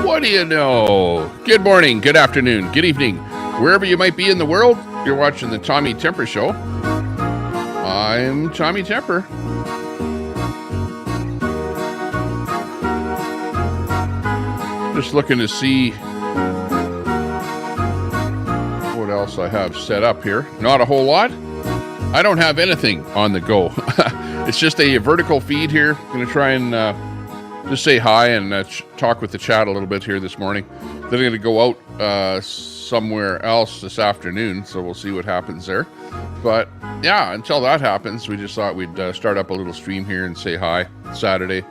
What do you know? Good morning, good afternoon, good evening. Wherever you might be in the world, you're watching the Tommy Temper Show. I'm Tommy Temper. Just looking to see what else I have set up here. Not a whole lot. I don't have anything on the go. It's just a vertical feed here. I'm going to try and just say hi and talk with the chat a little bit here this morning. Then I'm going to go out somewhere else this afternoon, so we'll see what happens there. But yeah, until that happens, we just thought we'd start up a little stream here and say hi. Saturday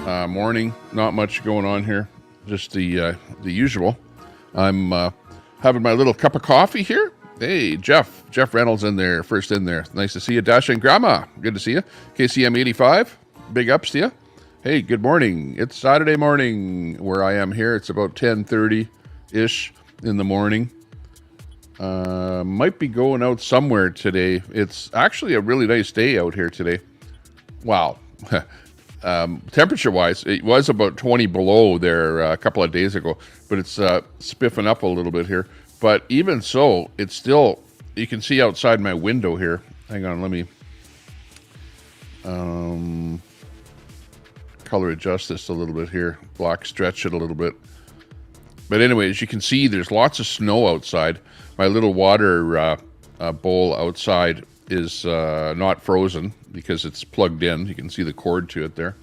morning, not much going on here, just the usual. I'm having my little cup of coffee here. Hey, Jeff Reynolds in there, first in there. Nice to see you. Dash and Grandma, good to see you. KCM 85, big ups to you. Hey, good morning. It's Saturday morning where I am here. It's about 10:30-ish in the morning. Might be going out somewhere today. It's actually a really nice day out here today. Wow. Temperature-wise, it was about 20 below there a couple of days ago, but it's spiffing up a little bit here. But even so, it's still, you can see outside my window here. Hang on, let me color adjust this a little bit here. Black stretch it a little bit. But anyway, as you can see, there's lots of snow outside. My little water bowl outside is not frozen because it's plugged in. You can see the cord to it there.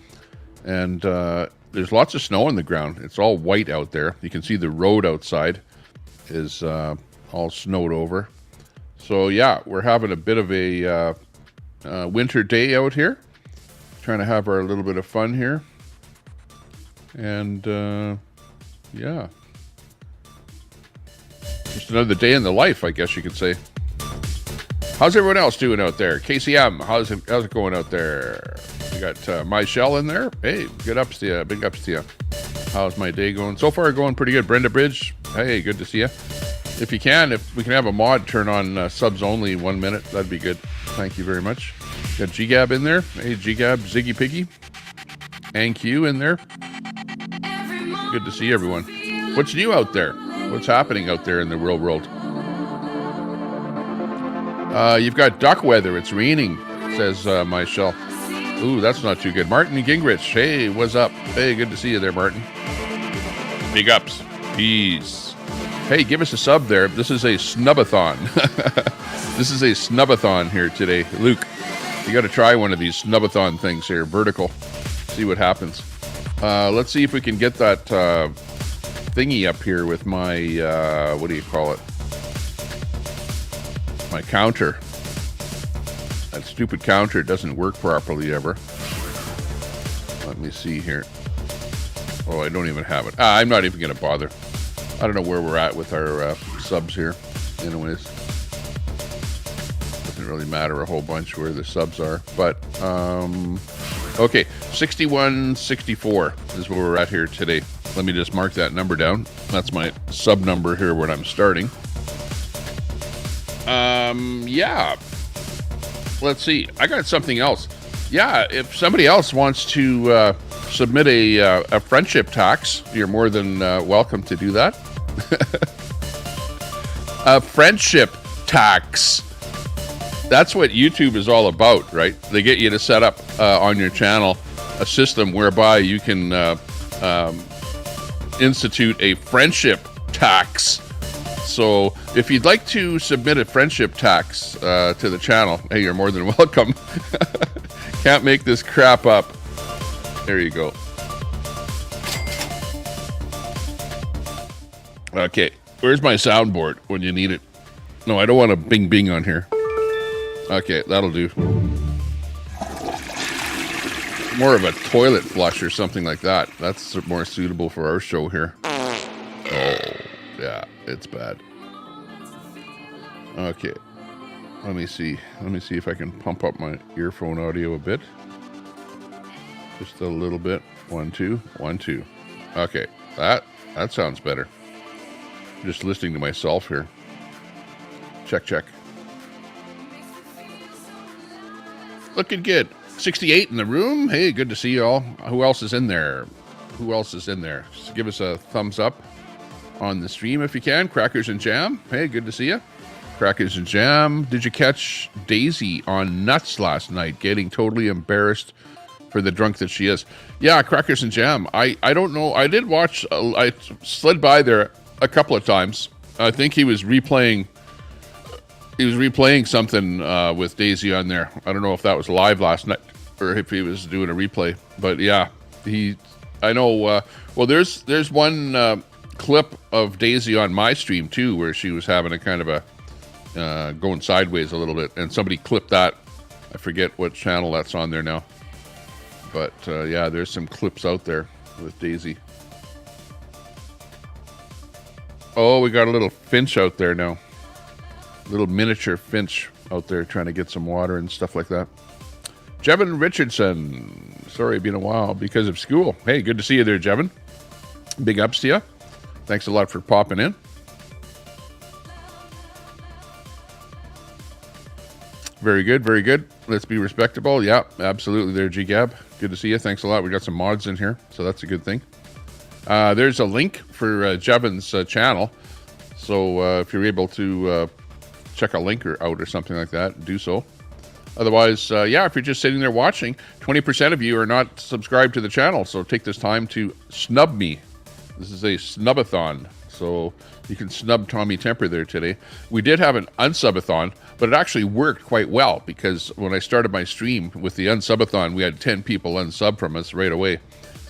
And there's lots of snow on the ground. It's all white out there. You can see the road outside is all snowed over. So yeah, we're having a bit of a winter day out here. Trying to have our little bit of fun here. And yeah. Just another day in the life, I guess you could say. How's everyone else doing out there? KCM, how's it going out there? You got My Shell in there. Hey, good ups to you. Big ups to you. How's my day going? So far, going pretty good. Brenda Bridge, hey, good to see you. If you can, if we can have a mod turn on subs only 1 minute, that'd be good. Thank you very much. Got G-Gab in there. Hey, G-Gab, Ziggy Piggy. And Q in there. Good to see everyone. What's new out there? What's happening out there in the real world? You've got duck weather. It's raining, says My Shell. Ooh, that's not too good. Martin Gingrich, hey, what's up? Hey, good to see you there, Martin. Big ups. Peace. Hey, give us a sub there. This is a Snubathon. This is a Snubathon here today. Luke, you got to try one of these Snubathon things here, vertical. See what happens. Let's see if we can get that thingy up here with my, what do you call it? My counter. That stupid counter doesn't work properly ever. Let me see here. Oh, I don't even have it. I'm not even going to bother. I don't know where we're at with our subs here. Anyways. Doesn't really matter a whole bunch where the subs are. But, okay. 6164 is where we're at here today. Let me just mark that number down. That's my sub number here when I'm starting. Yeah. Let's see. I got something else. Yeah, if somebody else wants to submit a friendship tax, you're more than welcome to do that. A friendship tax. That's what YouTube is all about, right? They get you to set up on your channel a system whereby you can institute a friendship tax. So if you'd like to submit a friendship tax to the channel, hey, you're more than welcome. Can't make this crap up. There you go. Okay, where's my soundboard when you need it? No, I don't want a bing bing on here. Okay, that'll do. More of a toilet flush or something like that. That's more suitable for our show here. Oh, yeah, it's bad. Okay, let me see. Let me see if I can pump up my earphone audio a bit. Just a little bit. 1, 2, 1, 2. Okay, that sounds better. Just listening to myself here. Check, check. Looking good. 68 in the room. Hey, good to see you all. Who else is in there? who else is in there? Just give us a thumbs up on the stream if you can. Crackers and Jam. Hey, good to see you. Crackers and Jam. Did you catch Daisy on Nuts last night, getting totally embarrassed for the drunk that she is? Yeah, Crackers and Jam. I don't know. I did watch. I slid by there a couple of times. I think he was replaying. He was replaying something with Daisy on there. I don't know if that was live last night or if he was doing a replay. But yeah, I know. Well, there's one clip of Daisy on my stream too, where she was having a kind of a going sideways a little bit, and somebody clipped that. I forget what channel that's on there now. But yeah, there's some clips out there with Daisy. Oh, we got a little finch out there now. Little miniature finch out there trying to get some water and stuff like that. Jevin Richardson. Sorry, been a while because of school. Hey, good to see you there, Jevin. Big ups to you. Thanks a lot for popping in. Very good, very good. Let's be respectable. Yeah, absolutely there, G-Gab. Good to see you. Thanks a lot. We got some mods in here, so that's a good thing. There's a link for Jevin's channel. So if you're able to check a link out or something like that, do so. Otherwise, yeah, if you're just sitting there watching, 20% of you are not subscribed to the channel. So take this time to snub me. This is a Snubathon. So you can snub Tommy Temper there today. We did have an unsubathon, but it actually worked quite well because when I started my stream with the unsubathon, we had 10 people unsub from us right away.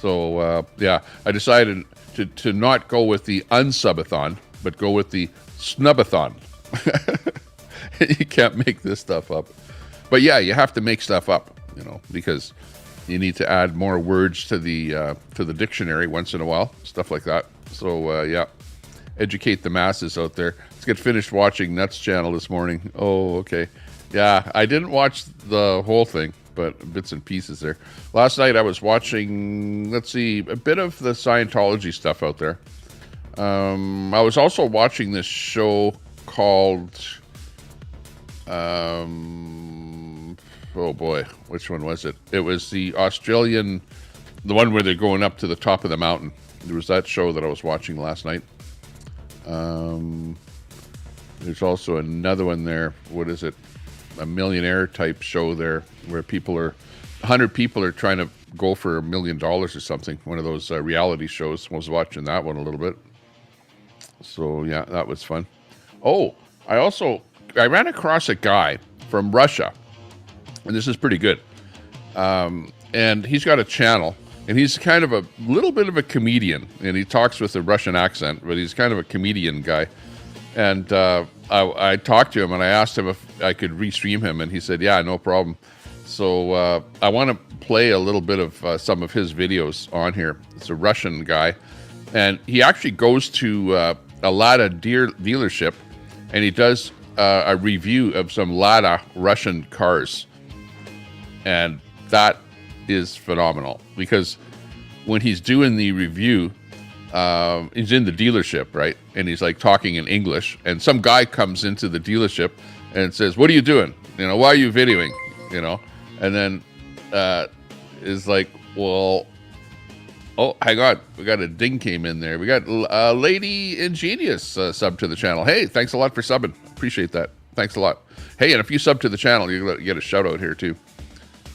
So yeah, I decided to not go with the unsubathon, but go with the Snubathon. You can't make this stuff up. But yeah, you have to make stuff up, you know, because you need to add more words to the dictionary once in a while, stuff like that. So yeah, educate the masses out there. Let's get finished watching Nuts channel this morning. Oh, okay. Yeah, I didn't watch the whole thing, but bits and pieces there. Last night I was watching, let's see, a bit of the Scientology stuff out there. I was also watching this show called, oh boy, which one was it? It was the Australian, the one where they're going up to the top of the mountain. There was that show that I was watching last night. There's also another one there. What is it? A millionaire type show there where 100 people are trying to go for $1 million or something. One of those reality shows. I was watching that one a little bit. So yeah, that was fun. Oh, I ran across a guy from Russia, and this is pretty good. And he's got a channel, and he's kind of a little bit of a comedian, and he talks with a Russian accent, but he's kind of a comedian guy. And I talked to him, and I asked him if I could restream him, and he said, yeah, no problem. So I want to play a little bit of some of his videos on here. It's a Russian guy, and he actually goes to a Lada dealership, and he does a review of some Lada Russian cars. And that is phenomenal, because when he's doing the review, he's in the dealership, right? And he's like talking in English, and some guy comes into the dealership and says, what are you doing? You know, why are you videoing? You know, and then is like, well, oh, hang on, we got a ding came in there. We got Lady Ingenious sub to the channel. Hey, thanks a lot for subbing. Appreciate that. Thanks a lot. Hey, and if you sub to the channel, you get a shout out here too.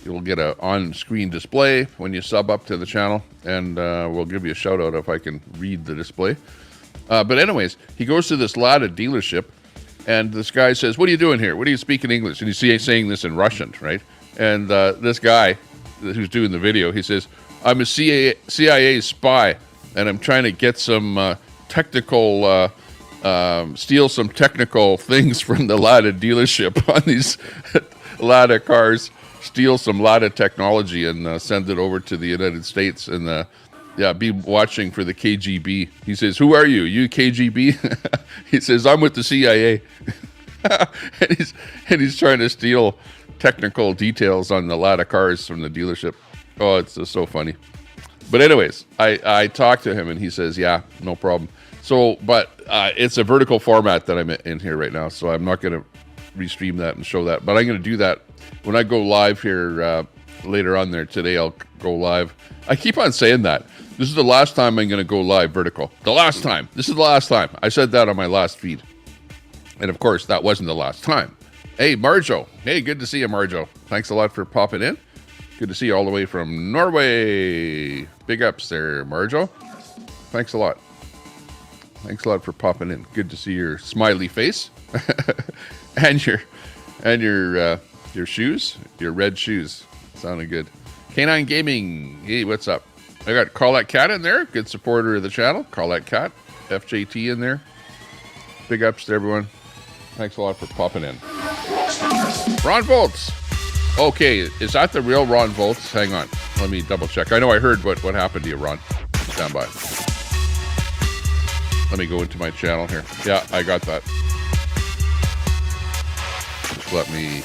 You'll get a on-screen display when you sub up to the channel, and we'll give you a shout out if I can read the display. But anyways, he goes to this Lada dealership, and this guy says, what are you doing here? What are you speaking English? And he's saying this in Russian, right? And this guy who's doing the video, he says, I'm a CIA spy, and I'm trying to get some technical, steal some technical things from the Lada dealership on these Lada cars, steal some Lada technology and send it over to the United States and yeah, be watching for the KGB. He says, who are you? You KGB? He says, I'm with the CIA. and he's trying to steal technical details on the Lada cars from the dealership. Oh, it's just so funny. But anyways, I talked to him, and he says, yeah, no problem. So, but it's a vertical format that I'm in here right now, so I'm not going to restream that and show that. But I'm going to do that when I go live here later on there today. I'll go live. I keep on saying that. This is the last time I'm going to go live vertical. The last time. This is the last time. I said that on my last feed. And of course, that wasn't the last time. Hey, Marjo. Hey, good to see you, Marjo. Thanks a lot for popping in. Good to see you all the way from Norway. Big ups there, Marjo. Thanks a lot. Thanks a lot for popping in. Good to see your smiley face and your shoes, your red shoes. Sounded good. K9 Gaming. Hey, what's up? I got Call That Cat in there. Good supporter of the channel. Call That Cat. FJT in there. Big ups to everyone. Thanks a lot for popping in. Ron Volts. Okay, is that the real Ron Volts? Hang on. Let me double check. I know I heard what happened to you, Ron. Stand by. Let me go into my channel here. Yeah, I got that. Just let me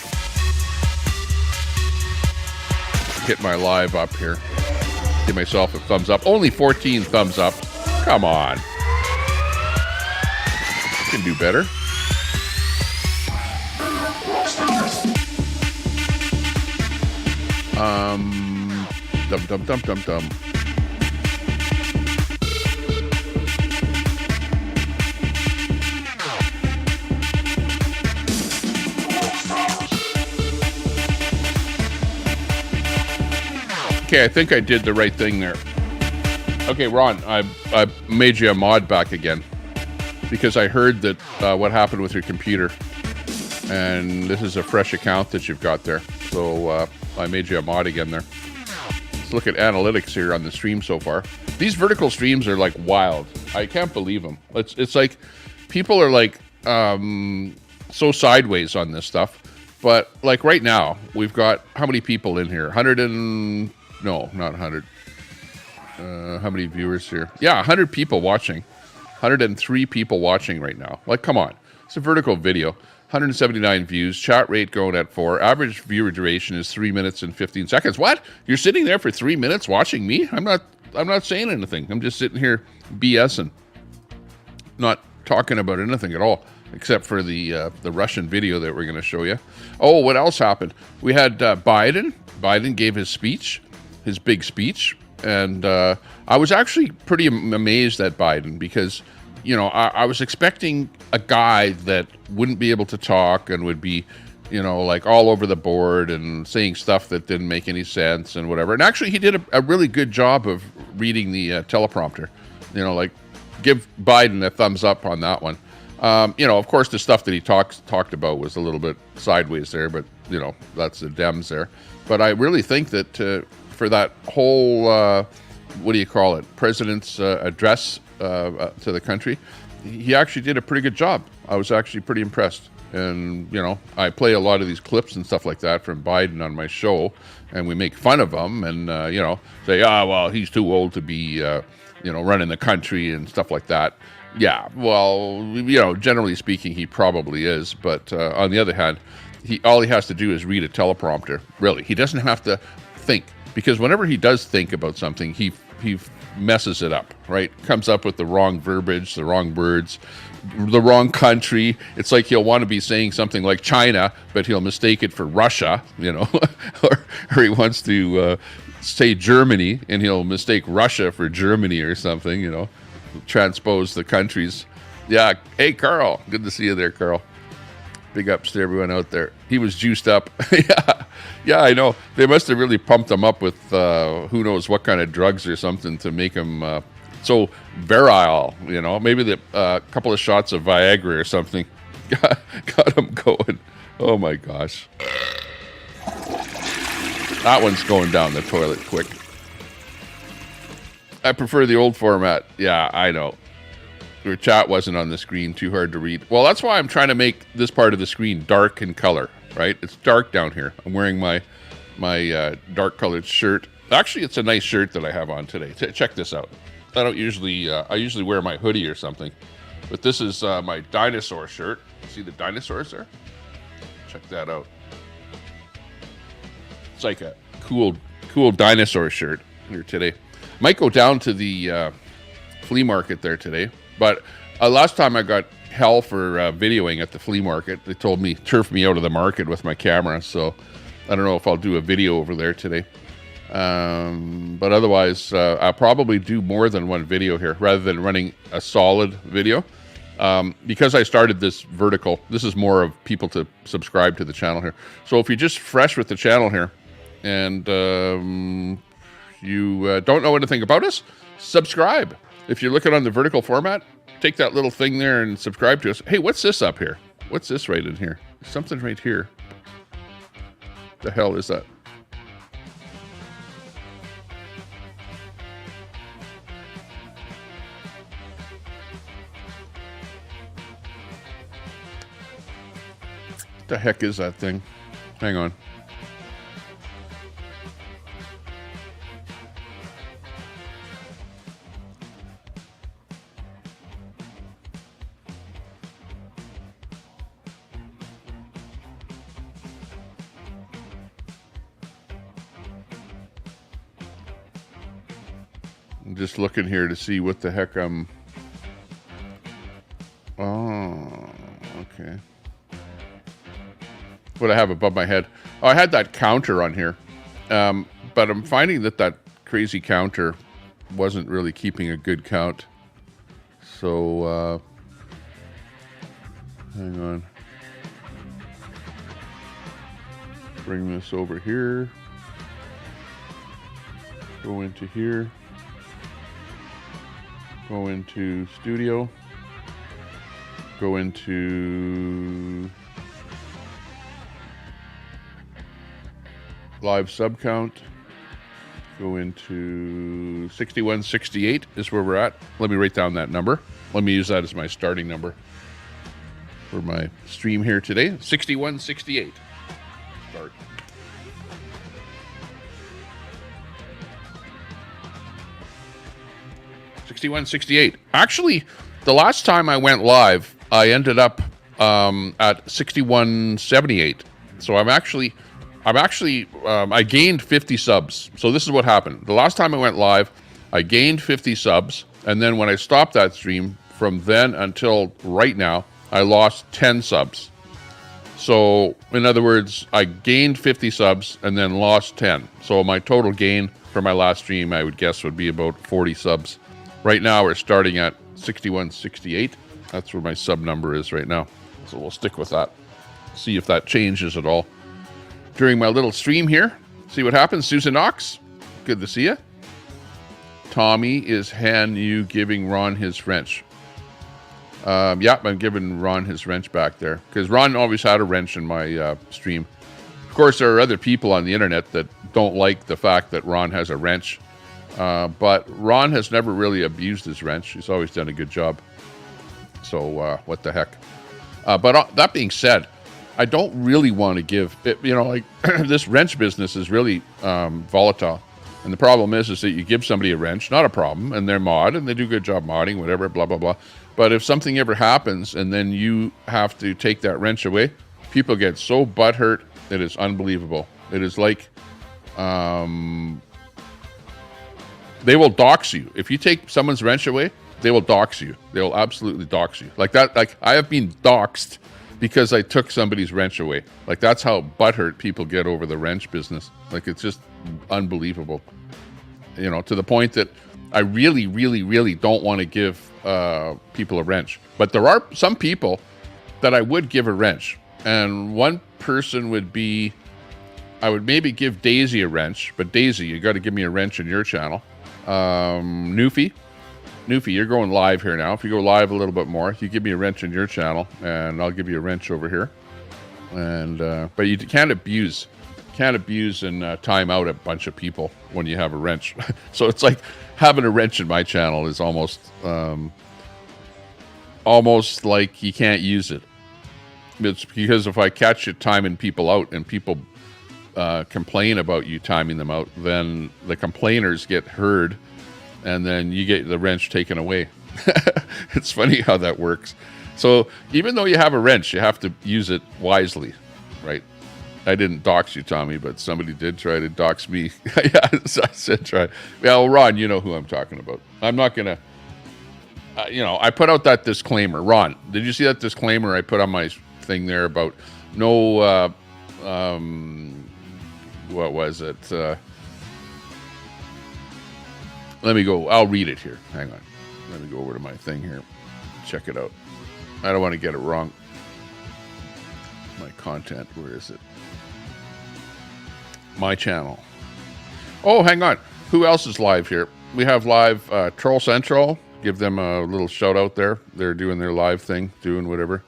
hit my live up here. Give myself a thumbs up. Only 14 thumbs up. Come on. You can do better. Dum. Okay, I think I did the right thing there. Okay, Ron, I made you a mod back again because I heard that what happened with your computer, and this is a fresh account that you've got there. So I made you a mod again there. Let's look at analytics here on the stream so far. These vertical streams are like wild. I can't believe them. It's like people are like so sideways on this stuff. But like right now, we've got how many people in here? 100 and... No, not 100. How many viewers here? Yeah, 100 people watching. 103 people watching right now. Like, come on. It's a vertical video. 179 views. Chat rate going at 4. Average viewer duration is 3 minutes and 15 seconds. What? You're sitting there for 3 minutes watching me? I'm not saying anything. I'm just sitting here BSing. Not talking about anything at all, except for the Russian video that we're going to show you. Oh, what else happened? We had Biden. Biden gave his speech. His big speech, and I was actually pretty amazed at Biden because, you know, I was expecting a guy that wouldn't be able to talk and would be, you know, like all over the board and saying stuff that didn't make any sense and whatever. And actually, he did a really good job of reading the teleprompter. You know, like give Biden a thumbs up on that one. You know, of course, the stuff that he talked about was a little bit sideways there, but you know, that's the Dems there. But I really think that for that whole, what do you call it, president's address to the country, he actually did a pretty good job. I was actually pretty impressed. And, you know, I play a lot of these clips and stuff like that from Biden on my show, and we make fun of him and, you know, say, well, he's too old to be, you know, running the country and stuff like that. Yeah, well, you know, generally speaking, he probably is. But on the other hand, all he has to do is read a teleprompter. Really, he doesn't have to think, because whenever he does think about something, he messes it up, right? Comes up with the wrong verbiage, the wrong words, the wrong country. It's like he'll want to be saying something like China, but he'll mistake it for Russia, you know, or he wants to say Germany, and he'll mistake Russia for Germany or something, you know, transpose the countries. Yeah. Hey, Carl. Good to see you there, Carl. Big ups to everyone out there. He was juiced up. Yeah, I know. They must have really pumped him up with who knows what kind of drugs or something to make him so virile, you know. Maybe the couple of shots of Viagra or something got him going. Oh, my gosh. That one's going down the toilet quick. I prefer the old format. Yeah, I know. Your chat wasn't on the screen, too hard to read. Well, that's why I'm trying to make this part of the screen dark in color, right? It's dark down here. I'm wearing my dark colored shirt. Actually, it's a nice shirt that I have on today. Check this out. I don't usually, I usually wear my hoodie or something, but this is my dinosaur shirt. See the dinosaurs there? Check that out. It's like a cool dinosaur shirt here today. Might go down to the flea market there today. But last time I got hell for videoing at the flea market. They told me, turf me out of the market with my camera. So I don't know if I'll do a video over there today. But otherwise, I'll probably do more than one video here rather than running a solid video. Because I started this vertical, this is more of people to subscribe to the channel here. So if you're just fresh with the channel here and you don't know anything about us, subscribe. If you're looking on the vertical format, take that little thing there and subscribe to us. Hey, what's this up here? What's this right in here? Something right here. The hell is that? What the heck is that thing? Hang on. I'm just looking here to see what the heck I'm... Oh, okay. What I have above my head. Oh, I had that counter on here. But I'm finding that that crazy counter wasn't really keeping a good count. So, hang on. Bring this over here. Go into here. Go into studio. Go into live sub count. Go into 6168 is where we're at. Let me write down that number. Let me use that as my starting number for my stream here today. 6168. Start. $61.68. Actually, the last time I went live, I ended up at $61.78. So I gained 50 subs. So this is what happened. The last time I went live, I gained 50 subs, and then when I stopped that stream, from then until right now, I lost 10 subs. So in other words, I gained 50 subs and then lost 10. So my total gain for my last stream, I would guess, would be about 40 subs. Right now, we're starting at 61.68. That's where my sub number is right now. So we'll stick with that. See if that changes at all during my little stream here. See what happens. Susan Knox, good to see you. Tommy is you giving Ron his wrench. Yeah, I'm giving Ron his wrench back there because Ron always had a wrench in my stream. Of course, there are other people on the internet that don't like the fact that Ron has a wrench. But Ron has never really abused his wrench. He's always done a good job. So what the heck? But that being said, I don't really want to give it, like this wrench business is really volatile. And the problem is that you give somebody a wrench, not a problem, and they're mod and they do a good job modding, whatever, blah, blah, blah. But if something ever happens and then you have to take that wrench away, people get so butthurt, it is unbelievable. It is like, they will dox you. If you take someone's wrench away, they will dox you. They will absolutely dox you. Like that, like I have been doxed because I took somebody's wrench away. Like that's how butthurt people get over the wrench business. Like it's just unbelievable. To the point that I really, really, really don't want to give people a wrench. But there are some people that I would give a wrench. And one person would be, I would maybe give Daisy a wrench. But Daisy, you got to give me a wrench in your channel. Newfie, you're going live here now. If you go live a little bit more, you give me a wrench in your channel, and I'll give you a wrench over here. And but you can't abuse and time out a bunch of people when you have a wrench. So it's like having a wrench in my channel is almost like you can't use it. It's because if I catch you timing people out and people complain about you timing them out, then the complainers get heard and then you get the wrench taken away. It's funny how that works. So even though you have a wrench, you have to use it wisely, right? I didn't dox you, Tommy, but somebody did try to dox me. Yeah, I said try. Well, Ron, you know who I'm talking about. I'm not going to, I put out that disclaimer. Ron, did you see that disclaimer I put on my thing there about no, what was it? Let me go. I'll read it here. Hang on. Let me go over to my thing here. Check it out. I don't want to get it wrong. My content. Where is it? My channel. Oh, hang on. Who else is live here? We have live Troll Central. Give them a little shout out there. They're doing their live thing, doing whatever.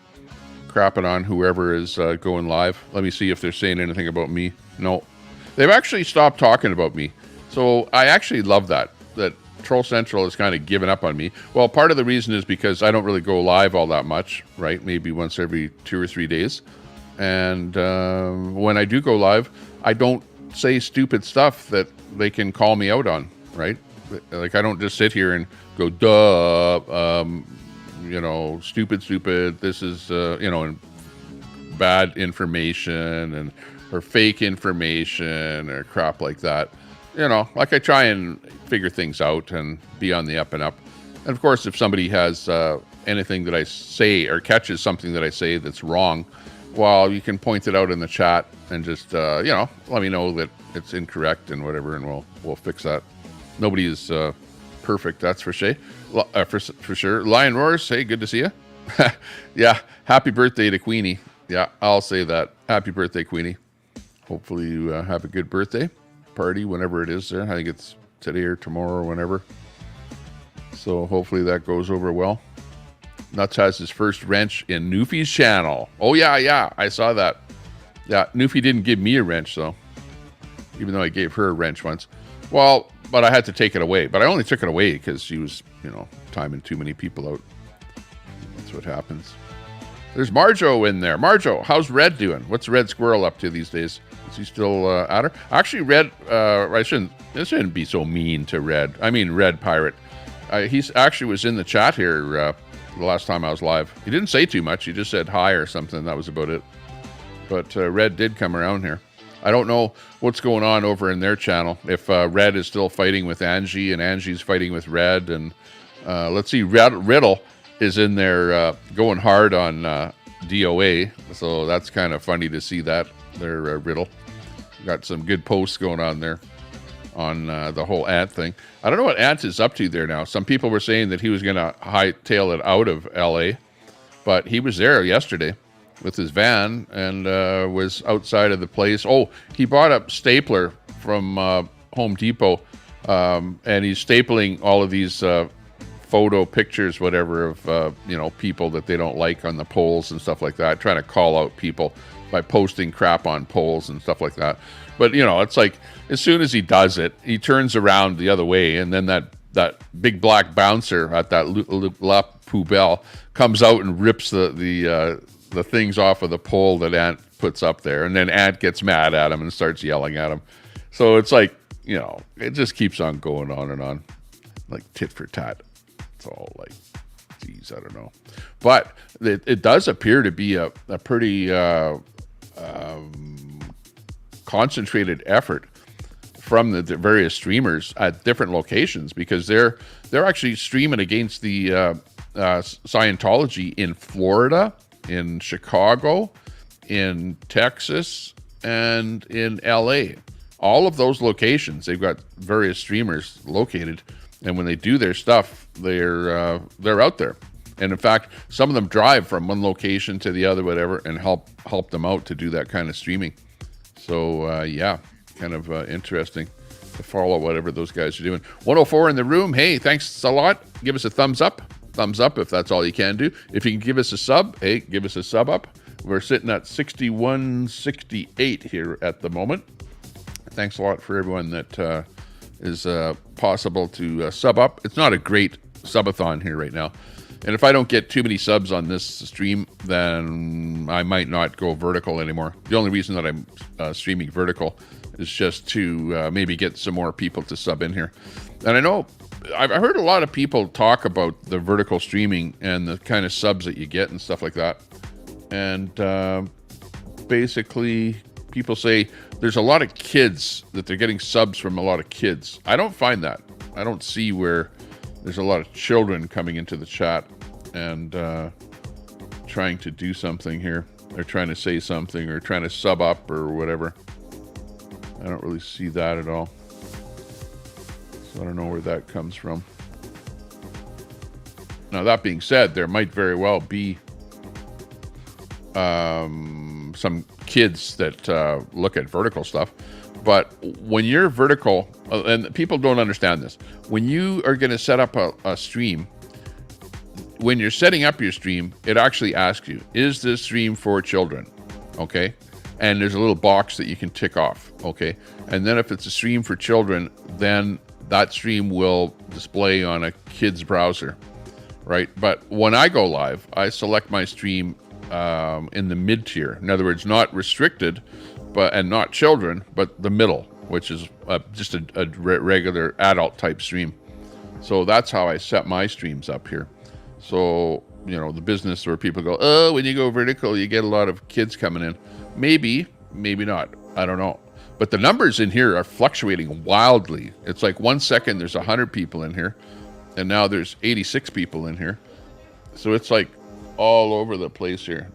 Crapping on whoever is going live. Let me see if they're saying anything about me. No. They've actually stopped talking about me. So I actually love that Troll Central has kind of given up on me. Well, part of the reason is because I don't really go live all that much, right? Maybe once every 2 or 3 days. And when I do go live, I don't say stupid stuff that they can call me out on, right? Like, I don't just sit here and go, duh, you know, stupid, this is, you know, bad information or fake information or crap like that. You know, like, I try and figure things out and be on the up and up. And of course, if somebody has anything that I say or catches something that I say that's wrong, well, you can point it out in the chat and just, you know, let me know that it's incorrect and whatever, and we'll fix that. Nobody is perfect, that's for sure. For sure. Lion Roars, hey, good to see you. Yeah, happy birthday to Queenie. Yeah, I'll say that. Happy birthday, Queenie. Hopefully you have a good birthday party whenever it is there. I think it's today or tomorrow or whenever. So hopefully that goes over well. Nuts has his first wrench in Newfie's channel. Oh, yeah, I saw that. Yeah, Newfie didn't give me a wrench, though. Even though I gave her a wrench once. Well, but I had to take it away. But I only took it away because she was, you know, timing too many people out. That's what happens. There's Marjo in there. Marjo, how's Red doing? What's Red Squirrel up to these days? Is he still at her? Actually, Red, I shouldn't be so mean to Red. I mean, Red Pirate. He's actually was in the chat here the last time I was live. He didn't say too much. He just said hi or something. That was about it. But Red did come around here. I don't know what's going on over in their channel. If Red is still fighting with Angie and Angie's fighting with Red. And let's see, Riddle is in there going hard on DOA. So that's kind of funny to see that there, Riddle. Got some good posts going on there on the whole Ant thing. I don't know what Ant is up to there now. Some people were saying that he was going to hightail it out of LA, but he was there yesterday with his van and was outside of the place. Oh, he bought a stapler from Home Depot, and he's stapling all of these photo pictures, whatever, of you know, people that they don't like on the polls and stuff like that, trying to call out people by posting crap on polls and stuff like that. But, you know, it's like, as soon as he does it, he turns around the other way, and then that big black bouncer at that La Poubelle comes out and rips the things off of the pole that Ant puts up there, and then Ant gets mad at him and starts yelling at him. So it's like, you know, it just keeps on going on and on, like tit for tat. It's all like, geez, I don't know. But it does appear to be a pretty concentrated effort from the various streamers at different locations, because they're actually streaming against the Scientology in Florida, in Chicago, in Texas, and in LA. All of those locations, they've got various streamers located, and when they do their stuff, they're out there. And in fact, some of them drive from one location to the other, whatever, and help them out to do that kind of streaming. So yeah, kind of interesting to follow whatever those guys are doing. 104 in the room. Hey, thanks a lot. Give us a thumbs up. Thumbs up if that's all you can do. If you can give us a sub, hey, give us a sub up. We're sitting at 6168 here at the moment. Thanks a lot for everyone that is possible to sub up. It's not a great subathon here right now. And if I don't get too many subs on this stream, then I might not go vertical anymore. The only reason that I'm streaming vertical is just to maybe get some more people to sub in here. And I know I've heard a lot of people talk about the vertical streaming and the kind of subs that you get and stuff like that. And basically, people say there's a lot of kids, that they're getting subs from a lot of kids. I don't find that. I don't see where there's a lot of children coming into the chat and trying to do something here. They're trying to say something or trying to sub up or whatever. I don't really see that at all. So I don't know where that comes from. Now, that being said, there might very well be some kids that look at vertical stuff. But when you're vertical, and people don't understand this, when you are going to set up a stream, when you're setting up your stream, it actually asks you, is this stream for children? Okay. And there's a little box that you can tick off. Okay. And then if it's a stream for children, then that stream will display on a kid's browser. Right. But when I go live, I select my stream in the mid tier. In other words, not restricted, and not children, but the middle, which is just a regular adult type stream. So that's how I set my streams up here. So, the business where people go, oh, when you go vertical, you get a lot of kids coming in. Maybe not. I don't know. But the numbers in here are fluctuating wildly. It's like 1 second there's 100 people in here, and now there's 86 people in here. So it's like all over the place here.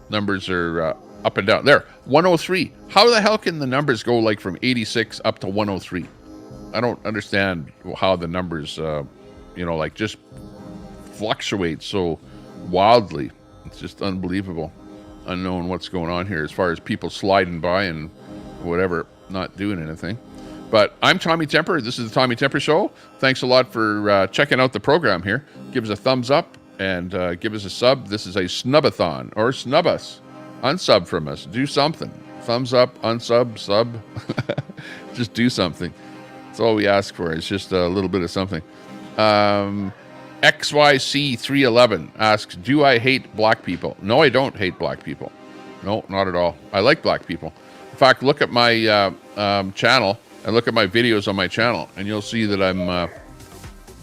Numbers are up and down. There, 103. How the hell can the numbers go like from 86 up to 103? I don't understand how the numbers, just fluctuate so wildly. It's just unbelievable. Unknown what's going on here as far as people sliding by and whatever, not doing anything. But I'm Tommy Temper. This is the Tommy Temper Show. Thanks a lot for checking out the program here. Give us a thumbs up and give us a sub. This is a Snubathon, or snub us. Unsub from us. Do something. Thumbs up, unsub, sub. Just do something. That's all we ask for. It's just a little bit of something. XYC311 asks, do I hate black people? No, I don't hate black people. No, not at all. I like black people. In fact, look at my channel and look at my videos on my channel, and you'll see that I'm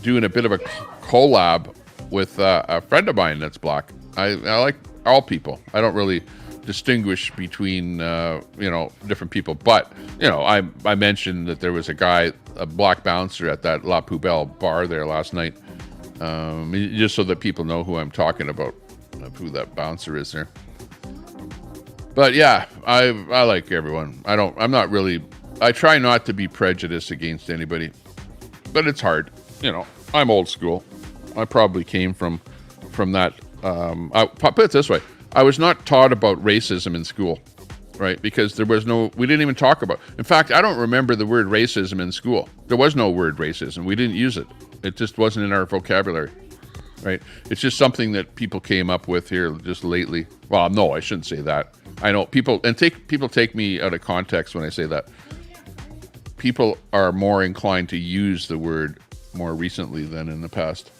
doing a bit of a collab with a friend of mine that's black. I like all people. I don't really distinguish between different people, but I mentioned that there was a black bouncer at that La Poubelle bar there last night, just so that people know who I'm talking about, who that bouncer is there. But yeah, I like everyone. I try not to be prejudiced against anybody, but it's hard. I'm old school. I probably came from that. I'll put it this way. I was not taught about racism in school, right? Because we didn't even talk about. In fact, I don't remember the word racism in school. There was no word racism. We didn't use it. It just wasn't in our vocabulary, right? It's just something that people came up with here just lately. Well, no, I shouldn't say that. I know people take me out of context when I say that. People are more inclined to use the word more recently than in the past.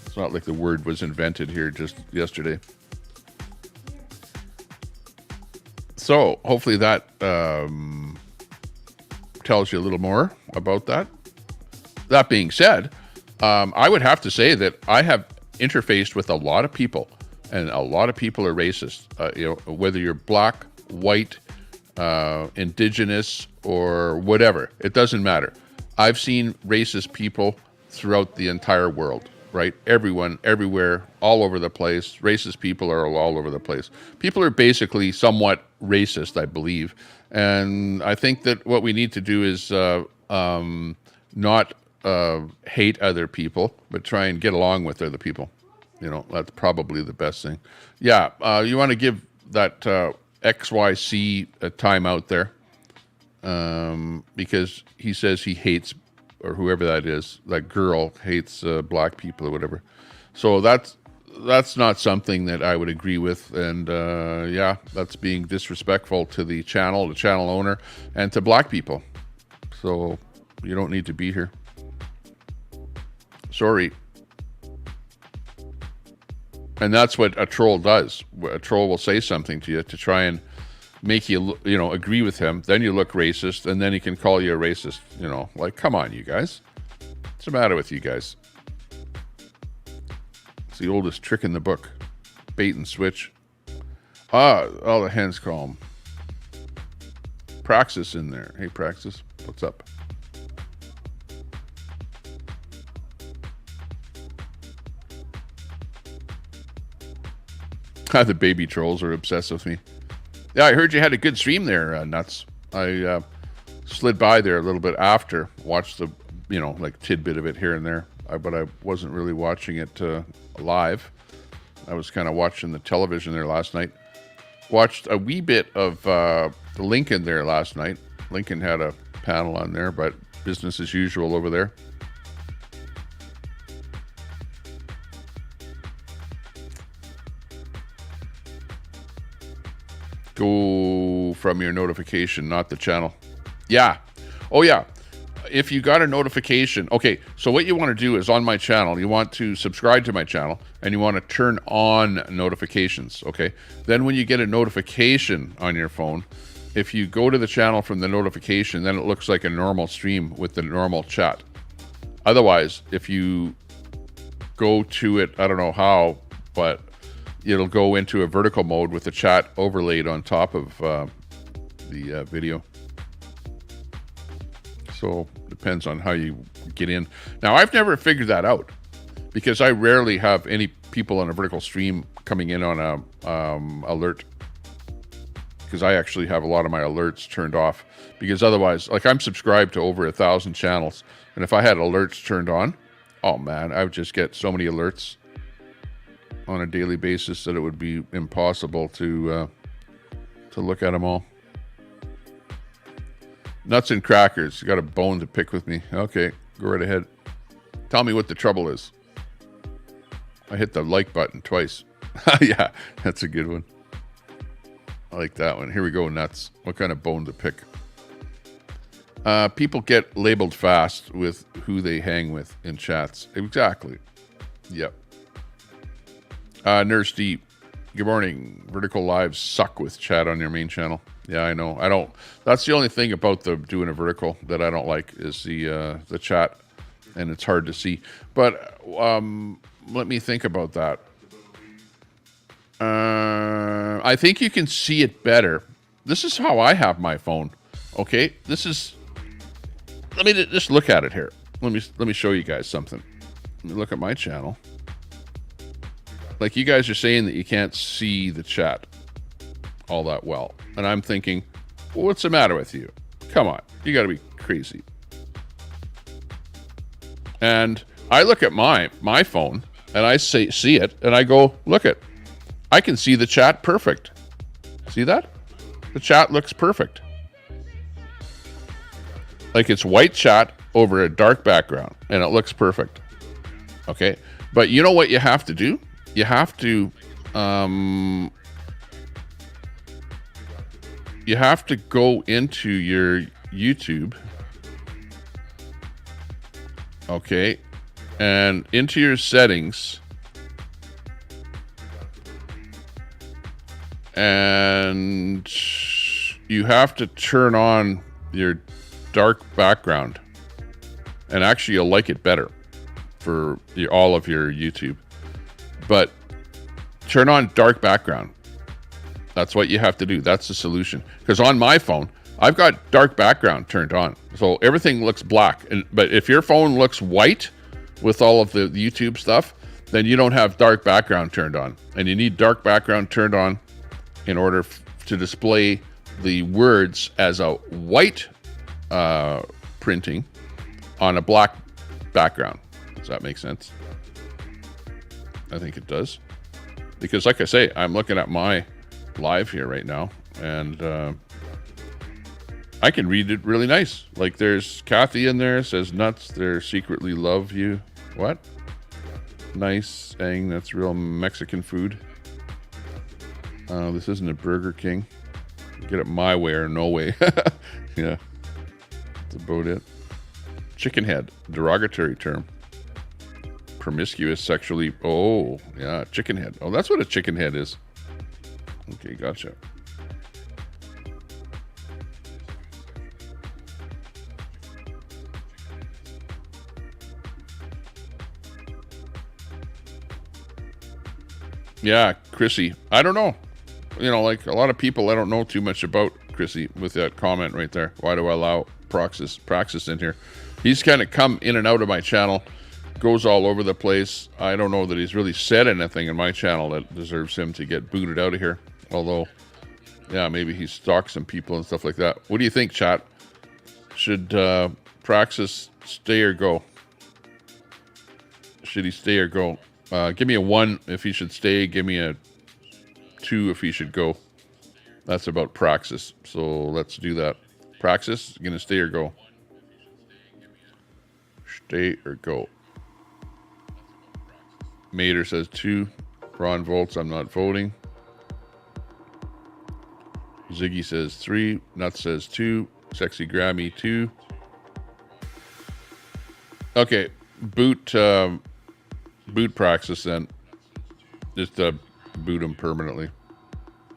It's not like the word was invented here just yesterday. So hopefully that tells you a little more about that. That being said, I would have to say that I have interfaced with a lot of people, and a lot of people are racist. Whether you're black, white, indigenous, or whatever, it doesn't matter. I've seen racist people throughout the entire world. Right? Everyone, everywhere, all over the place. Racist people are all over the place. People are basically somewhat racist, I believe. And I think that what we need to do is not hate other people, but try and get along with other people. That's probably the best thing. Yeah, you want to give that XYC a time out there, because he says he hates, or whoever that is, that girl hates black people or whatever. So that's not something that I would agree with. And that's being disrespectful to the channel owner, and to black people. So you don't need to be here. Sorry. And that's what a troll does. A troll will say something to you to try and make you, agree with him. Then you look racist, and then he can call you a racist. Like, come on, you guys. What's the matter with you guys? It's the oldest trick in the book. Bait and switch. All the hens call him. Praxis in there. Hey, Praxis, what's up? The baby trolls are obsessed with me. Yeah, I heard you had a good stream there, Nuts. I slid by there a little bit after, watched the, you know, like tidbit of it here and there, but I wasn't really watching it live. I was kind of watching the television there last night. Watched a wee bit of Lincoln there last night. Lincoln had a panel on there, but business as usual over there. Go from your notification, not the channel. Yeah. Oh, yeah. If you got a notification. Okay, so what you want to do is on my channel, you want to subscribe to my channel and you want to turn on notifications. Okay. Then when you get a notification on your phone, if you go to the channel from the notification, then it looks like a normal stream with the normal chat. Otherwise, if you go to it, I don't know how, but it'll go into a vertical mode with the chat overlaid on top of the video. So depends on how you get in. Now, I've never figured that out because I rarely have any people on a vertical stream coming in on a alert, because I actually have a lot of my alerts turned off, because otherwise, like, I'm subscribed to over 1,000 channels, and if I had alerts turned on, oh man, I would just get so many alerts on a daily basis that it would be impossible to look at them all. Nuts and crackers, you got a bone to pick with me. Okay, go right ahead. Tell me what the trouble is. I hit the like button twice. Yeah, that's a good one. I like that one. Here we go, Nuts. What kind of bone to pick? People get labeled fast with who they hang with in chats. Exactly. Yep. Nurse D, good morning. Vertical lives suck with chat on your main channel. Yeah, I know. I don't. That's the only thing about doing a vertical that I don't like is the chat, and it's hard to see. But let me think about that. I think you can see it better. This is how I have my phone. Okay, this is. Let me just look at it here. Let me show you guys something. Let me look at my channel. Like, you guys are saying that you can't see the chat all that well, and I'm thinking, well, what's the matter with you? Come on, you got to be crazy. And I look at my phone and I see it, and I go, look it. I can see the chat perfect. See that? The chat looks perfect. Like, it's white chat over a dark background, and it looks perfect. Okay, but you know what you have to do? You have to go into your YouTube, okay, and into your settings, and you have to turn on your dark background, and actually you'll like it better for all of your YouTube. But turn on dark background. That's what you have to do. That's the solution. Because on my phone, I've got dark background turned on. So everything looks black. But if your phone looks white with all of the YouTube stuff, then you don't have dark background turned on. And you need dark background turned on in order to display the words as a white printing on a black background. Does that make sense? I think it does. Because like I say, I'm looking at my live here right now, and I can read it really nice. Like, there's Kathy in there, says nuts, they secretly love you. What? Nice, saying that's real Mexican food. This isn't a Burger King. Get it my way or no way. Yeah, that's about it. Chicken head, derogatory term. Promiscuous, sexually. Oh, yeah, chicken head. Oh, that's what a chicken head is. Okay, gotcha. Yeah, Chrissy. I don't know. You know, like a lot of people, I don't know too much about Chrissy with that comment right there. Why do I allow Praxis in here? He's kind of come in and out of my channel. Goes all over the place. I don't know that he's really said anything in my channel that deserves him to get booted out of here. Although, yeah, maybe he stalks some people and stuff like that. What do you think, chat? Should Praxis stay or go? Should he stay or go? Give me a 1 if he should stay. Give me a 2 if he should go. That's about Praxis. So let's do that. Praxis, you gonna stay or go? Stay or go. Mater says 2. Ron votes, I'm not voting. Ziggy says 3. Nuts says 2. Sexy Grammy 2. Okay, boot Praxis then. Just boot him permanently.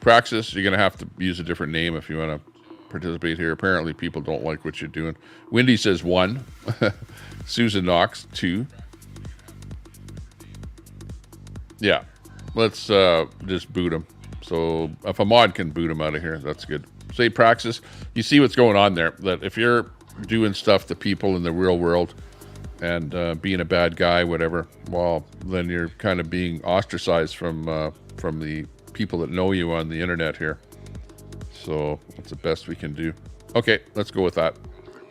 Praxis, you're gonna have to use a different name if you want to participate here. Apparently, people don't like what you're doing. Wendy says 1. Susan Knox 2. Yeah, let's just boot him. So if a mod can boot him out of here, that's good. Say Praxis, you see what's going on there. That if you're doing stuff to people in the real world and being a bad guy, whatever, well, then you're kind of being ostracized from the people that know you on the internet here. So that's the best we can do. Okay, let's go with that.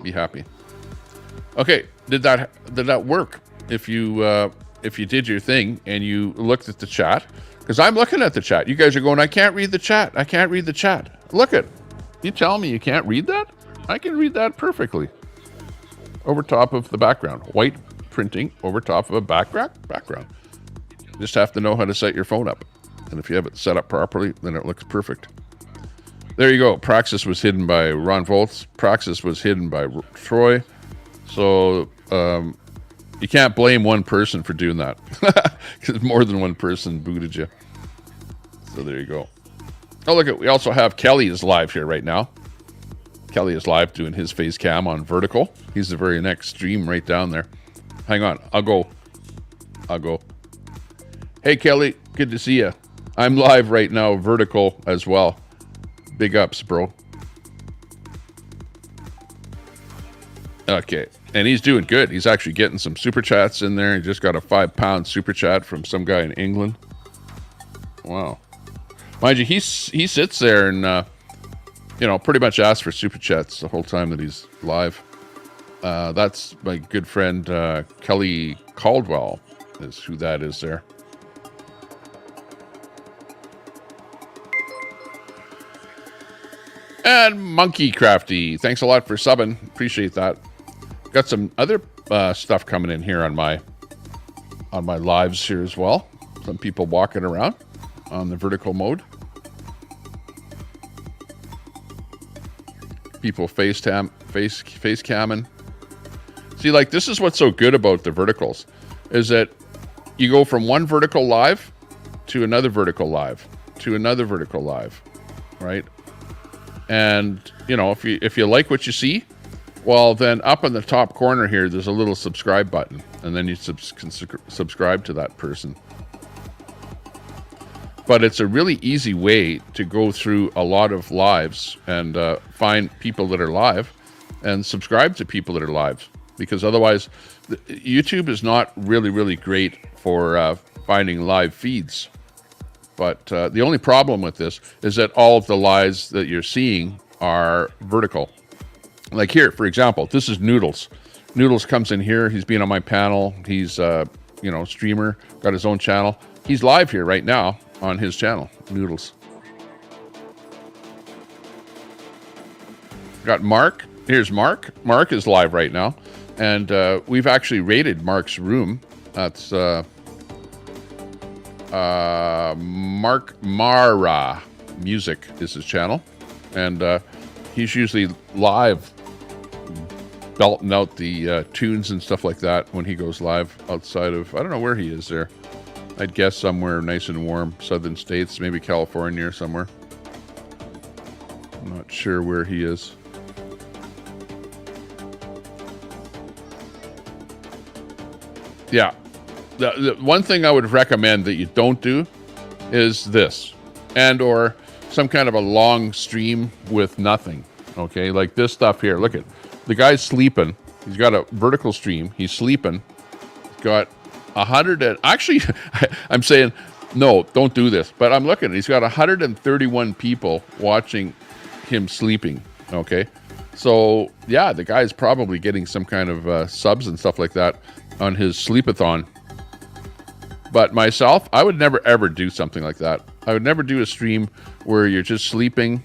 Be happy. Okay, did that work? If you did your thing and you looked at the chat, because I'm looking at the chat. You guys are going, I can't read the chat. I can't read the chat. Look it. You tell me you can't read that? I can read that perfectly. Over top of the background. White printing over top of a background. You just have to know how to set your phone up. And if you have it set up properly, then it looks perfect. There you go. Praxis was hidden by Ron Volts. Praxis was hidden by Troy. So you can't blame one person for doing that. Because more than one person booted you. So there you go. Oh, look, we also have Kelly is live here right now. Kelly is live doing his face cam on vertical. He's the very next stream right down there. Hang on. I'll go. Hey, Kelly. Good to see you. I'm live right now, vertical as well. Big ups, bro. Okay. And he's doing good. He's actually getting some super chats in there. He just got a £5 super chat from some guy in England. Wow. Mind you, he sits there and, pretty much asks for super chats the whole time that he's live. That's my good friend, Kelly Caldwell is who that is there. And Monkey Crafty, thanks a lot for subbing. Appreciate that. Got some other stuff coming in here on my lives here as well. Some people walking around on the vertical mode. People face camming. See, like, this is what's so good about the verticals, is that you go from one vertical live to another vertical live to another vertical live, right? And if you like what you see, well, then up in the top corner here, there's a little subscribe button, and then you can subscribe to that person. But it's a really easy way to go through a lot of lives and find people that are live and subscribe to people that are live. Because otherwise, YouTube is not really, really great for finding live feeds. But the only problem with this is that all of the lives that you're seeing are vertical. Like here, for example, this is Noodles. Noodles comes in here. He's been on my panel. He's, streamer, got his own channel. He's live here right now on his channel, Noodles. Got Mark. Here's Mark. Mark is live right now. And we've actually raided Mark's room. That's Mark Mara Music is his channel. And he's usually live belting out the tunes and stuff like that when he goes live outside of, I don't know where he is there. I'd guess somewhere nice and warm, southern states, maybe California or somewhere. I'm not sure where he is. Yeah. The one thing I would recommend that you don't do is this, and or some kind of a long stream with nothing. Okay, like this stuff here. Look at the guy's sleeping. He's got a vertical stream. He's sleeping. He's got 100 and actually, I'm saying no, don't do this. But I'm looking. He's got 131 people watching him sleeping. Okay, So yeah, the guy's probably getting some kind of subs and stuff like that on his Sleepathon. But myself, I would never ever do something like that. I would never do a stream where you're just sleeping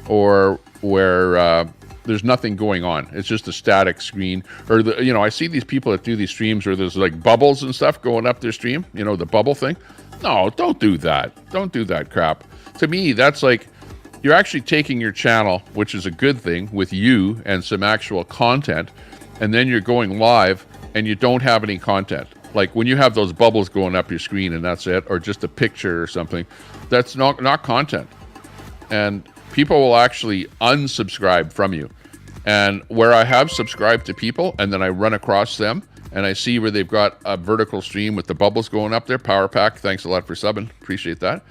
or where there's nothing going on. It's just a static screen. Or, I see these people that do these streams where there's like bubbles and stuff going up their stream, the bubble thing. No, don't do that. Don't do that crap. To me, that's like you're actually taking your channel, which is a good thing, with you and some actual content, and then you're going live and you don't have any content. Like when you have those bubbles going up your screen and that's it, or just a picture or something, that's not content. And people will actually unsubscribe from you. And where I have subscribed to people and then I run across them and I see where they've got a vertical stream with the bubbles going up there, Power Pack, thanks a lot for subbing, appreciate that.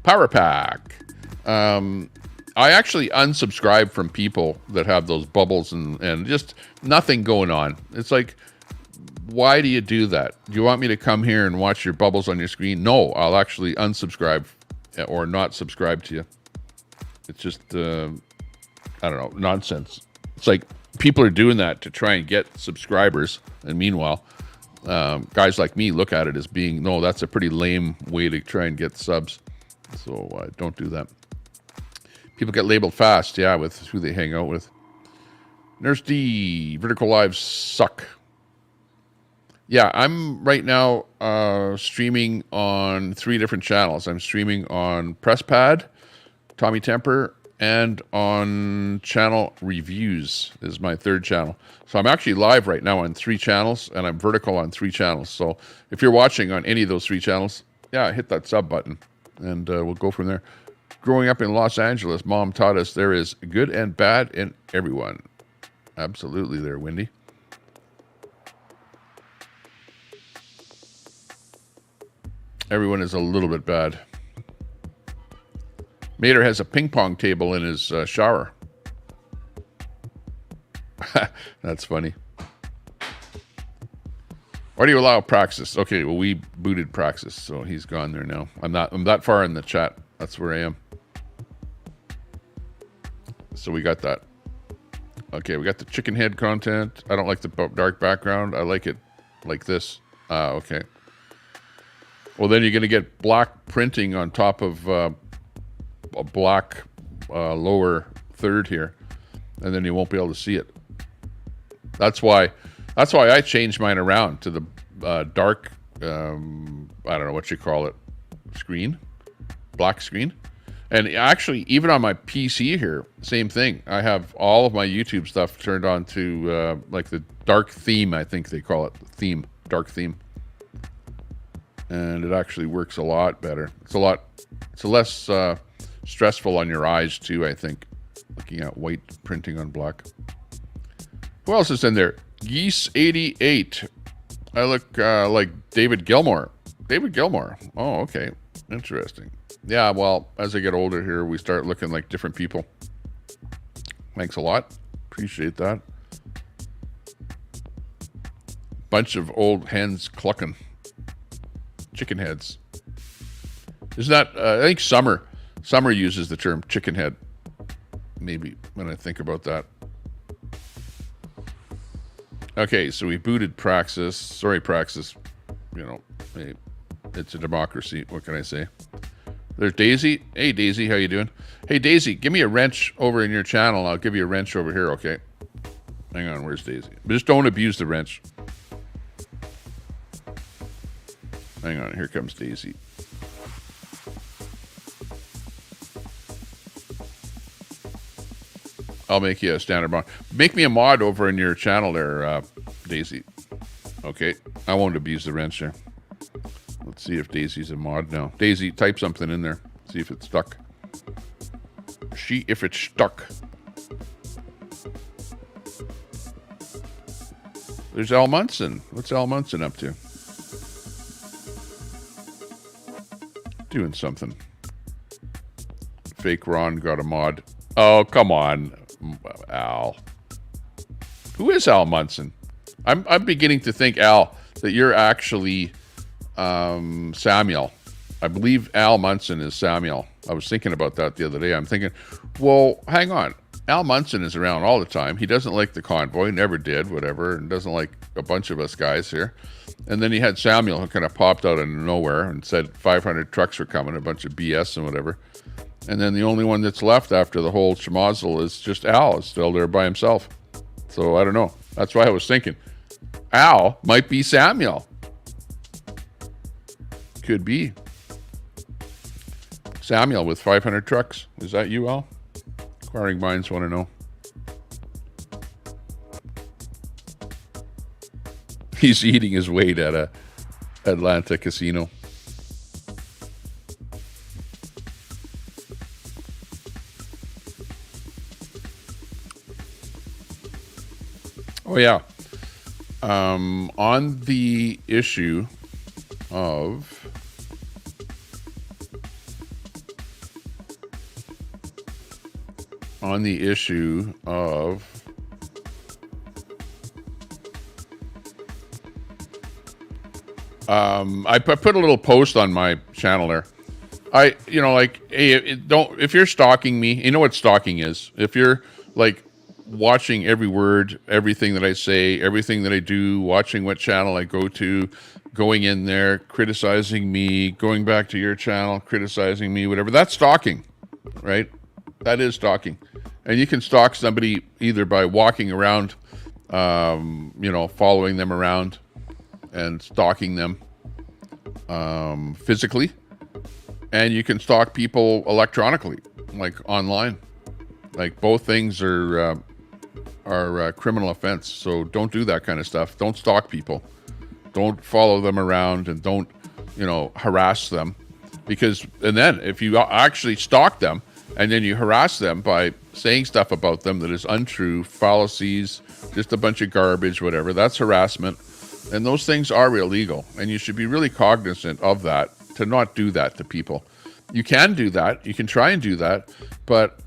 Power Pack. I actually unsubscribe from people that have those bubbles and just nothing going on. It's like, why do you do that? Do you want me to come here and watch your bubbles on your screen? No, I'll actually unsubscribe or not subscribe to you. It's just, I don't know, nonsense. It's like people are doing that to try and get subscribers. And meanwhile, guys like me look at it as being, no, that's a pretty lame way to try and get subs. So don't do that. People get labeled fast, yeah, with who they hang out with. Nurse D, vertical lives suck. Yeah, I'm right now streaming on 3 different channels. I'm streaming on PressPad, Tommy Temper, and on Channel Reviews is my 3rd channel. So I'm actually live right now on 3 channels, and I'm vertical on 3 channels. So if you're watching on any of those 3 channels, yeah, hit that sub button, and we'll go from there. Growing up in Los Angeles, Mom taught us there is good and bad in everyone. Absolutely there, Wendy. Everyone is a little bit bad. Mater has a ping pong table in his shower. That's funny. Why do you allow Praxis? Okay, well, we booted Praxis, so he's gone there now. I'm that far in the chat. That's where I am. So we got that. Okay, we got the chicken head content. I don't like the dark background. I like it like this. Okay. Well, then you're going to get black printing on top of a black lower third here, and then you won't be able to see it. That's why I changed mine around to the dark, I don't know what you call it, screen, black screen. And actually, even on my PC here, same thing. I have all of my YouTube stuff turned on to like the dark theme, I think they call it, dark theme. And it actually works a lot better. It's less stressful on your eyes too, I think, looking at white printing on black. Who else is in there? Geese88. I look like David Gilmour. David Gilmour. Oh, okay. Interesting. Yeah, well, as I get older here, we start looking like different people. Thanks a lot. Appreciate that. Bunch of old hens clucking. Chicken heads. Isn't that, I think Summer uses the term chicken head. Maybe when I think about that. Okay, so we booted Praxis. Sorry, Praxis. Hey, it's a democracy. What can I say? There's Daisy. Hey, Daisy, how you doing? Hey, Daisy, give me a wrench over in your channel. I'll give you a wrench over here, okay? Hang on, where's Daisy? Just don't abuse the wrench. Hang on, here comes Daisy. I'll make you a standard mod. Make me a mod over in your channel there, Daisy. Okay, I won't abuse the wrench there. Let's see if Daisy's a mod now. Daisy, type something in there. See if it's stuck. If it's stuck. There's Al Munson. What's Al Munson up to? Doing something. Fake Ron got a mod. Oh, come on, Al. Who is Al Munson? I'm beginning to think, Al, that you're actually Samuel. I believe Al Munson is Samuel. I was thinking about that the other day. I'm thinking, well, hang on. Al Munson is around all the time. He doesn't like the convoy, never did, whatever, and doesn't like a bunch of us guys here. And then he had Samuel, who kind of popped out of nowhere and said 500 trucks were coming, a bunch of BS and whatever. And then the only one that's left after the whole schmozzle is just Al, is still there by himself. So I don't know. That's why I was thinking Al might be Samuel. Could be. Samuel with 500 trucks. Is that you, Al? Inquiring minds want to know. He's eating his weight at a Atlanta casino. Oh yeah. On the issue of I put a little post on my channel there. Hey, if you're stalking me, you know what stalking is. If you're like watching every word, everything that I say, everything that I do, watching what channel I go to, going in there, criticizing me, going back to your channel, criticizing me, whatever, that's stalking, right? That is stalking. And you can stalk somebody either by walking around, following them around and stalking them physically. And you can stalk people electronically, like online. Like both things are criminal offense. So don't do that kind of stuff. Don't stalk people. Don't follow them around and don't, harass them. And then if you actually stalk them and then you harass them by saying stuff about them that is untrue, fallacies, just a bunch of garbage, whatever, that's harassment. And those things are illegal. And you should be really cognizant of that, to not do that to people. You can do that. You can try and do that, but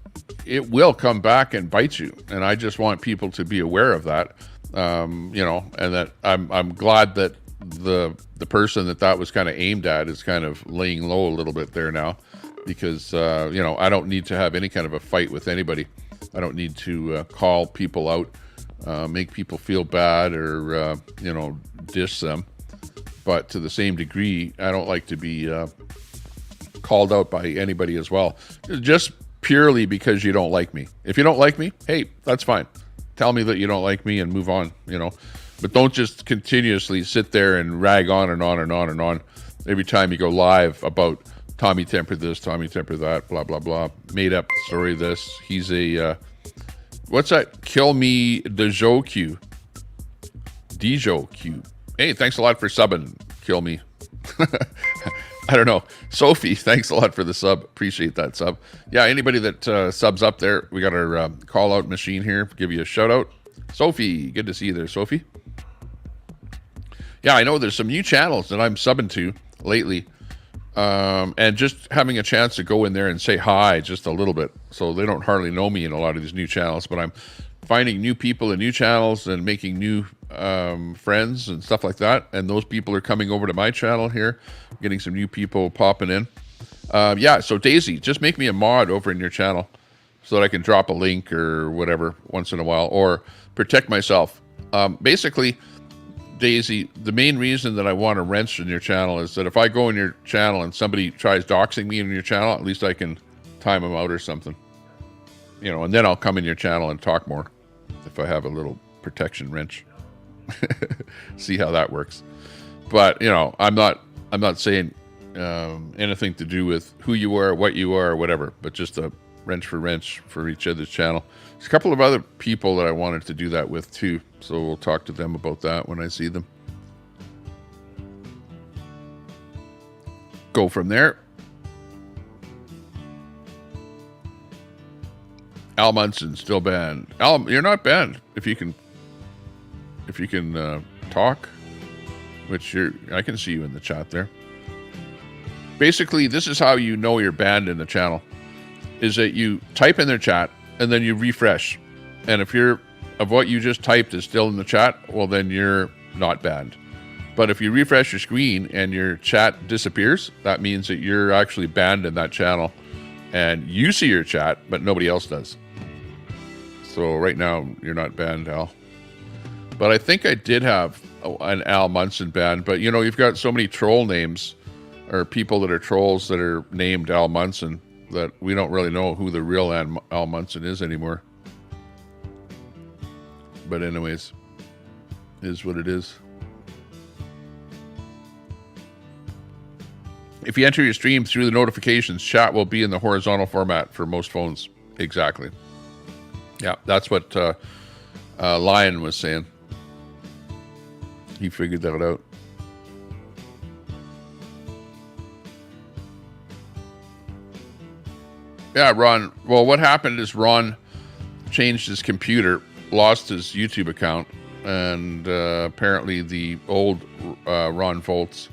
it will come back and bite you. And I just want people to be aware of that, and that I'm glad that the person that was kind of aimed at is kind of laying low a little bit there now, because, I don't need to have any kind of a fight with anybody. I don't need to call people out, make people feel bad or, dish them. But to the same degree, I don't like to be called out by anybody as well. Just purely because you don't like me. If you don't like me, hey, that's fine. Tell me that you don't like me and move on, But don't just continuously sit there and rag on and on and on and on every time you go live about Tommy Temper this, Tommy Temper that, blah, blah, blah. Made up story this. He's a, what's that? Kill me Dejo Q. Dejo Q. Hey, thanks a lot for subbing. Kill me. I don't know. Sophie, thanks a lot for the sub. Appreciate that sub. Yeah, anybody that subs up there, we got our call out machine here. Give you a shout out. Sophie, good to see you there, Sophie. Yeah, I know there's some new channels that I'm subbing to lately. And just having a chance to go in there and say hi just a little bit. So they don't hardly know me in a lot of these new channels, but I'm finding new people in new channels and making new friends and stuff like that. And those people are coming over to my channel here, getting some new people popping in. So Daisy, just make me a mod over in your channel so that I can drop a link or whatever once in a while, or protect myself. Basically, Daisy, the main reason that I want to wrench in your channel is that if I go in your channel and somebody tries doxing me in your channel, at least I can time them out or something. And then I'll come in your channel and talk more if I have a little protection wrench. See how that works. But, I'm not saying anything to do with who you are, what you are, or whatever, but just a wrench for each other's channel. There's a couple of other people that I wanted to do that with too, so we'll talk to them about that when I see them. Go from there. Al Munson still banned. Al, you're not banned if you can talk, which I can see you in the chat there. Basically, this is how you know you're banned in the channel, is that you type in their chat and then you refresh. And if what you just typed is still in the chat, well, then you're not banned. But if you refresh your screen and your chat disappears, that means that you're actually banned in that channel and you see your chat, but nobody else does. So right now, you're not banned, Al. But I think I did have an Al Munson ban. But, you know, you've got so many troll names, or people that are trolls that are named Al Munson, that we don't really know who the real Al Munson is anymore. But anyways, is what it is. If you enter your stream through the notifications, chat will be in the horizontal format for most phones. Exactly. Yeah, that's what Lion was saying. He figured that out. Yeah, Ron. Well, what happened is Ron changed his computer, lost his YouTube account, and apparently the old Ron Volts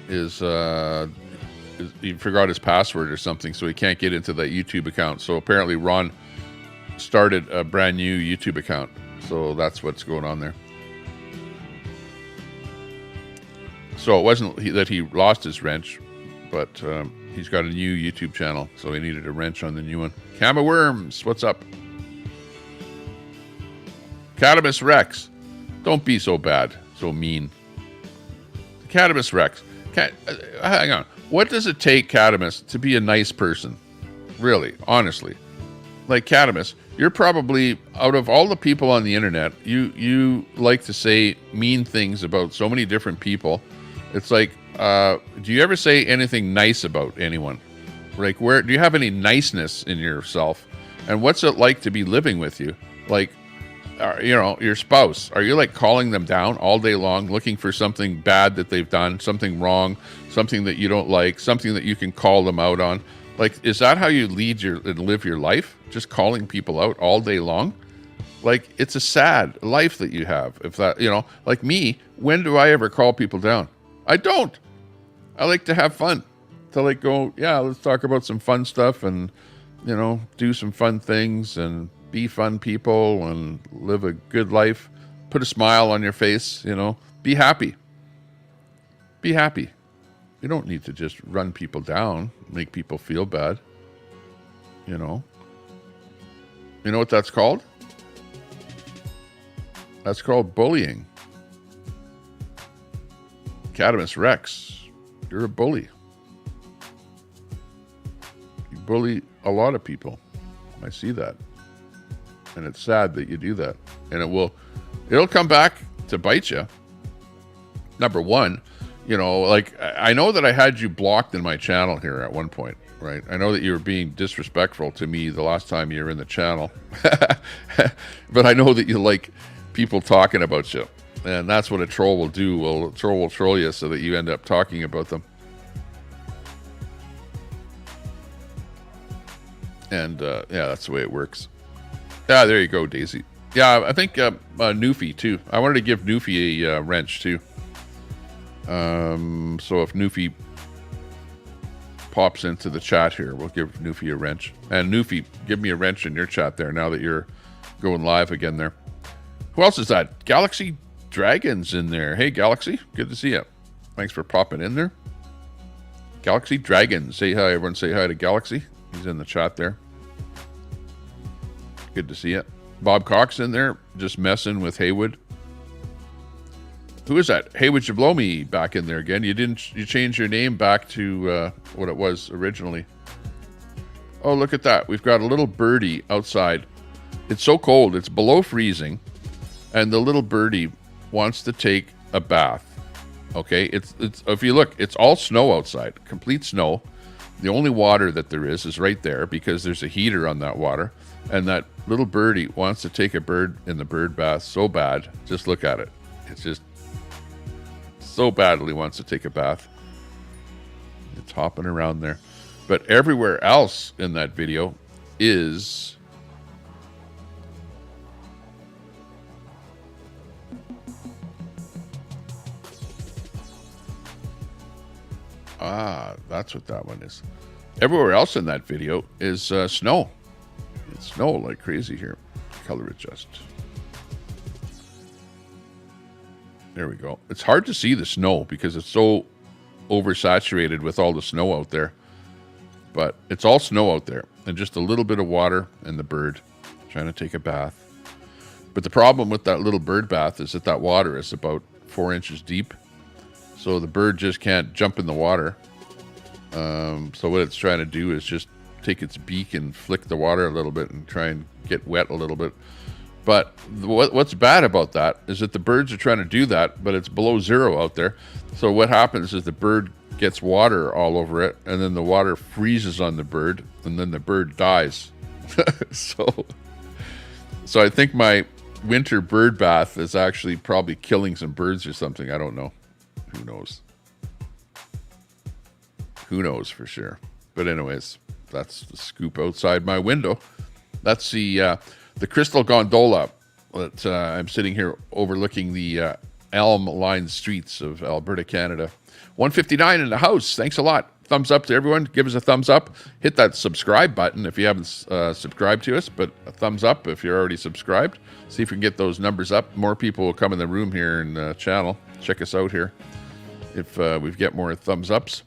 he forgot his password or something, so he can't get into that YouTube account. So apparently Ron started a brand new YouTube account. So that's what's going on there. So it wasn't that he lost his wrench, but he's got a new YouTube channel, so he needed a wrench on the new one. Kama Worms, what's up? Catamus Rex, don't be so bad, so mean. Catamus Rex, hang on. What does it take, Catamus, to be a nice person? Really, honestly. Like, Catamus, you're probably, out of all the people on the internet, you like to say mean things about so many different people. It's like, do you ever say anything nice about anyone? Like, do you have any niceness in yourself? And what's it like to be living with you? Like, you know, your spouse, are you like calling them down all day long, looking for something bad that they've done, something wrong, something that you don't like, something that you can call them out on? Like, is that how you live your life? Just calling people out all day long? Like, it's a sad life that you have. If that, you know, like me, when do I ever call people down? I don't. I like to have fun. To like go, yeah, let's talk about some fun stuff and, you know, do some fun things and be fun people and live a good life. Put a smile on your face, you know. Be happy. Be happy. You don't need to just run people down, make people feel bad. You know. You know what that's called? That's called bullying. Catamus Rex, you're a bully. You bully a lot of people. I see that. And it's sad that you do that. And it'll come back to bite you. Number one, you know, like, I know that I had you blocked in my channel here at one point, right? I know that you were being disrespectful to me the last time you were in the channel. But I know that you like people talking about you. And that's what a troll will do. Well, a troll will troll you so that you end up talking about them. And, yeah, that's the way it works. Yeah, there you go, Daisy. Yeah, I think Newfie, too. I wanted to give Newfie a wrench, too. So if Newfie pops into the chat here, we'll give Newfie a wrench. And Newfie, give me a wrench in your chat there now that you're going live again there. Who else is that? Galaxy Dragon's in there. Hey, Galaxy. Good to see you. Thanks for popping in there. Galaxy Dragon. Say hi. Everyone say hi to Galaxy. He's in the chat there. Good to see you. Bob Cox in there, just messing with Haywood. Who is that? Haywood you blow me back in there again. You changed your name back to what it was originally. Oh, look at that. We've got a little birdie outside. It's so cold. It's below freezing. And the little birdie wants to take a bath. Okay, it's if you look, it's all snow outside, complete snow. The only water that there is right there because there's a heater on that water. And that little birdie wants to take a bird in the bird bath so bad. Just look at it. It's just so badly wants to take a bath. It's hopping around there. But everywhere else in that video is that's what that one is. Everywhere else in that video is snow. It's snow like crazy here. Color adjust. There we go. It's hard to see the snow because it's so oversaturated with all the snow out there. But it's all snow out there. And just a little bit of water and the bird. trying to take a bath. But the problem with that little bird bath is that water is about 4 inches deep. So the bird just can't jump in the water. So what it's trying to do is just take its beak and flick the water a little bit and try and get wet a little bit. But what's bad about that is that the birds are trying to do that, but it's below zero out there. So what happens is the bird gets water all over it, and then the water freezes on the bird, and then the bird dies. So I think my winter bird bath is actually probably killing some birds or something. I don't know. Who knows? Who knows for sure? But anyways, that's the scoop outside my window. That's the crystal gondola that I'm sitting here overlooking the elm-lined streets of Alberta, Canada. 159 in the house. Thanks a lot. Thumbs up to everyone. Give us a thumbs up. Hit that subscribe button if you haven't subscribed to us, but a thumbs up if you're already subscribed. See if we can get those numbers up. More people will come in the room here in the channel. Check us out here if we get more thumbs ups.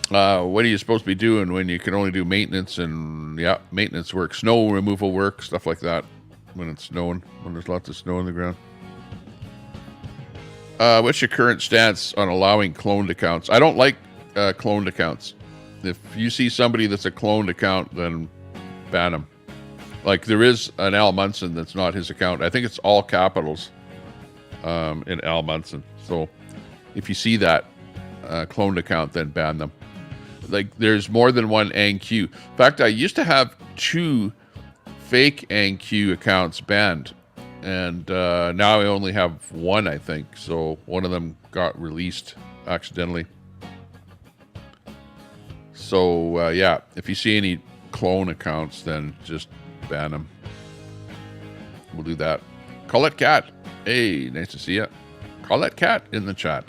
What are you supposed to be doing when you can only do maintenance and maintenance work, snow removal work, stuff like that when it's snowing, when there's lots of snow on the ground? What's your current stance on allowing cloned accounts? I don't like cloned accounts. If you see somebody that's a cloned account, then ban them. Like there is an Al Munson that's not his account. I think it's all capitals in Al Munson. So if you see that cloned account, then ban them. Like there's more than one AngQ. In fact, I used to have 2 fake AngQ accounts banned, and now I only have 1, I think. So one of them got released accidentally. So yeah, if you see any clone accounts, then just ban them. We'll do that. Colette Cat. Hey, nice to see you. Colette Cat in the chat.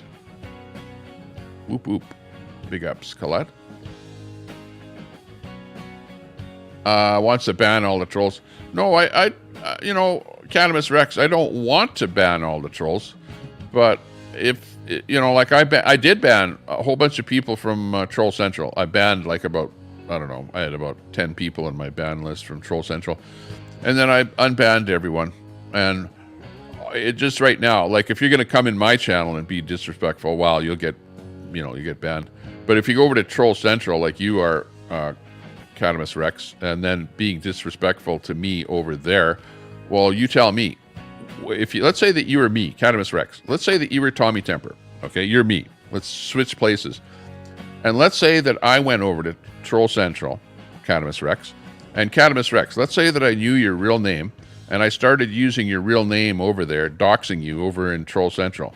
Whoop whoop. Big ups, Colette. Wants to ban all the trolls. No, I you know, Cannabis Rex, I don't want to ban all the trolls, but if you know, like I did ban a whole bunch of people from Troll Central. I banned like about, I don't know, I had about 10 people in my ban list from Troll Central, and then I unbanned everyone. And it just right now, like if you're gonna come in my channel and be disrespectful, well, you'll get, you know, you get banned. But if you go over to Troll Central, like you are, Cannabis Rex, and then being disrespectful to me over there, well, you tell me. If you, let's say that you were me, Cannabis Rex. Let's say that you were Tommy Temper. Okay, you're me. Let's switch places. And let's say that I went over to Troll Central, Cannabis Rex, and Cannabis Rex. Let's say that I knew your real name, and I started using your real name over there, doxing you over in Troll Central.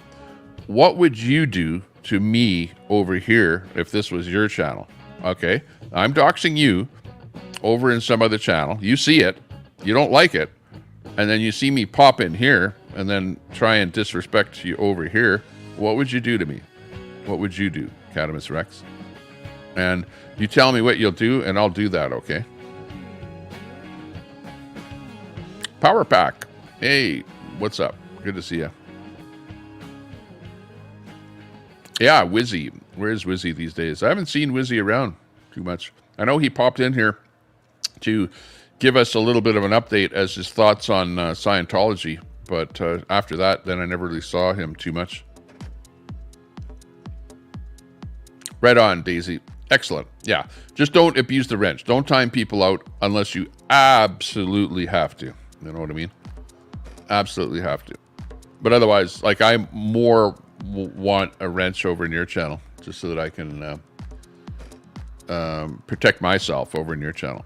What would you do to me over here if this was your channel? Okay, I'm doxing you over in some other channel. You see it, you don't like it, and then you see me pop in here and then try and disrespect you over here. What would you do to me? What would you do, Cannabis Rex? And you tell me what you'll do, and I'll do that, okay? Power Pack. Hey, what's up? Good to see you. Yeah, Wizzy. Where's Wizzy these days? I haven't seen Wizzy around too much. I know he popped in here to give us a little bit of an update as his thoughts on Scientology, but after that, then I never really saw him too much. Right on, Daisy. Excellent. Yeah, just don't abuse the wrench. Don't time people out unless you absolutely have to. You know what I mean? Absolutely have to. But otherwise, like I more want a wrench over in your channel just so that I can protect myself over in your channel.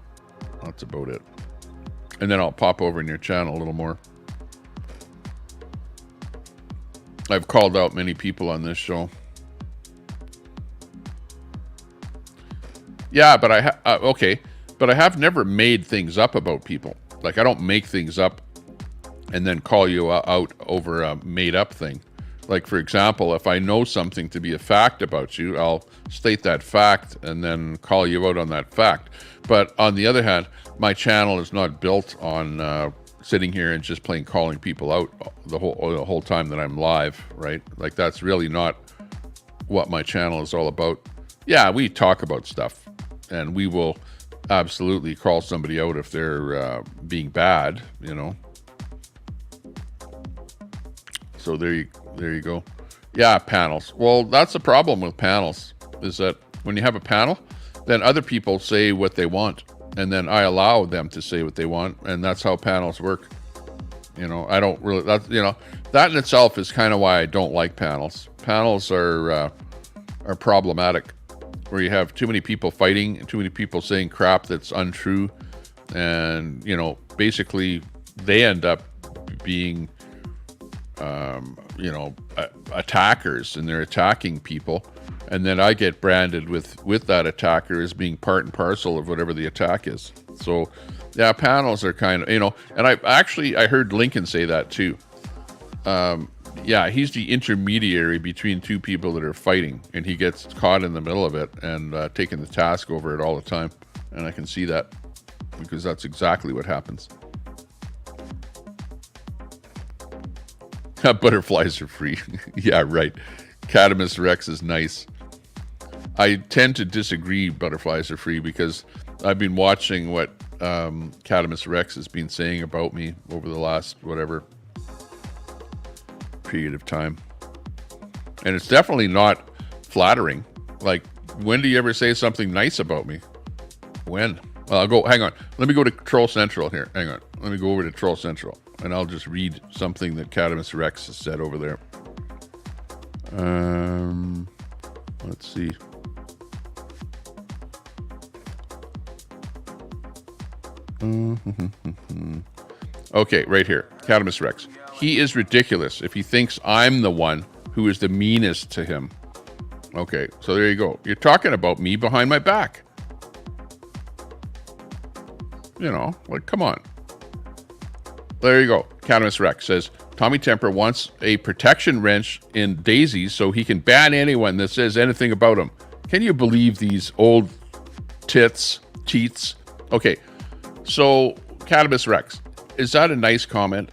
That's about it. And then I'll pop over in your channel a little more. I've called out many people on this show. Yeah, but okay, but I have never made things up about people. Like I don't make things up and then call you out over a made up thing. Like for example, if I know something to be a fact about you, I'll state that fact and then call you out on that fact. But on the other hand, my channel is not built on sitting here and just plain calling people out the whole time that I'm live, right? Like that's really not what my channel is all about. Yeah, we talk about stuff, and we will absolutely call somebody out if they're being bad, you know. So there you go. Yeah, panels. Well, that's the problem with panels, is that when you have a panel, then other people say what they want, and then I allow them to say what they want, and that's how panels work. You know, I don't really, that, you know, that in itself is kind of why I don't like panels. Panels are problematic, where you have too many people fighting and too many people saying crap that's untrue, and, you know, basically they end up being you know, attackers, and they're attacking people, and then I get branded with that attacker as being part and parcel of whatever the attack is. So yeah, panels are kind of, you know, and I heard Lincoln say that too. Yeah, he's the intermediary between two people that are fighting, and he gets caught in the middle of it and taking the task over it all the time, and I can see that because that's exactly what happens. Butterflies are free. Yeah, right. Catamus Rex is nice. I tend to disagree butterflies are free because I've been watching what Catamus Rex has been saying about me over the last whatever period of time. And it's definitely not flattering. Like, when do you ever say something nice about me? When? Well, I'll go, hang on. Let me go to Troll Central here. Hang on. Let me go over to Troll Central, and I'll just read something that Catamus Rex has said over there. Let's see. Okay, right here. Catamus Rex. He is ridiculous if he thinks I'm the one who is the meanest to him. Okay, so there you go. You're talking about me behind my back. You know, like, come on. There you go. Catamus Rex says, Tommy Temper wants a protection wrench in Daisy so he can ban anyone that says anything about him. Can you believe these old cheats? Okay, so Catamus Rex, is that a nice comment?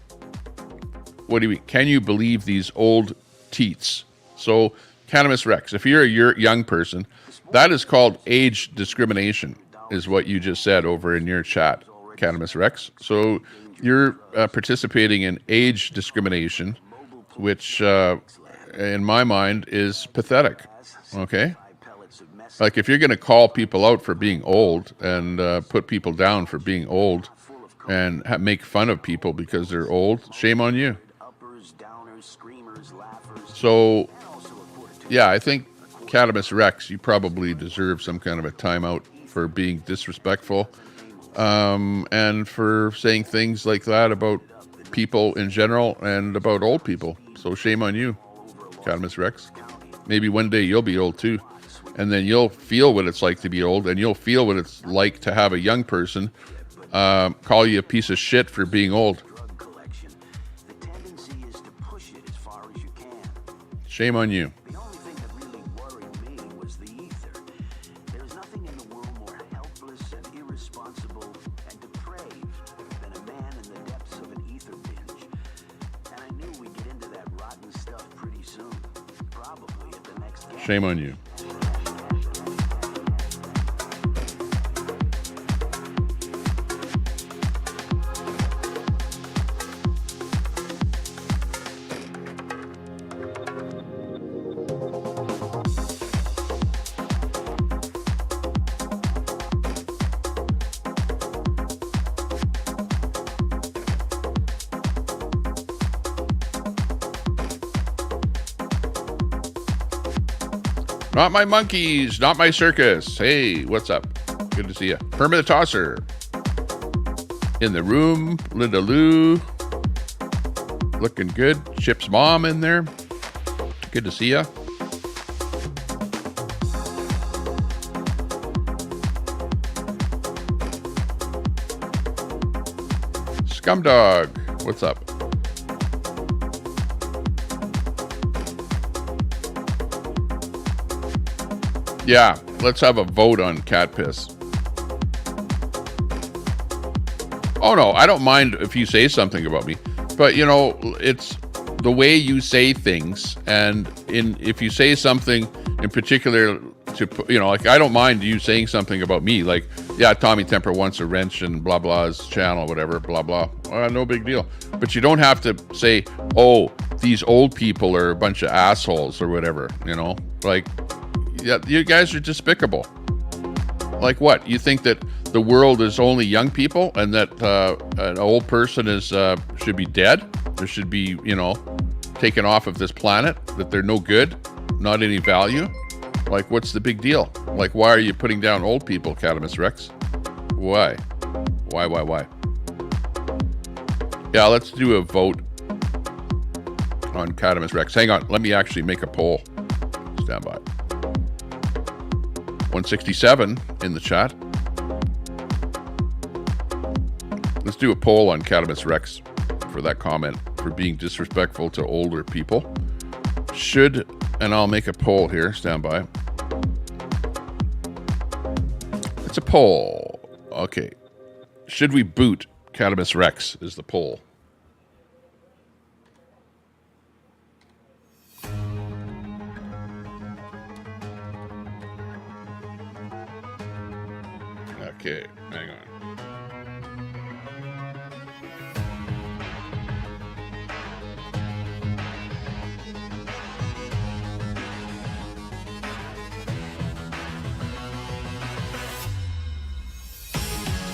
What do you mean? Can you believe these old teats? So, Catamus Rex, if you're a young person, that is called age discrimination, is what you just said over in your chat, Catamus Rex. So you're participating in age discrimination, which in my mind is pathetic. Okay? Like, if you're going to call people out for being old and put people down for being old and make fun of people because they're old, shame on you. So, yeah, I think Catamus Rex, you probably deserve some kind of a timeout for being disrespectful and for saying things like that about people in general and about old people. So shame on you, Catamus Rex. Maybe one day you'll be old too, and then you'll feel what it's like to be old, and you'll feel what it's like to have a young person call you a piece of shit for being old. Shame on you. The only thing that really worried me was the ether. There's nothing in the world more helpless and irresponsible and depraved than a man in the depths of an ether binge. And I knew we'd get into that rotten stuff pretty soon. Probably at the next game. Shame on you. Not my monkeys, not my circus. Hey, what's up? Good to see you. Perma the Tosser. In the room, Linda Lou. Looking good. Chip's mom in there. Good to see you. Scumdog, what's up? Yeah, let's have a vote on cat piss. Oh no, I don't mind if you say something about me, but you know, it's the way you say things, and if you say something in particular to, you know, like I don't mind you saying something about me, like, yeah, Tommy Temper wants a wrench and blah blah's channel, whatever, blah blah. No big deal. But you don't have to say, oh, these old people are a bunch of assholes or whatever, you know, like, yeah, you guys are despicable. Like what? You think that the world is only young people and that an old person is should be dead? There should be, you know, taken off of this planet, that they're no good, not any value? Like, what's the big deal? Like, why are you putting down old people, Cadamus Rex? Why? Why? Yeah, let's do a vote on Cadamus Rex. Hang on, let me actually make a poll. Stand by. 167 in the chat. Let's do a poll on Cadamus Rex for that comment, for being disrespectful to older people. Should, and I'll make a poll here, stand by. It's a poll. Okay. Should we boot Cadamus Rex is the poll. Okay, hang on.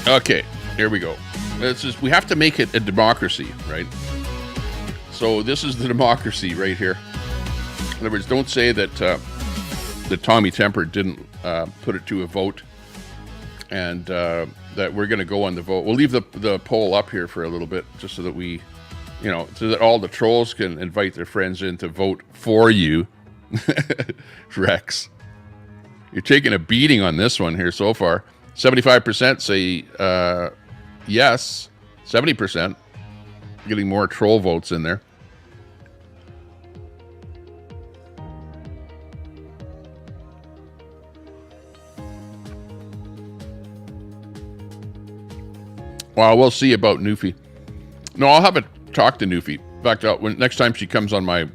Okay, here we go. We have to make it a democracy, right? So this is the democracy right here. In other words, don't say that that Tommy Temper didn't put it to a vote, and that we're going to go on the vote. We'll leave the poll up here for a little bit, just so that we, you know, so that all the trolls can invite their friends in to vote for you, Rex. You're taking a beating on this one here so far. 75% say yes. 70%. Getting more troll votes in there. Well, we'll see about Newfie. No, I'll have a talk to Newfie. In fact, next time she comes on my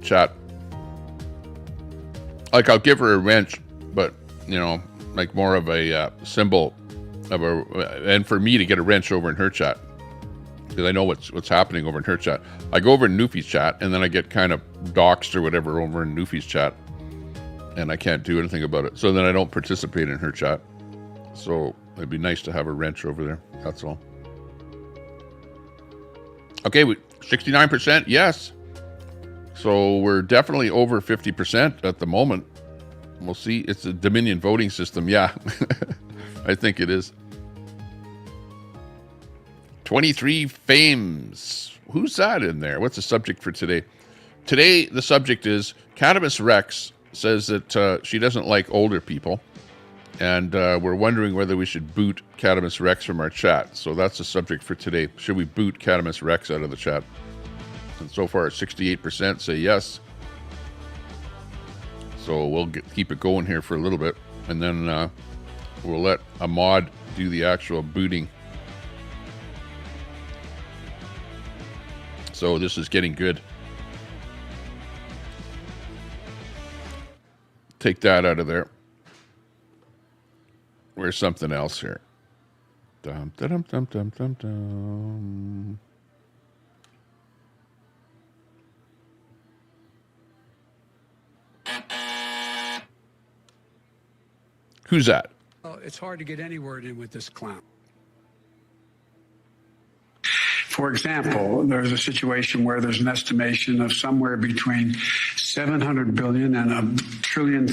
chat, like, I'll give her a wrench, but, you know, like more of a symbol of and for me to get a wrench over in her chat, because I know what's happening over in her chat. I go over in Newfie's chat, and then I get kind of doxxed or whatever over in Newfie's chat, and I can't do anything about it. So then I don't participate in her chat. So it'd be nice to have a wrench over there. That's all. Okay, 69%, yes. So we're definitely over 50% at the moment. We'll see. It's a Dominion voting system. Yeah, I think it is. 23 fames. Who's that in there? What's the subject for today? Today, the subject is Cadamus Rex says that she doesn't like older people. And we're wondering whether we should boot Cadamus Rex from our chat. So that's the subject for today. Should we boot Cadamus Rex out of the chat? And so far, 68% say yes. So we'll keep it going here for a little bit. And then we'll let a mod do the actual booting. So this is getting good. Take that out of there. Where's something else here? Dum, dum, dum, dum, dum, dum. Who's that? Well, it's hard to get any word in with this clown. For example, there's a situation where there's an estimation of somewhere between 700 billion and $1.3 trillion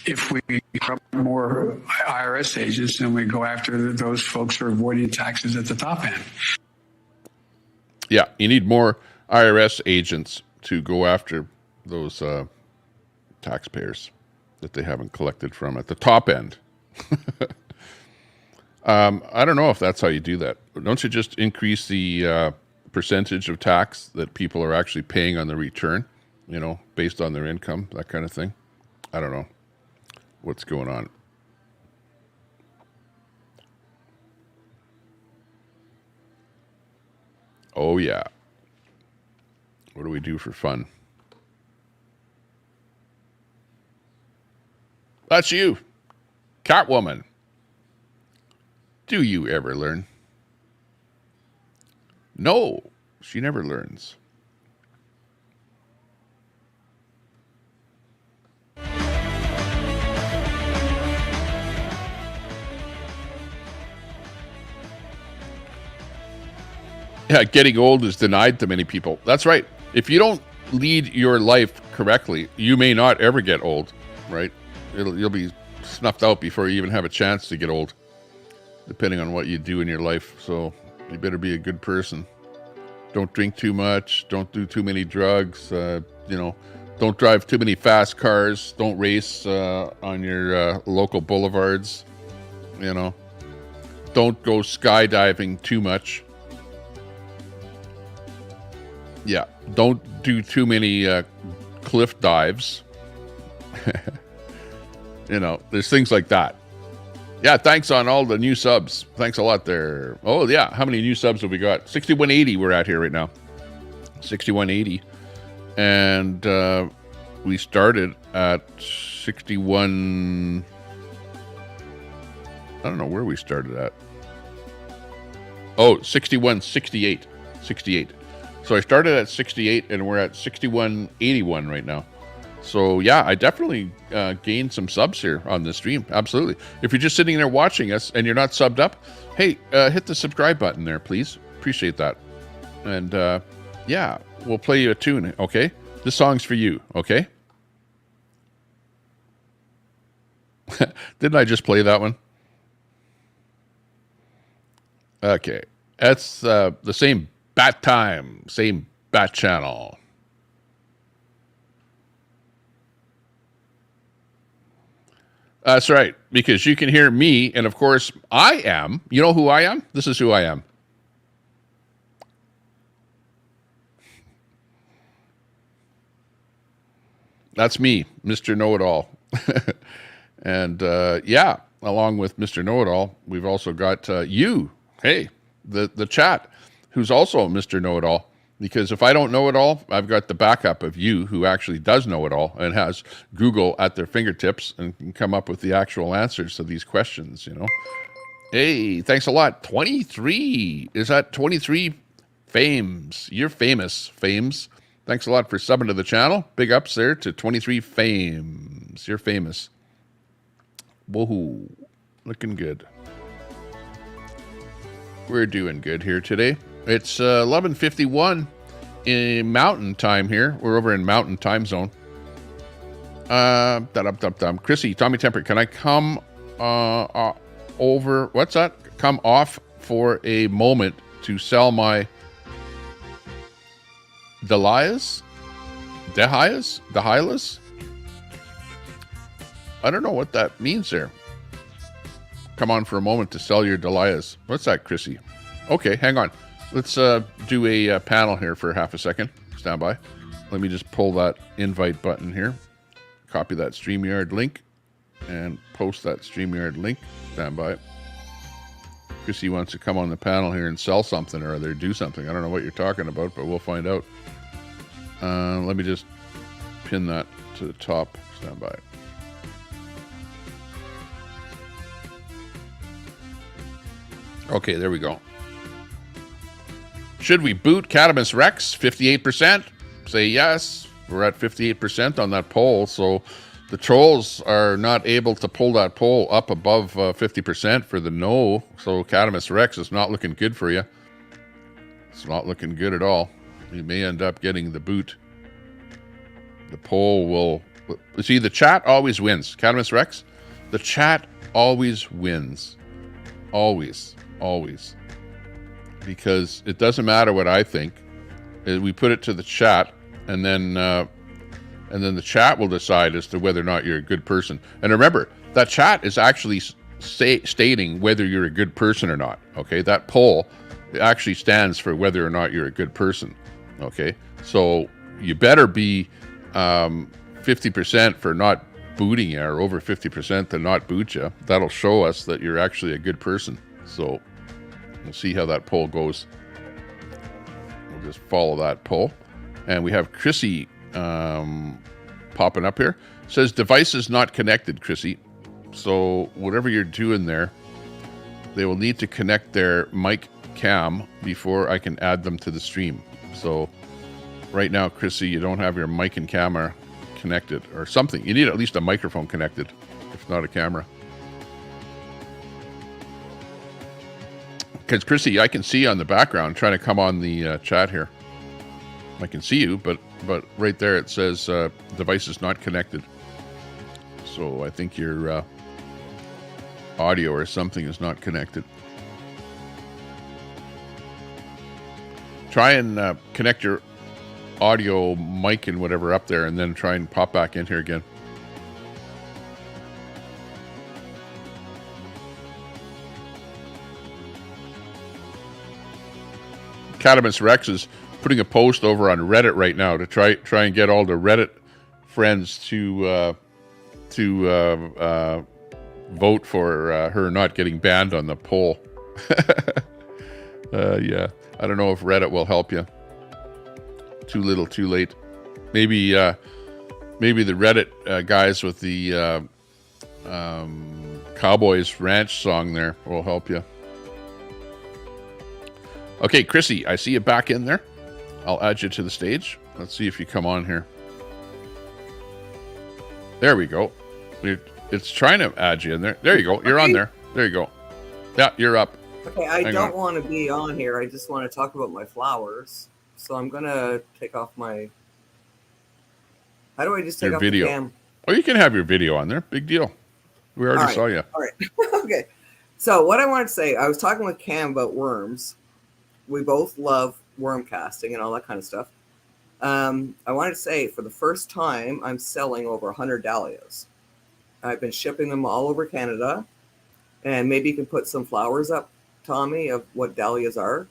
if we have more IRS agents and we go after those folks who are avoiding taxes at the top end. Yeah, you need more IRS agents to go after those taxpayers that they haven't collected from at the top end. I don't know if that's how you do that. Don't you just increase the percentage of tax that people are actually paying on the return, you know, based on their income, that kind of thing? I don't know what's going on. Oh, yeah. What do we do for fun? That's you. Catwoman. Do you ever learn? No, she never learns. Yeah, getting old is denied to many people. That's right. If you don't lead your life correctly, you may not ever get old, right? You'll be snuffed out before you even have a chance to get old, depending on what you do in your life. So you better be a good person. Don't drink too much. Don't do too many drugs. Don't drive too many fast cars. Don't race on your local boulevards. Don't go skydiving too much. Yeah, don't do too many cliff dives. There's things like that. Yeah, thanks on all the new subs. Thanks a lot there. Oh, yeah, how many new subs have we got? 6180 we're at here right now. 6180. And we started at 61... I don't know where we started at. Oh, 6168. 68. So I started at 68 and we're at 6181 right now. So yeah, I definitely gained some subs here on this stream. Absolutely. If you're just sitting there watching us and you're not subbed up, hey, hit the subscribe button there, please. Appreciate that. And yeah, we'll play you a tune, okay? This song's for you, okay? Didn't I just play that one? Okay. That's the same bat time, same bat channel. That's right, because you can hear me, and of course, I am. You know who I am? This is who I am. That's me, Mr. Know-It-All. And yeah, along with Mr. Know-It-All, we've also got you, hey, the chat, who's also Mr. Know-It-All. Because if I don't know it all, I've got the backup of you who actually does know it all and has Google at their fingertips and can come up with the actual answers to these questions, Hey, thanks a lot. 23. Is that 23 fames? You're famous, fames. Thanks a lot for subbing to the channel. Big ups there to 23 fames. You're famous. Woohoo. Looking good. We're doing good here today. It's 11:51 in Mountain Time here. We're over in Mountain Time Zone. Chrissy, Tommy Temper, can I come over? What's that? Come off for a moment to sell my Delhias? I don't know what that means there. Come on for a moment to sell your Delhias. What's that, Chrissy? Okay, hang on. Let's do a panel here for half a second. Stand by. Let me just pull that invite button here. Copy that StreamYard link and post that StreamYard link. Stand by. Chrissy wants to come on the panel here and sell something or other, do something. I don't know what you're talking about, but we'll find out. Let me just pin that to the top. Stand by. Okay, there we go. Should we boot Catamus Rex? 58%. Say yes. We're at 58% on that poll. So the trolls are not able to pull that poll up above 50% for the no. So Catamus Rex is not looking good for you. It's not looking good at all. You may end up getting the boot. The poll will... See, the chat always wins. Catamus Rex, the chat always wins. Always. Always. Because it doesn't matter what I think. We put it to the chat, and then the chat will decide as to whether or not you're a good person. And remember, that chat is actually stating whether you're a good person or not. Okay, that poll actually stands for whether or not you're a good person. Okay, so you better be 50% for not booting you, or over 50% to not boot you. That'll show us that you're actually a good person. So we'll see how that poll goes. We'll just follow that poll. And we have Chrissy popping up here. says device is not connected, Chrissy. So whatever you're doing there, they will need to connect their mic cam before I can add them to the stream. So right now, Chrissy, you don't have your mic and camera connected or something. You need at least a microphone connected, if not a camera. Because Chrissy, I can see you on the background trying to come on the chat here. I can see you, but right there it says device is not connected. So I think your audio or something is not connected. Try and connect your audio mic and whatever up there, and then try and pop back in here again. Catamus Rex is putting a post over on Reddit right now to try and get all the Reddit friends to vote for her not getting banned on the poll. Yeah, I don't know if Reddit will help you. Too little, too late. Maybe the Reddit guys with the Cowboys Ranch song there will help you. Okay, Chrissy, I see you back in there. I'll add you to the stage. Let's see if you come on here. There we go. It's trying to add you in there. There you go. You're on there. There you go. Yeah, you're up. Okay, I don't want to be on here. I just want to talk about my flowers. So I'm going to take off my... How do I just take your off video? the cam? Oh, you can have your video on there. Big deal. We already saw you. All right. Okay. So what I wanted to say, I was talking with Cam about worms. We both love worm casting and all that kind of stuff. I wanted to say, for the first time, I'm selling over 100 dahlias. I've been shipping them all over Canada. And maybe you can put some flowers up, Tommy, of what dahlias are.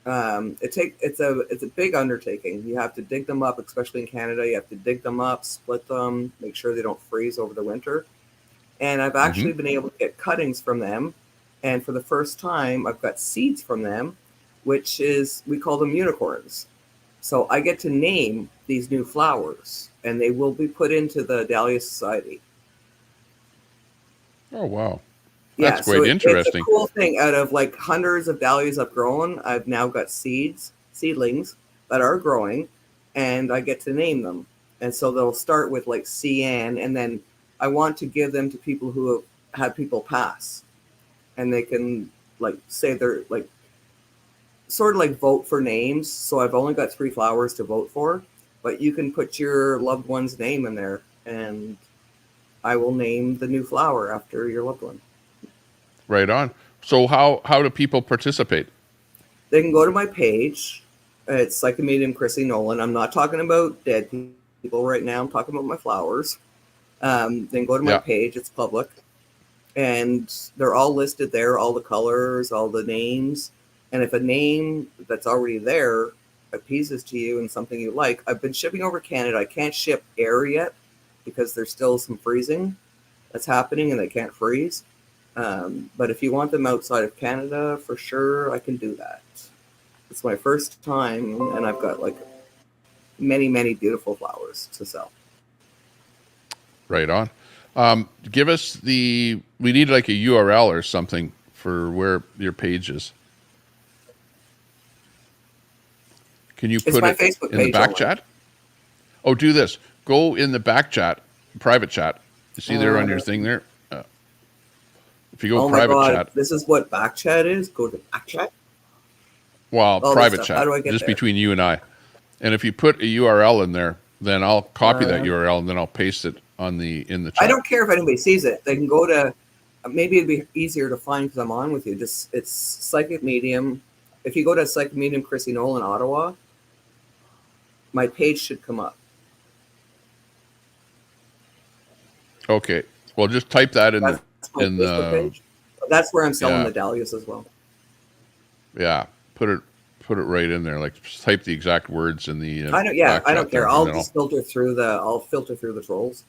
It's a big undertaking. You have to dig them up, especially in Canada. You have to dig them up, split them, make sure they don't freeze over the winter. And I've actually been able to get cuttings from them. And for the first time, I've got seeds from them, which is, we call them unicorns. So I get to name these new flowers, and they will be put into the Dahlia Society. Oh, wow. That's quite interesting. It's a cool thing. Out of like hundreds of dahlias I've grown, I've now got seedlings that are growing, and I get to name them. And so they'll start with like CN, and then I want to give them to people who have had people pass. And they can like say they're like sort of like vote for names. So I've only got 3 flowers to vote for, but you can put your loved one's name in there, and I will name the new flower after your loved one. Right on. So how do people participate? They can go to my page. It's like a medium Chrissy Nolan. I'm not talking about dead people right now. I'm talking about my flowers. Then go to my page. It's public. And they're all listed there, all the colors, all the names. And if a name that's already there appeases to you and something you like, I've been shipping over Canada. I can't ship air yet because there's still some freezing that's happening and they can't freeze. But if you want them outside of Canada, for sure, I can do that. It's my first time, and I've got like many, many beautiful flowers to sell. Right on. Give us we need like a URL or something for where your page is. Can you put it in the back chat? Oh, do this. Go in the back chat, private chat. You see there on your thing there? If you go private chat. This is what back chat is? Go to back chat? Well, private chat. How do I get just there? Between you and I. And if you put a URL in there, then I'll copy that URL and then I'll paste it in the chat. I don't care if anybody sees it. They can go to, maybe it'd be easier to find because I'm on with you. It's Psychic Medium. If you go to Psychic Medium Chrissy Nolan Ottawa, my page should come up. Okay. Well, just type that in the page. That's where I'm selling the dahlias as well. Yeah, put it right in there. Like just type the exact words in the. I don't care. I'll just filter through the trolls.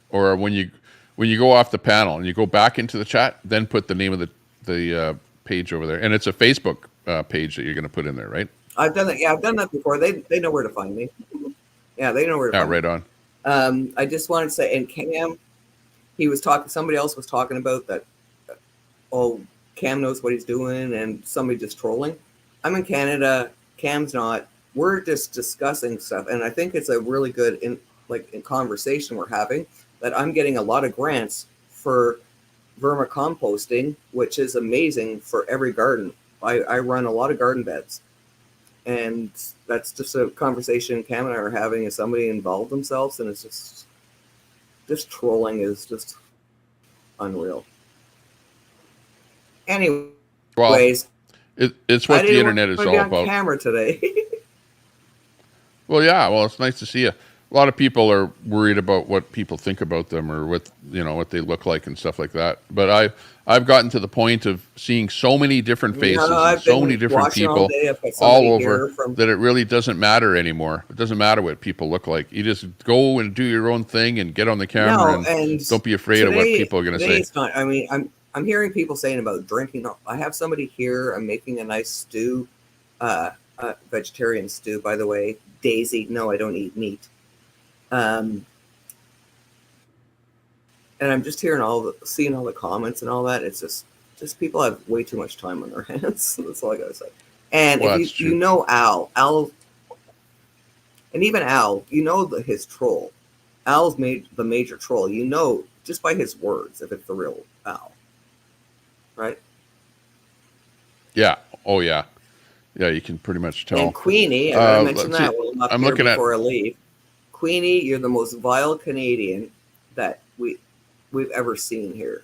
Or when you go off the panel and you go back into the chat, then put the name of the page over there, and it's a Facebook page that you're going to put in there, right? I've done that. Yeah, I've done that before. They know where to find me. Yeah, they know where to find me. Right on. I just wanted to say, and Cam, he was talking. Somebody else was talking about that. Oh, Cam knows what he's doing, and somebody just trolling. I'm in Canada. Cam's not. We're just discussing stuff, and I think it's a really good in conversation we're having. That I'm getting a lot of grants for vermicomposting, which is amazing for every garden. I run a lot of garden beds, and that's just a conversation Cam and I are having. Is somebody involved themselves, and it's just trolling is just unreal. Anyways, Well, it's what the internet is all about. Camera today. Well, yeah. Well, it's nice to see you. A lot of people are worried about what people think about them or what they look like and stuff like that. But I've gotten to the point of seeing so many different faces, and so many different people all over that it really doesn't matter anymore. It doesn't matter what people look like. You just go and do your own thing and get on the camera and don't be afraid of what people are going to say. It's not, I mean, I'm hearing people saying about drinking. I have somebody here. I'm making a nice stew, vegetarian stew, by the way. Daisy, no, I don't eat meat. And I'm just hearing seeing all the comments and all that. It's just people have way too much time on their hands. That's all I gotta say. And if you know Al, and even Al, his troll. Al's made the major troll. Just by his words if it's the real Al, right? Yeah. Oh yeah. Yeah, you can pretty much tell. And Queenie, I mentioned that. I'm looking before I leave. Queenie, you're the most vile Canadian that we've ever seen here.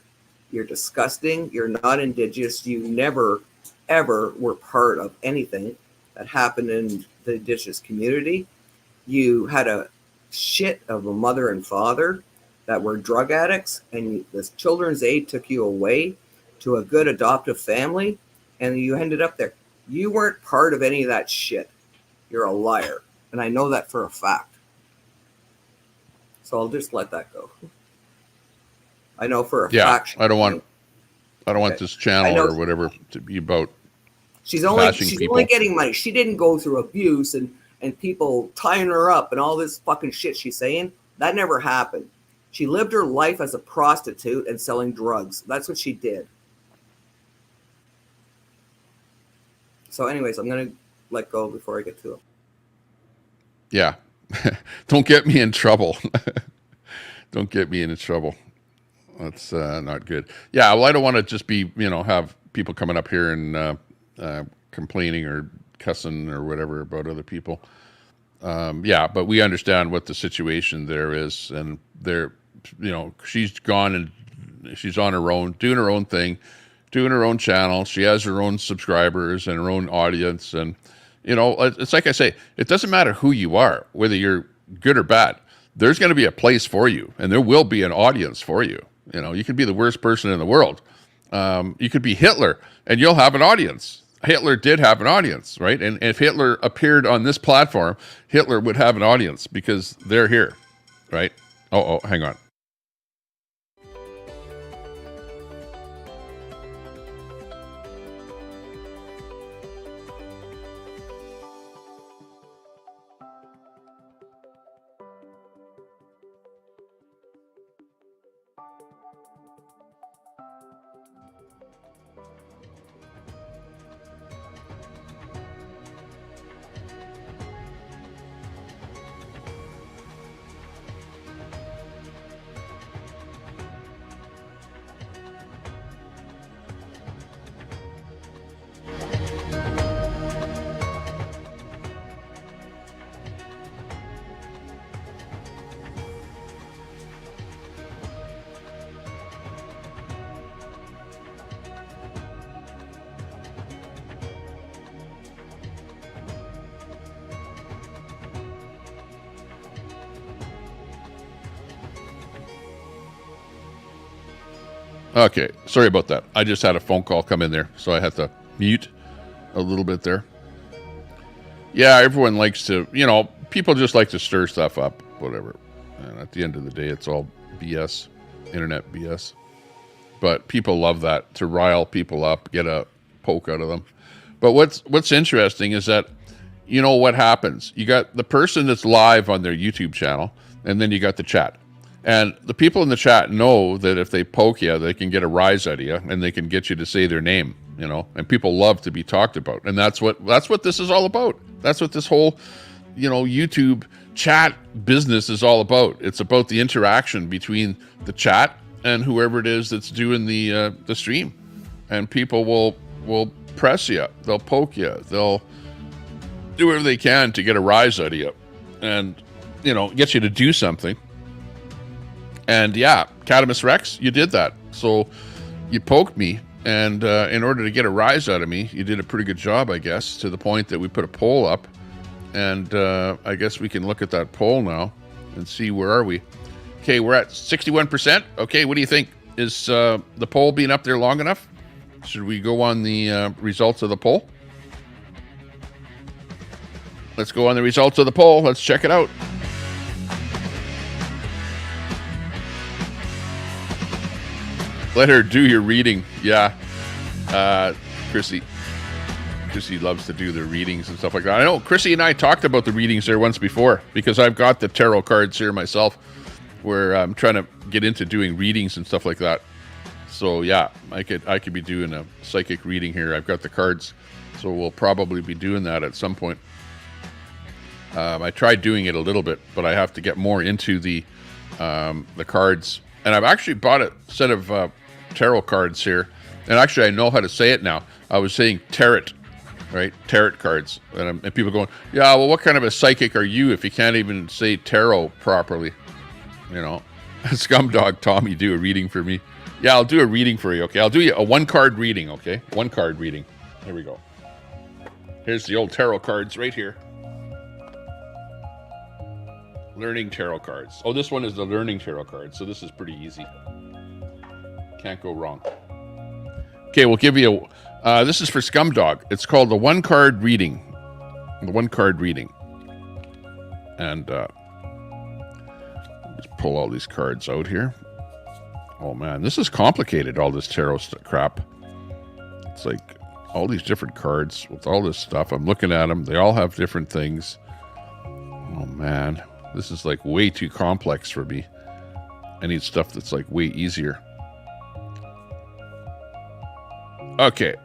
You're disgusting. You're not Indigenous. You never, ever were part of anything that happened in the Indigenous community. You had a shit of a mother and father that were drug addicts, and this Children's Aid took you away to a good adoptive family, and you ended up there. You weren't part of any of that shit. You're a liar. And I know that for a fact. So I'll just let that go. I know for a fact. I don't want this channel or whatever to be about. She's only getting money. She didn't go through abuse and people tying her up and all this fucking shit she's saying. That never happened. She lived her life as a prostitute and selling drugs. That's what she did. So anyways, I'm going to let go before I get to it. Yeah. Don't get me in trouble. Don't get me into trouble. That's not good. Yeah, well, I don't want to just be, have people coming up here and complaining or cussing or whatever about other people. Yeah, but we understand what the situation there is. And she's gone and she's on her own, doing her own thing, doing her own channel. She has her own subscribers and her own audience. And, it's like I say, it doesn't matter who you are, whether you're good or bad. There's going to be a place for you, and there will be an audience for you. You could be the worst person in the world. You could be Hitler, and you'll have an audience. Hitler did have an audience, right? And if Hitler appeared on this platform, Hitler would have an audience because they're here, right? Oh, hang on. Okay, sorry about that. I just had a phone call come in there, so I had to mute a little bit there. Yeah, everyone likes to, people just like to stir stuff up, whatever. And at the end of the day, it's all BS, internet BS. But people love that, to rile people up, get a poke out of them. But what's interesting is that, what happens? You got the person that's live on their YouTube channel. and then you got the chat. And the people in the chat know that if they poke you, they can get a rise out of you, and they can get you to say their name, you know. And people love to be talked about, and that's what this is all about. That's what this whole, you know, YouTube chat business is all about. It's about the interaction between the chat and whoever it is that's doing the stream. And people will press you, they'll poke you, they'll do whatever they can to get a rise out of you, and, you know, get you to do something. And yeah, Catamus Rex, you did that. So you poked me, and in order to get a rise out of me, you did a pretty good job, I guess, to the point that we put a poll up. And I guess we can look at that poll now and see where are we. Okay, we're at 61%. Okay, what do you think? Is the poll being up there long enough? Should we go on the results of the poll? Let's go on the results of the poll. Let's check it out. Let her do your reading. Yeah. Chrissy loves to do the readings and stuff like that. I know Chrissy and I talked about the readings there once before, because I've got the tarot cards here myself, where I'm trying to get into doing readings and stuff like that. So yeah, I could be doing a psychic reading here. I've got the cards, so we'll probably be doing that at some point. I tried doing it a little bit, but I have to get more into the cards. And I've actually bought a set of tarot cards here, and actually I know how to say it now. I was saying tarot, right? Tarot cards, and people going, yeah, well, what kind of a psychic are you if you can't even say tarot properly? You know, Scumdog Tommy, do a reading for me. Yeah, I'll do a reading for you. Okay, I'll do you a 1-card reading. Okay, 1-card reading. Here we go. Here's the old tarot cards right here. Learning tarot cards. Oh, this one is the learning tarot card, so this is pretty easy. Can't go wrong. Okay, we'll give you a... this is for Scumdog. It's called the 1-card reading. The 1-card reading. And just pull all these cards out here. Oh, man, this is complicated, all this tarot crap. It's like all these different cards with all this stuff. I'm looking at them. They all have different things. Oh, man. This is like way too complex for me. I need stuff that's like way easier. Okay.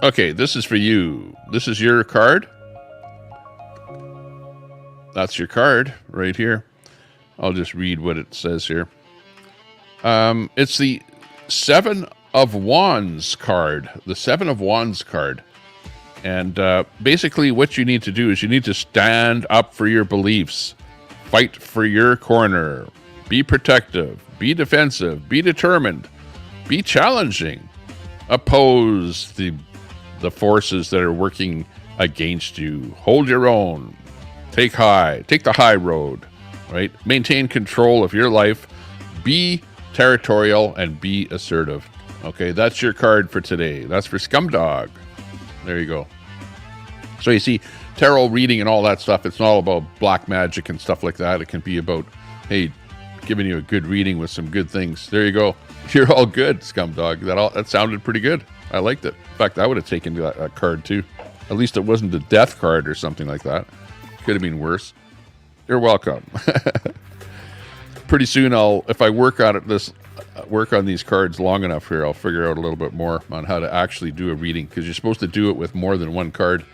Okay, this is for you. This is your card. That's your card right here. I'll just read what it says here. It's the 7 of Wands card. The 7 of Wands card. And basically what you need to do is you need to stand up for your beliefs. Fight for your corner. Be protective. Be defensive. Be determined. Be challenging. Oppose the forces that are working against you. Hold your own. Take the high road, right? Maintain control of your life. Be territorial and be assertive. Okay, that's your card for today. That's for Scumdog. There you go. So you see, tarot reading and all that stuff, it's not all about black magic and stuff like that. It can be about, hey, giving you a good reading with some good things. There you go. You're all good, Scumdog. That sounded pretty good. I liked it. In fact, I would have taken that card too. At least it wasn't a death card or something like that. Could have been worse. You're welcome. Pretty soon, if I work on these cards long enough here, I'll figure out a little bit more on how to actually do a reading, because you're supposed to do it with more than one card.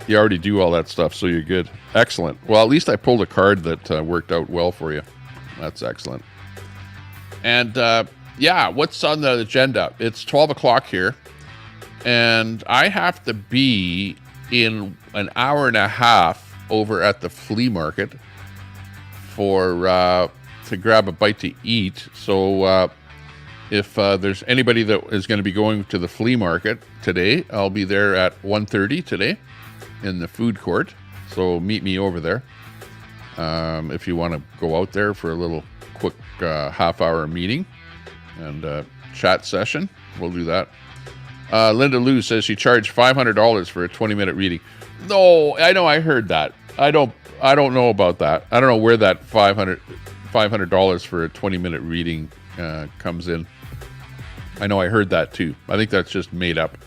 You already do all that stuff, so you're good. Excellent. Well, at least I pulled a card that worked out well for you. That's excellent. And yeah, what's on the agenda? It's 12 o'clock here, and I have to be in an hour and a half over at the flea market to grab a bite to eat. So if there's anybody that is going to be going to the flea market today, I'll be there at 1:30 today in the food court. So meet me over there. If you want to go out there for a little quick half-hour meeting and chat session, we'll do that. Linda Lou says she charged $500 for a 20-minute reading. No, I know, I heard that. I don't know about that. I don't know where that $500 for a 20-minute reading comes in. I know I heard that too. I think that's just made up.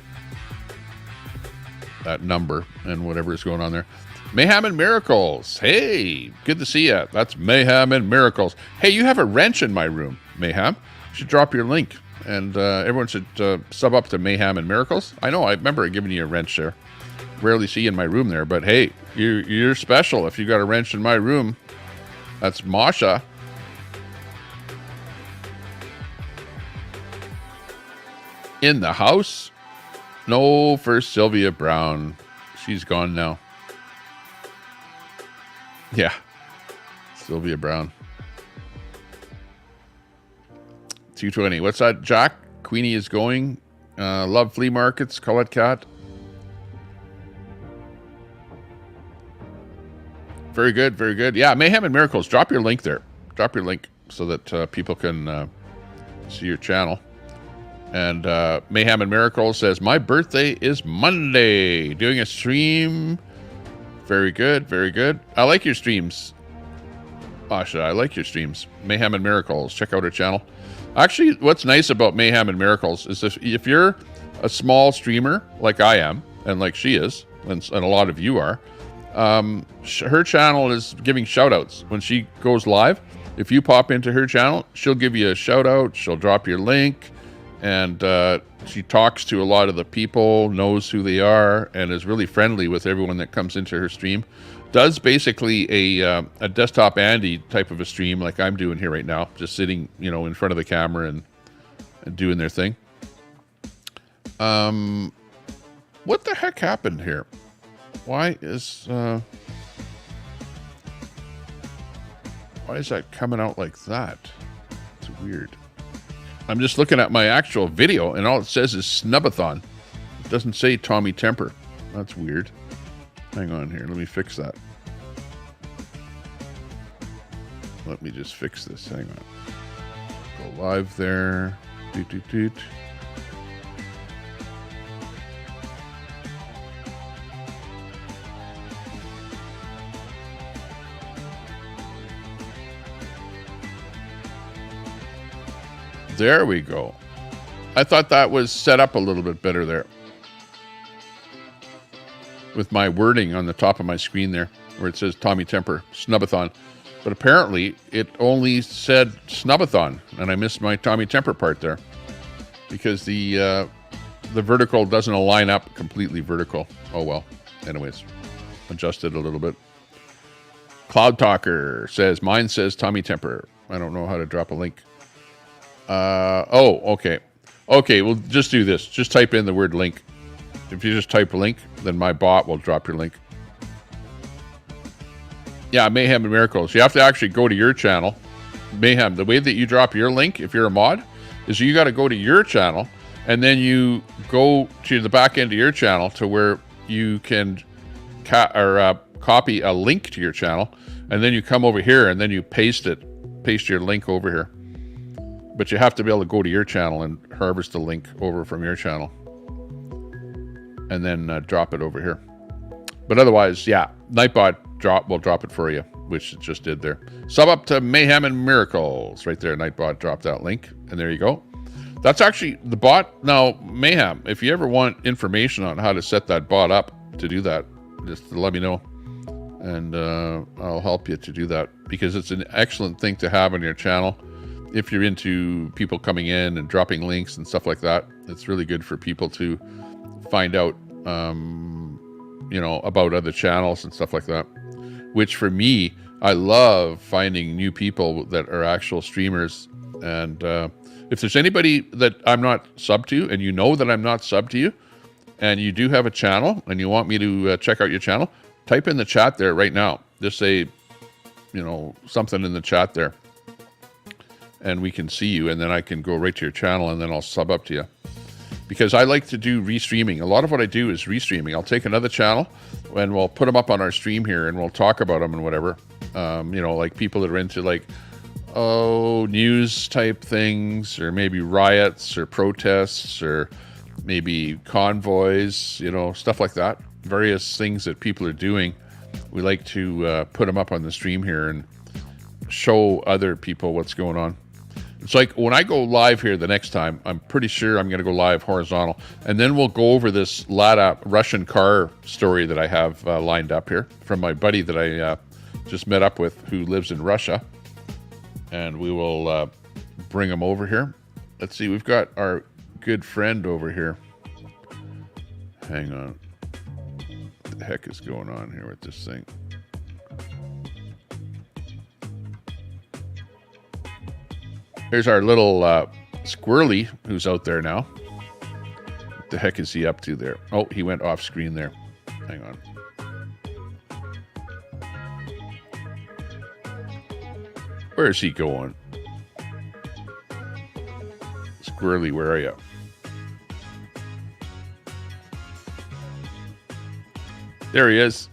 that number and whatever is going on there. Mayhem and Miracles. Hey, good to see you. That's Mayhem and Miracles. Hey, you have a wrench in my room, Mayhem. You should drop your link, and everyone should sub up to Mayhem and Miracles. I know, I remember giving you a wrench there. Rarely see you in my room there, but hey, you're special if you got a wrench in my room. That's Masha. In the house? No, for Sylvia Brown. She's gone now. Yeah. Sylvia Brown. 220. What's that, Jack? Queenie is going. Love flea markets. Colette Cat. Very good, very good. Yeah, Mayhem and Miracles. Drop your link there. Drop your link so that people can see your channel. And Mayhem and Miracles says, my birthday is Monday. Doing a stream. Very good, very good. I like your streams. Asha, I like your streams. Mayhem and Miracles. Check out her channel. Actually, what's nice about Mayhem and Miracles is if you're a small streamer like I am, and like she is, and a lot of you are, her channel is giving shoutouts. When she goes live, if you pop into her channel, she'll give you a shout out. She'll drop your link. And she talks to a lot of the people, knows who they are, and is really friendly with everyone that comes into her stream. Does basically a desktop Andy type of a stream like I'm doing here right now, just sitting, in front of the camera and doing their thing. What the heck happened here? Why is that coming out like that? It's weird. I'm just looking at my actual video, and all it says is Snubathon. It doesn't say Tommy Temper. That's weird. Hang on here. Let me fix that. Let me just fix this. Hang on. Go live there. Doot, doot, doot. There we go. I thought that was set up a little bit better there. With my wording on the top of my screen there, where it says Tommy Temper, Snubathon. But apparently, it only said Snubathon, and I missed my Tommy Temper part there. Because the vertical doesn't align up completely vertical. Oh well. Anyways, adjusted a little bit. Cloud Talker says, mine says Tommy Temper. I don't know how to drop a link. Okay. Okay, we'll just do this. Just type in the word link. If you just type link, then my bot will drop your link. Yeah, Mayhem and Miracles. You have to actually go to your channel. Mayhem, the way that you drop your link, if you're a mod, is you got to go to your channel, and then you go to the back end of your channel to where you can copy a link to your channel, and then you come over here, and then you paste your link over here. But you have to be able to go to your channel and harvest the link over from your channel. And then drop it over here. But otherwise, yeah, Nightbot will drop it for you, which it just did there. Sub up to Mayhem and Miracles. Right there, Nightbot dropped that link. And there you go. That's actually the bot. Now, Mayhem, if you ever want information on how to set that bot up to do that, just let me know. And I'll help you to do that. Because it's an excellent thing to have on your channel. If you're into people coming in and dropping links and stuff like that, it's really good for people to find out, about other channels and stuff like that. Which for me, I love finding new people that are actual streamers. And if there's anybody that I'm not sub to, and you know that I'm not sub to you, and you do have a channel and you want me to check out your channel, type in the chat there right now. Just say, something in the chat there. And we can see you, and then I can go right to your channel, and then I'll sub up to you. Because I like to do restreaming. A lot of what I do is restreaming. I'll take another channel, and we'll put them up on our stream here, and we'll talk about them and whatever. Like people that are into news type things, or maybe riots or protests, or maybe convoys, stuff like that. Various things that people are doing. We like to put them up on the stream here and show other people what's going on. It's like when I go live here the next time, I'm pretty sure I'm going to go live horizontal. And then we'll go over this Lada Russian car story that I have lined up here from my buddy that I just met up with who lives in Russia. And we will bring him over here. Let's see, we've got our good friend over here. Hang on. What the heck is going on here with this thing? Here's our little squirrely who's out there now. What the heck is he up to there? Oh, he went off screen there. Hang on. Where is he going? Squirrely, where are you? There he is.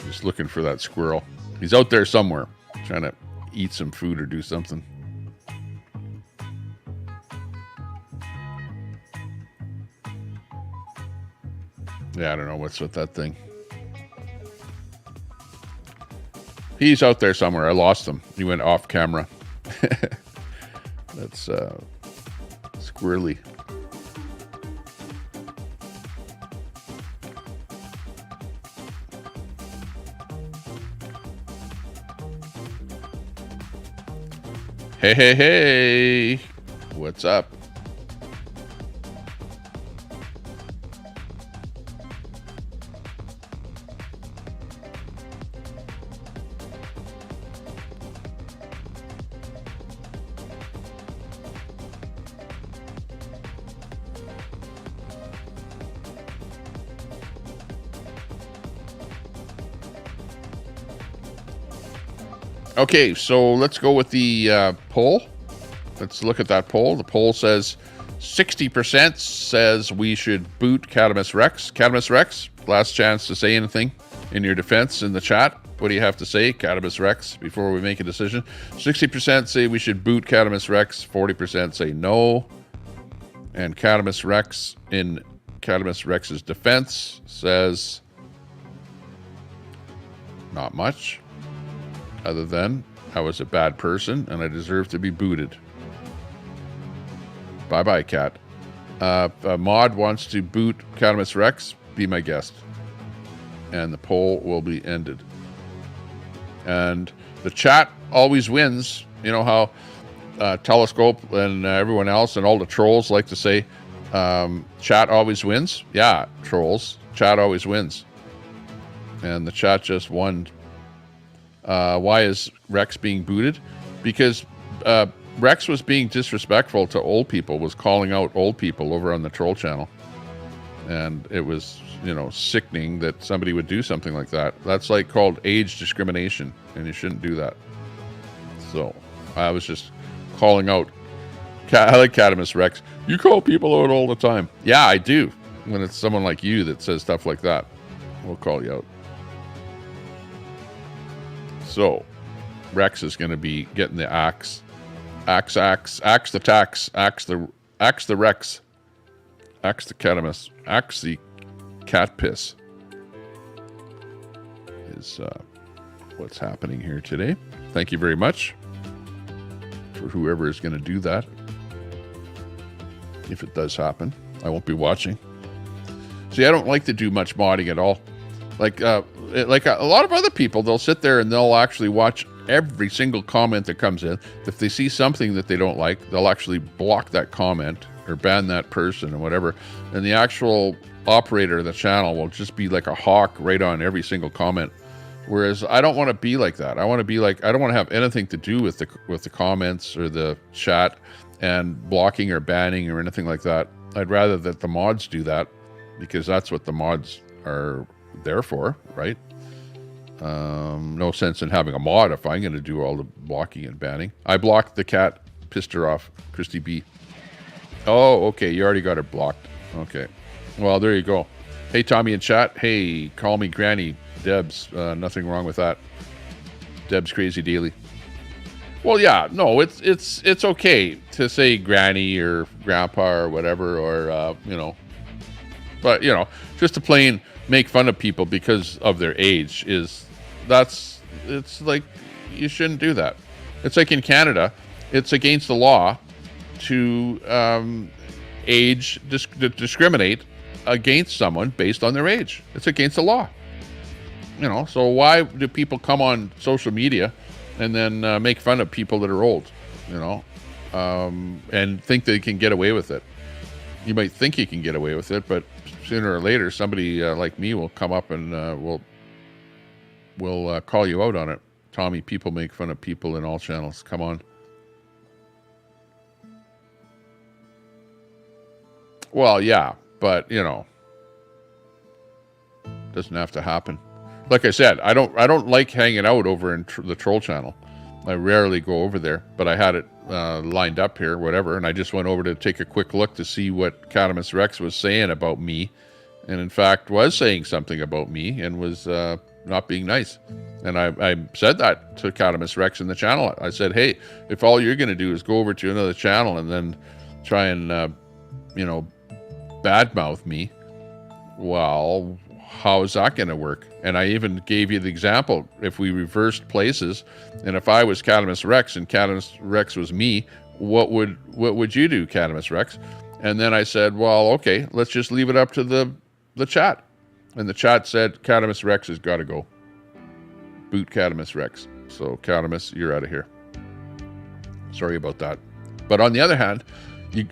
Just looking for that squirrel. He's out there somewhere, trying to eat some food or do something. Yeah, I don't know what's with that thing. He's out there somewhere. I lost him. He went off camera. That's squirrely. Hey, hey, hey. What's up? Okay, so let's go with the poll. Let's look at that poll. The poll says 60% says we should boot Catamus Rex. Catamus Rex, last chance to say anything in your defense in the chat. What do you have to say, Catamus Rex, before we make a decision? 60% say we should boot Catamus Rex. 40% say no. And Catamus Rex, in Catamus Rex's defense, says not much. Other than, I was a bad person and I deserve to be booted. Bye-bye, cat. If a mod wants to boot Catamus Rex, be my guest. And the poll will be ended. And the chat always wins. You know how Telescope and everyone else and all the trolls like to say, chat always wins? Yeah, trolls. Chat always wins. And the chat just won. Why is Rex being booted? Because Rex was being disrespectful to old people, was calling out old people over on the troll channel. And it was, you know, sickening that somebody would do something like that. That's like called age discrimination, and you shouldn't do that. So I was just calling out. I like Catamus Rex. You call people out all the time. Yeah, I do. When it's someone like you that says stuff like that, we'll call you out. So, Rex is going to be getting the axe the tax, axe the Rex, axe the Catamus, axe the cat piss. Is what's happening here today. Thank you very much for whoever is going to do that. If it does happen, I won't be watching. See, I don't like to do much modding at all. Like a lot of other people, they'll sit there and they'll actually watch every single comment that comes in. If they see something that they don't like, they'll actually block that comment or ban that person or whatever. And the actual operator of the channel will just be like a hawk right on every single comment. Whereas I don't want to be like that. I want to be like, I don't want to have anything to do with the comments or the chat and blocking or banning or anything like that. I'd rather that the mods do that, because that's what the mods are there for, right? No sense in having a mod if I'm going to do all the blocking and banning. I blocked the cat, pissed her off, Christy B. Oh, okay, you already got her blocked. Okay, well, there you go. Hey, Tommy in chat. Hey, call me Granny Debs. Nothing wrong with that. Debs Crazy Daily. Well, yeah, no, it's okay to say Granny or Grandpa or whatever, or you know, But, you know, just to plain make fun of people because of their age it's like, you shouldn't do that. It's like in Canada, it's against the law to discriminate against someone based on their age. It's against the law. You know, so why do people come on social media and then make fun of people that are old, you know, and think they can get away with it? You might think you can get away with it, but sooner or later, somebody like me will come up and will call you out on it. Tommy, people make fun of people in all channels. Come on. Well, yeah, but, you know, doesn't have to happen. Like I said, I don't like hanging out over in the troll channel. I rarely go over there, but I had it lined up here, whatever, and I just went over to take a quick look to see what Catamus Rex was saying about me, and in fact was saying something about me and was not being nice. And I said that to Catamus Rex in the channel. I said, hey, if all you're going to do is go over to another channel and then try and, you know, badmouth me, well, how is that going to work? And I even gave you the example. If we reversed places, and if I was Catamus Rex and Catamus Rex was me, what would you do, Catamus Rex? And then I said, well, okay, let's just leave it up to the chat. And the chat said, Catamus Rex has got to go. Boot Catamus Rex. So Catamus, you're out of here. Sorry about that. But on the other hand,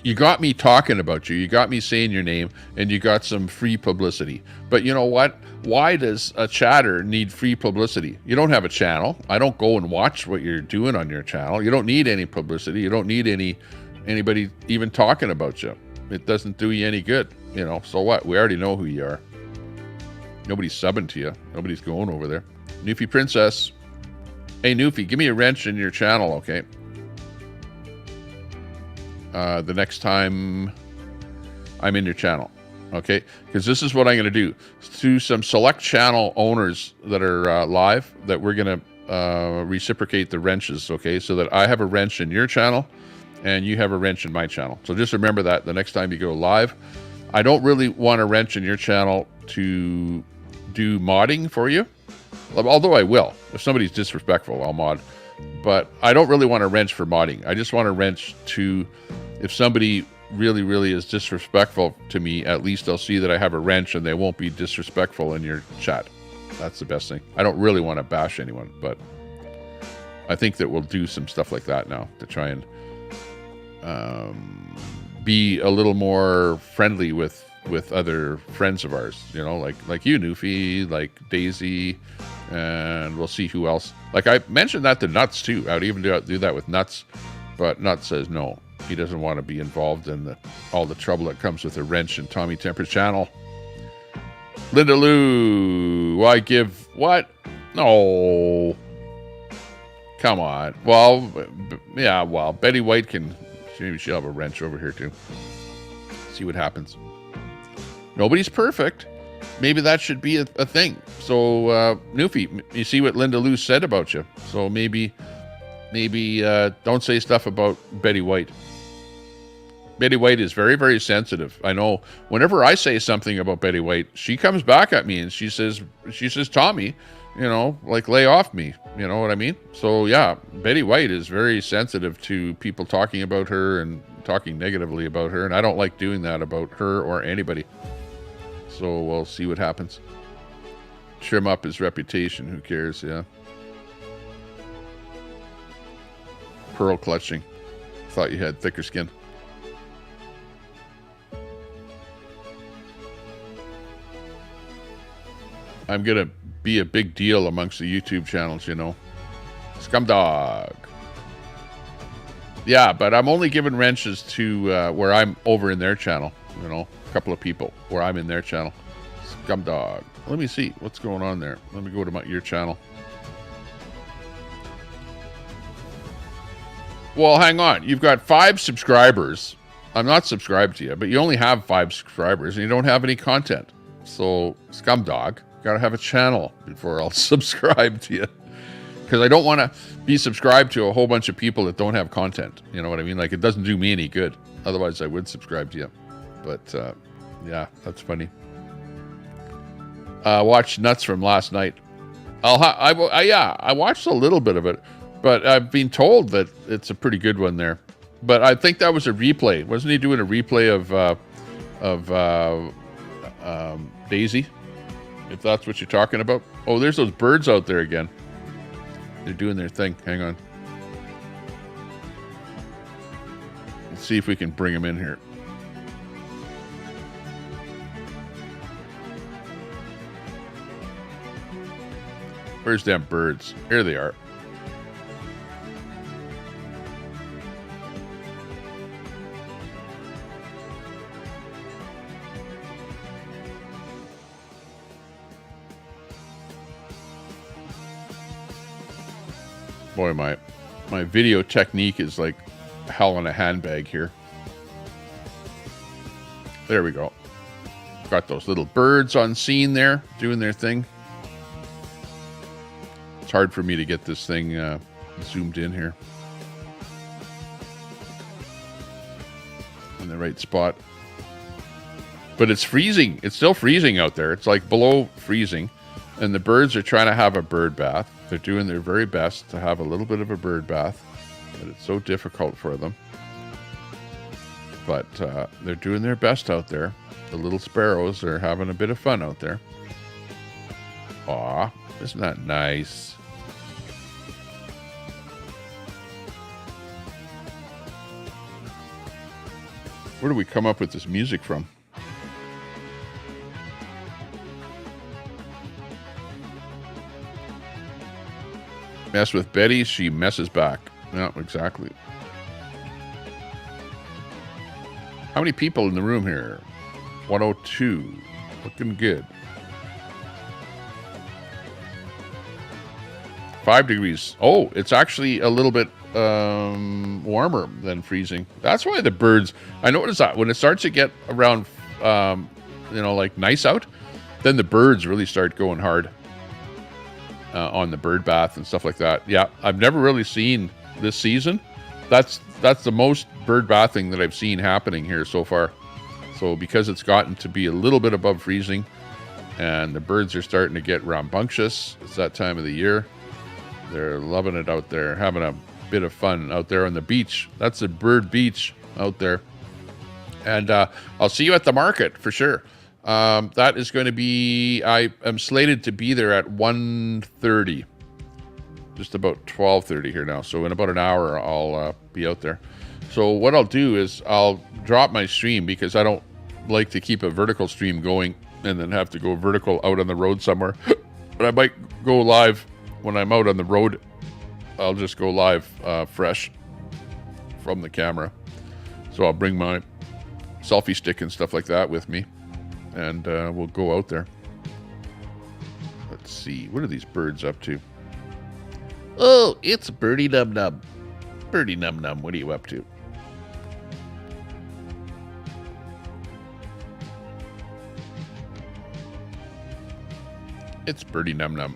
you got me talking about you. You got me saying your name, and you got some free publicity. But you know what? Why does a chatter need free publicity? You don't have a channel. I don't go and watch what you're doing on your channel. You don't need any publicity. You don't need anybody even talking about you. It doesn't do you any good. You know, so what? We already know who you are. Nobody's subbing to you. Nobody's going over there. Newfie Princess. Hey, Newfie, give me a wrench in your channel, okay? The next time I'm in your channel, okay? Because this is what I'm going to do. To some select channel owners that are live, that we're going to reciprocate the wrenches, okay? So that I have a wrench in your channel and you have a wrench in my channel. So just remember that the next time you go live. I don't really want a wrench in your channel to do modding for you, although I will. If somebody's disrespectful, I'll mod. But I don't really want a wrench for modding. I just want a wrench to, if somebody really, really is disrespectful to me, at least they'll see that I have a wrench and they won't be disrespectful in your chat. That's the best thing. I don't really want to bash anyone, but I think that we'll do some stuff like that now to try and be a little more friendly with other friends of ours, you know, like you, Newfie, like Daisy, and we'll see who else. Like I mentioned that to Nuts too. I would even do that with Nuts, but Nuts says no. He doesn't want to be involved in all the trouble that comes with a wrench in Tommy Temper's channel. Linda Lou, why give what? No. Come on. Well, yeah, well, Betty White can, maybe she'll have a wrench over here too. See what happens. Nobody's perfect. Maybe that should be a thing. So, Newfie, you see what Linda Lou said about you. So maybe don't say stuff about Betty White. Betty White is very, very sensitive. I know whenever I say something about Betty White, she comes back at me and she says, Tommy, you know, like lay off me. You know what I mean? So yeah, Betty White is very sensitive to people talking about her and talking negatively about her. And I don't like doing that about her or anybody. So we'll see what happens. Trim up his reputation. Who cares? Yeah. Pearl clutching. Thought you had thicker skin. I'm going to be a big deal amongst the YouTube channels, you know. Scumdog. Yeah, but I'm only giving wrenches to where I'm over in their channel, you know. A couple of people where I'm in their channel. Scumdog. Let me see what's going on there. Let me go to your channel. Well, hang on. You've got 5 subscribers. I'm not subscribed to you, but you only have 5 subscribers and you don't have any content. So, Scumdog, got to have a channel before I'll subscribe to you. Because I don't want to be subscribed to a whole bunch of people that don't have content. You know what I mean? Like, it doesn't do me any good. Otherwise, I would subscribe to you. But, yeah, that's funny. Watched Nuts from last night. I watched a little bit of it, but I've been told that it's a pretty good one there. But I think that was a replay. Wasn't he doing a replay of Daisy? If that's what you're talking about. Oh, there's those birds out there again. They're doing their thing. Hang on. Let's see if we can bring them in here. Where's them birds? Here they are. Boy, my video technique is like hell in a handbag here. There we go. Got those little birds on scene there doing their thing. It's hard for me to get this thing zoomed in here. In the right spot. But it's freezing. It's still freezing out there. It's like below freezing. And the birds are trying to have a bird bath. They're doing their very best to have a little bit of a bird bath. But it's so difficult for them. But they're doing their best out there. The little sparrows are having a bit of fun out there. Aw, isn't that nice? Where do we come up with this music from? Mess with Betty, she messes back. Yeah, exactly. How many people in the room here? 102. Looking good. 5 degrees. Oh, it's actually a little bit warmer than freezing. That's why the birds, I notice that when it starts to get around, like nice out, then the birds really start going hard on the bird bath and stuff like that. Yeah, I've never really seen this season. That's the most bird bathing that I've seen happening here so far. So because it's gotten to be a little bit above freezing and the birds are starting to get rambunctious, it's that time of the year. They're loving it out there, having a bit of fun out there on the beach. That's a bird beach out there. And I'll see you at the market for sure. That is going to be, I am slated to be there at 1:30. Just about 12:30 here now. So in about an hour, I'll be out there. So what I'll do is I'll drop my stream because I don't like to keep a vertical stream going and then have to go vertical out on the road somewhere. But I might go live when I'm out on the road. I'll just go live fresh from the camera. So I'll bring my selfie stick and stuff like that with me. And we'll go out there. Let's see. What are these birds up to? Oh, it's Birdie Num Num. Birdie Num Num, what are you up to? It's Birdie Num Num.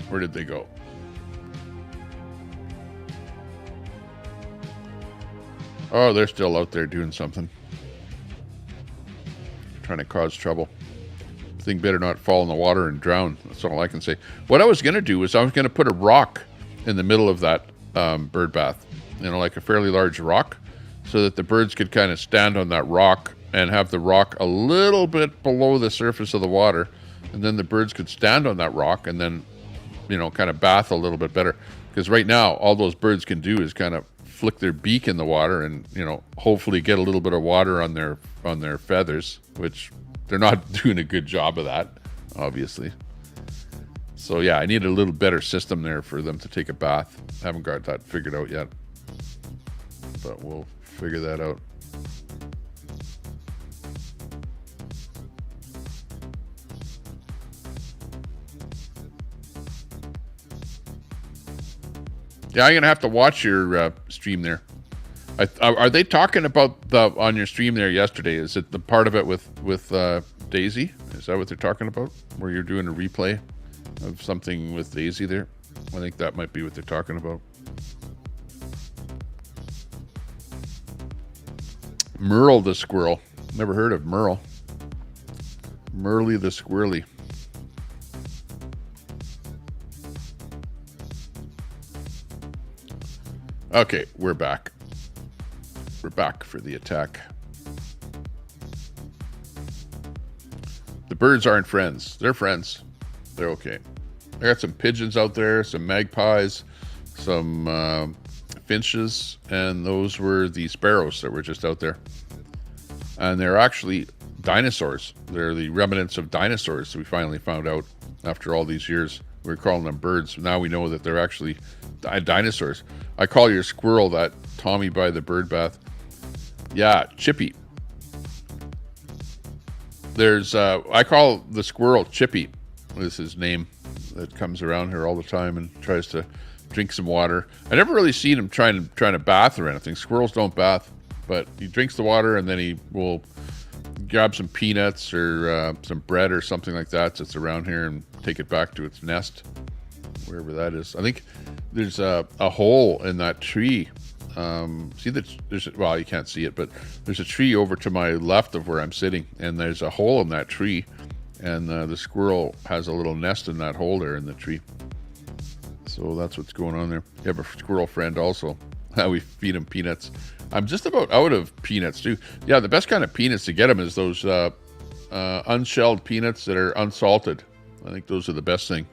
Where did they go? Oh, they're still out there doing something. Trying to cause trouble. Thing better not fall in the water and drown. That's all I can say. What I was going to do is I was going to put a rock in the middle of that bird bath. Like a fairly large rock, so that the birds could kind of stand on that rock and have the rock a little bit below the surface of the water. And then the birds could stand on that rock and then, kind of bath a little bit better. Because right now, all those birds can do is kind of flick their beak in the water and, hopefully get a little bit of water on their feathers, which they're not doing a good job of that, obviously. So yeah, I need a little better system there for them to take a bath. Haven't got that figured out yet, but we'll figure that out. Yeah, I'm gonna have to watch your stream there. Are they talking about on your stream there yesterday? Is it the part of it with Daisy? Is that what they're talking about? Where you're doing a replay of something with Daisy there? I think that might be what they're talking about. Merle the squirrel. Never heard of Merle. Merly the Squirrely. Okay, we're back. We're back for the attack. The birds aren't friends. They're friends. They're okay. I got some pigeons out there, some magpies, some finches, and those were the sparrows that were just out there. And they're actually dinosaurs. They're the remnants of dinosaurs we finally found out after all these years. We were calling them birds. Now we know that they're actually dinosaurs. I call your squirrel that Tommy by the bird bath. Yeah, Chippy. There's, I call the squirrel Chippy. Is his name, that comes around here all the time and tries to drink some water. I never really seen him trying to bath or anything. Squirrels don't bath, but he drinks the water and then he will grab some peanuts or some bread or something like that that's around here and take it back to its nest, wherever that is. I think there's a hole in that tree. See that there's, well, you can't see it, but there's a tree over to my left of where I'm sitting, and there's a hole in that tree, and the squirrel has a little nest in that hole there in the tree. So that's what's going on there. You have a squirrel friend also. We feed him peanuts. I'm just about out of peanuts too. Yeah, the best kind of peanuts to get them is those unshelled peanuts that are unsalted. I think those are the best thing.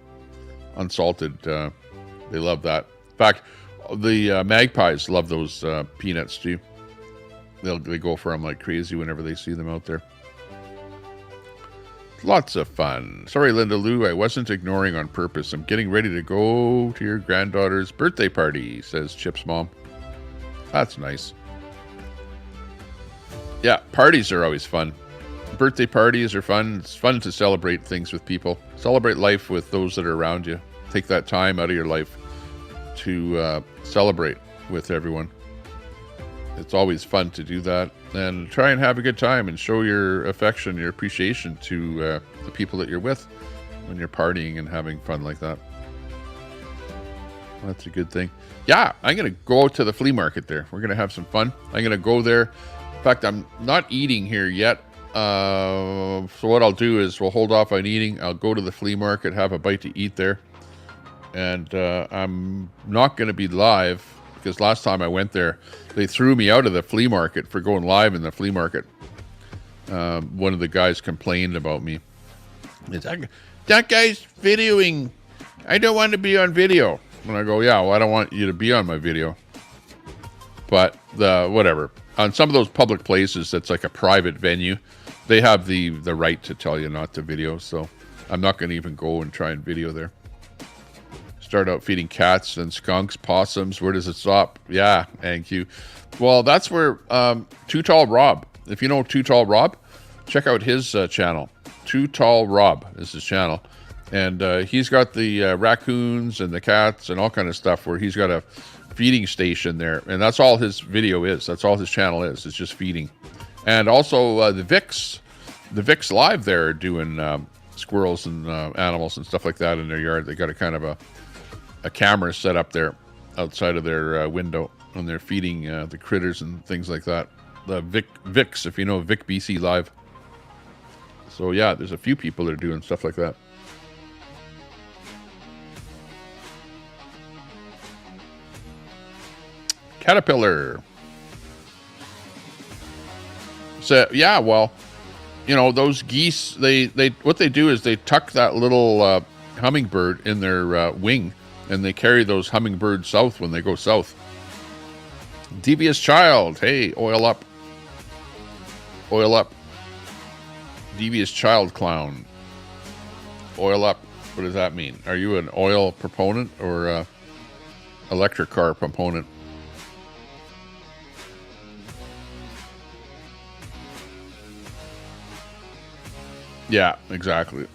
Unsalted, they love that. In fact, the magpies love those peanuts too. They go for them like crazy whenever they see them out there. Lots of fun. Sorry, Linda Lou, I wasn't ignoring on purpose. I'm getting ready to go to your granddaughter's birthday party, says Chip's mom. That's nice. Yeah, parties are always fun. Birthday parties are fun. It's fun to celebrate things with people. Celebrate life with those that are around you. Take that time out of your life to celebrate with everyone. It's always fun to do that, and try and have a good time and show your affection, your appreciation to the people that you're with when you're partying and having fun like that. That's a good thing. Yeah, I'm going to go to the flea market there. We're going to have some fun. I'm going to go there. In fact, I'm not eating here yet. So what I'll do is we'll hold off on eating. I'll go to the flea market, have a bite to eat there. And I'm not going to be live because last time I went there, they threw me out of the flea market for going live in the flea market. One of the guys complained about me. That guy's videoing. I don't want to be on video. And I go, yeah, well, I don't want you to be on my video. But whatever. On some of those public places, that's like a private venue. They have the right to tell you not to video. So I'm not going to even go and try and video there. Start out feeding cats and skunks, possums. Where does it stop? Yeah, thank you. Well, that's where Too Tall Rob. If you know Too Tall Rob, check out his channel. Too Tall Rob is his channel. And he's got the raccoons and the cats and all kind of stuff where he's got a feeding station there. And that's all his video is. That's all his channel is. It's just feeding. And also the Vicks Live there are doing squirrels and animals and stuff like that in their yard. They got a kind of a camera set up there outside of their window, and they're feeding the critters and things like that. The Vicks, if you know Vic BC Live. So yeah, there's a few people that are doing stuff like that. Caterpillar. So yeah, well, you know, those geese, they what they do is they tuck that little hummingbird in their wing, and they carry those hummingbirds south when they go south. Devious Child, hey, oil up. Oil up. Devious Child Clown. Oil up. What does that mean? Are you an oil proponent or a electric car proponent? Yeah, exactly.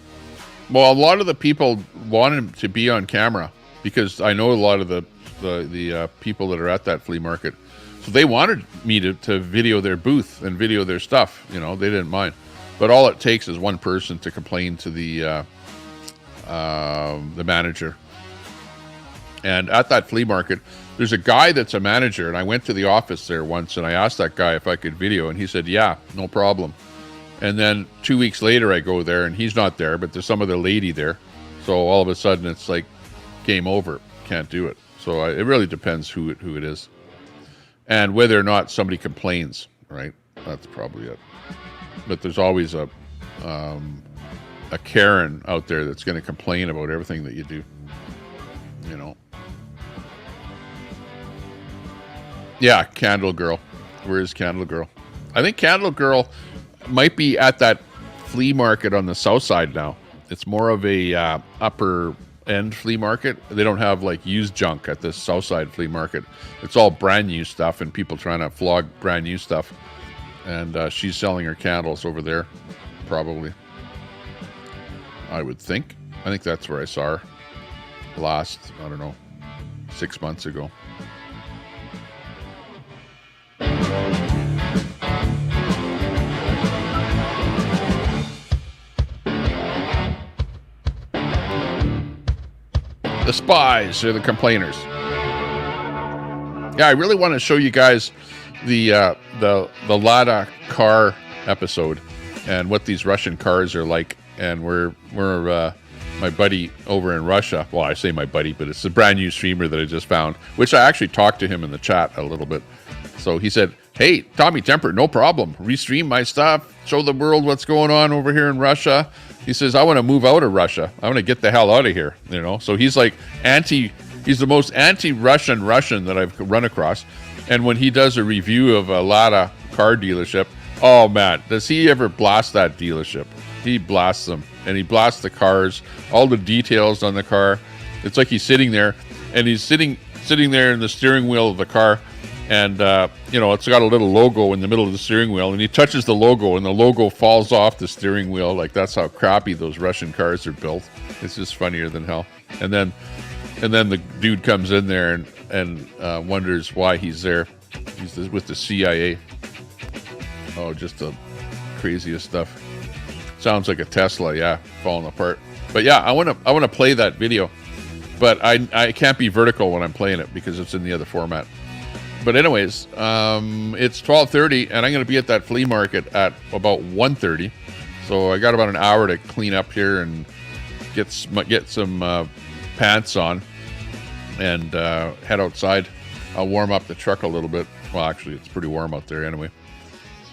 Well, a lot of the people wanted to be on camera because I know a lot of the people that are at that flea market. So they wanted me to video their booth and video their stuff. You know, they didn't mind. But all it takes is one person to complain to the manager. And at that flea market, there's a guy that's a manager. And I went to the office there once and I asked that guy if I could video. And he said, yeah, no problem. And then 2 weeks later, I go there and he's not there, but there's some other lady there. So all of a sudden, it's like game over. Can't do it. So it really depends who it is, and whether or not somebody complains. Right? That's probably it. But there's always a Karen out there that's going to complain about everything that you do. You know. Yeah, Candle Girl. Where is Candle Girl? I think Candle Girl might be at that flea market on the south side now. It's more of a upper end flea market. They don't have like used junk at the south side flea market. It's all brand new stuff and people trying to flog brand new stuff. And she's selling her candles over there, probably. I would think. I think that's where I saw her last, I don't know, 6 months ago. The spies are the complainers. Yeah, I really want to show you guys the Lada car episode and what these Russian cars are like. And we're my buddy over in Russia. Well, I say my buddy, but it's a brand new streamer that I just found, which I actually talked to him in the chat a little bit. So he said, "Hey, Tommy Temper, no problem. Restream my stuff. Show the world what's going on over here in Russia." He says, "I want to move out of Russia. I want to get the hell out of here." You know, so he's like he's the most anti-Russian that I've run across. And when he does a review of a Lada car dealership, oh man, does he ever blast that dealership? He blasts them, and he blasts the cars, all the details on the car. It's like he's sitting there, and he's sitting there in the steering wheel of the car, and it's got a little logo in the middle of the steering wheel, and he touches the logo, and the logo falls off the steering wheel. Like, that's how crappy those Russian cars are built. It's just funnier than hell. And then the dude comes in there and wonders why he's there. He's with the CIA. Oh, just the craziest stuff. Sounds like a Tesla, yeah, falling apart. But yeah, I want to play that video, but I can't be vertical when I'm playing it because it's in the other format. But anyways, it's 12:30, and I'm going to be at that flea market at about 1:30. So I got about an hour to clean up here and get some pants on and head outside. I'll warm up the truck a little bit. Well, actually, it's pretty warm out there anyway.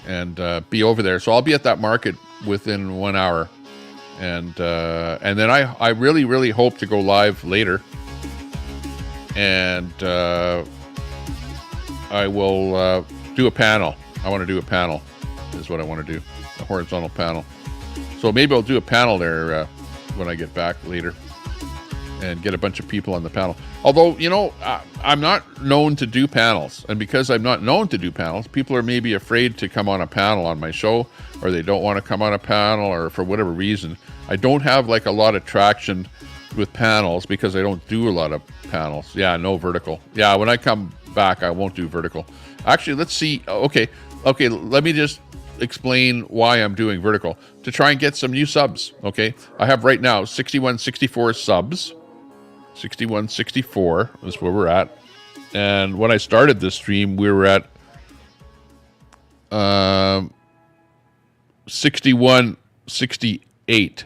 And be over there. So I'll be at that market within 1 hour. And then I really, really hope to go live later. And I will do a panel. I want to do a panel is what I want to do. A horizontal panel. So maybe I'll do a panel there when I get back later. And get a bunch of people on the panel. Although, I'm not known to do panels. And because I'm not known to do panels, people are maybe afraid to come on a panel on my show, or they don't want to come on a panel, or for whatever reason. I don't have like a lot of traction with panels because I don't do a lot of panels. Yeah, no vertical. Yeah, when I come back, I won't do vertical. Actually, let's see. Okay, let me just explain why I'm doing vertical. To try and get some new subs, okay? I have right now 6164 subs. 6164 is where we're at. And when I started this stream, we were at 6168.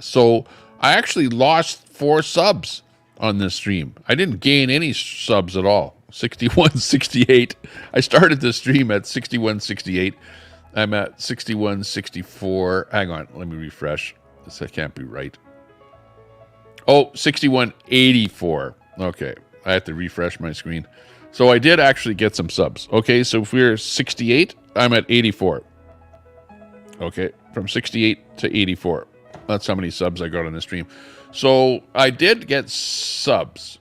So I actually lost 4 subs on this stream. I didn't gain any subs at all. 6168. I started this stream at 6168. I'm at 6164. Hang on, let me refresh. This can't be right. Oh, 6184. Okay, I have to refresh my screen. So I did actually get some subs. Okay, so if we're 68, I'm at 84. Okay, from 68 to 84. That's how many subs I got on the stream. So I did get subs.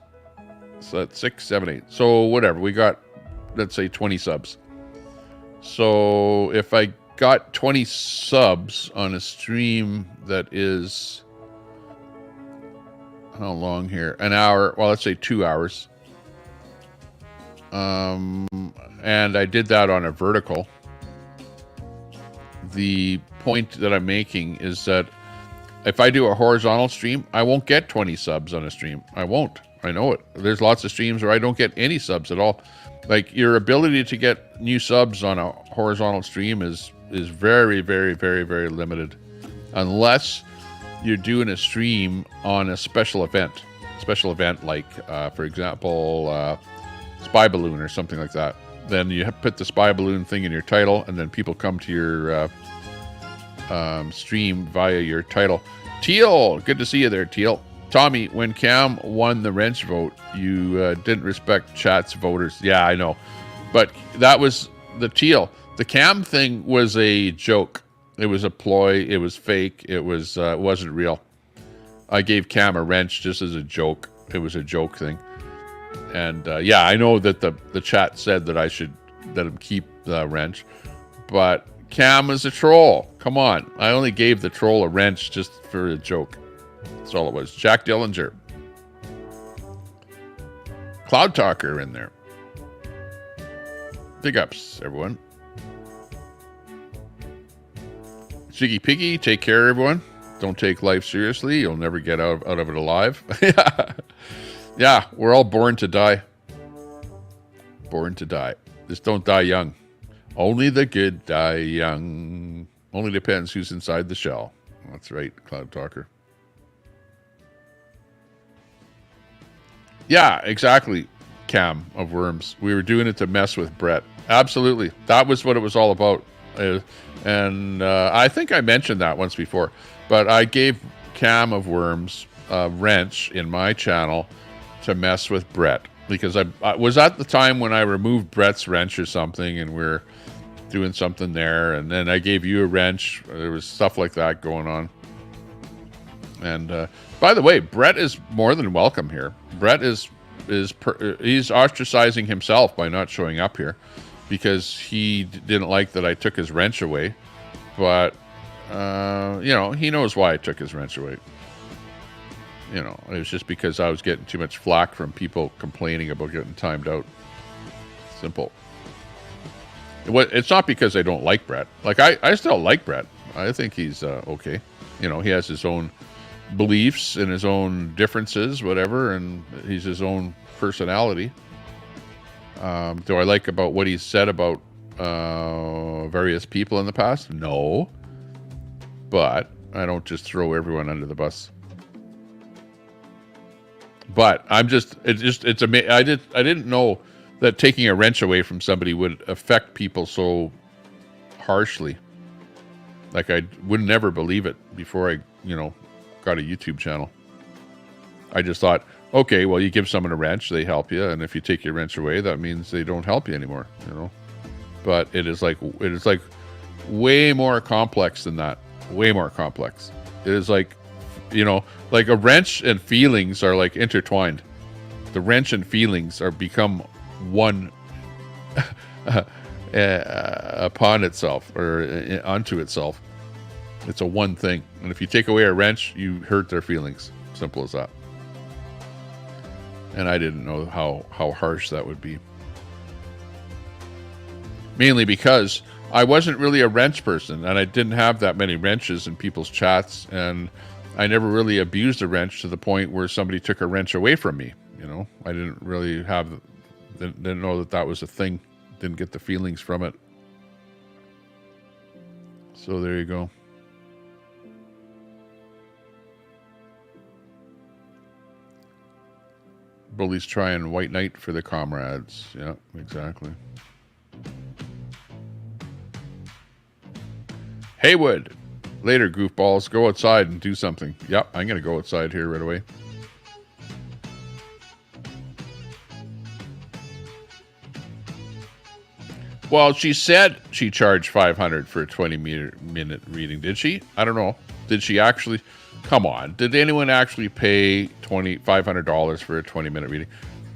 So that's 6, 7, 8. So whatever, we got, let's say 20 subs. So if I got 20 subs on a stream that is... how long here? An hour. Well, let's say 2 hours. And I did that on a vertical. The point that I'm making is that if I do a horizontal stream, I won't get 20 subs on a stream. I won't. I know it. There's lots of streams where I don't get any subs at all. Like, your ability to get new subs on a horizontal stream is very, very, very, very limited. Unless you're doing a stream on a special event. Special event like, for example, Spy Balloon or something like that. Then you put the Spy Balloon thing in your title, and then people come to your stream via your title. Teal, good to see you there, Teal. Tommy, when Cam won the wrench vote, you didn't respect chat's voters. Yeah, I know. But that was the Teal. The Cam thing was a joke. It was a ploy. It was fake. It wasn't real. I gave Cam a wrench just as a joke. It was a joke thing. And yeah, I know that the chat said that I should let him keep the wrench. But Cam is a troll. Come on. I only gave the troll a wrench just for a joke. That's all it was. Jack Dillinger. Cloud Talker in there. Big ups, everyone. Jiggy Piggy, take care, everyone. Don't take life seriously. You'll never get out of it alive. Yeah, we're all born to die. Born to die. Just don't die young. Only the good die young. Only depends who's inside the shell. That's right, Cloud Talker. Yeah, exactly, Cam of Worms. We were doing it to mess with Brett. Absolutely. That was what it was all about. And I think I mentioned that once before. But I gave Cam of Worms a wrench in my channel to mess with Brett. Because I was at the time when I removed Brett's wrench or something, and we're doing something there. And then I gave you a wrench. There was stuff like that going on. And by the way, Brett is more than welcome here. Brett he's ostracizing himself by not showing up here because he didn't like that I took his wrench away. But you know, he knows why I took his wrench away. You know, it was just because I was getting too much flack from people complaining about getting timed out. Simple. It's not because I don't like Brett. Like, I still like Brett. I think he's okay. You know, he has his own beliefs and his own differences, whatever, and he's his own personality. Do I like about what he's said about various people in the past? No. But I don't just throw everyone under the bus. But it's amazing. I didn't know that taking a wrench away from somebody would affect people so harshly. Like, I would never believe it before I, got a YouTube channel. I just thought, okay, well, you give someone a wrench, they help you, and if you take your wrench away, that means they don't help you anymore, But it is like way more complex than that. Way more complex. It is like, like a wrench and feelings are like intertwined. The wrench and feelings are become one upon itself or onto itself. It's a one thing. And if you take away a wrench, you hurt their feelings. Simple as that. And I didn't know how harsh that would be. Mainly because I wasn't really a wrench person, and I didn't have that many wrenches in people's chats, and I never really abused a wrench to the point where somebody took a wrench away from me. I didn't really didn't know that was a thing. Didn't get the feelings from it. So there you go. Bullies trying White Knight for the comrades. Yeah, exactly. Haywood. Later, goofballs. Go outside and do something. Yep, I'm going to go outside here right away. Well, she said she charged $500 for a 20-minute reading. Did she? I don't know. Did she actually? Come on. Did anyone actually pay $500 for a 20-minute reading?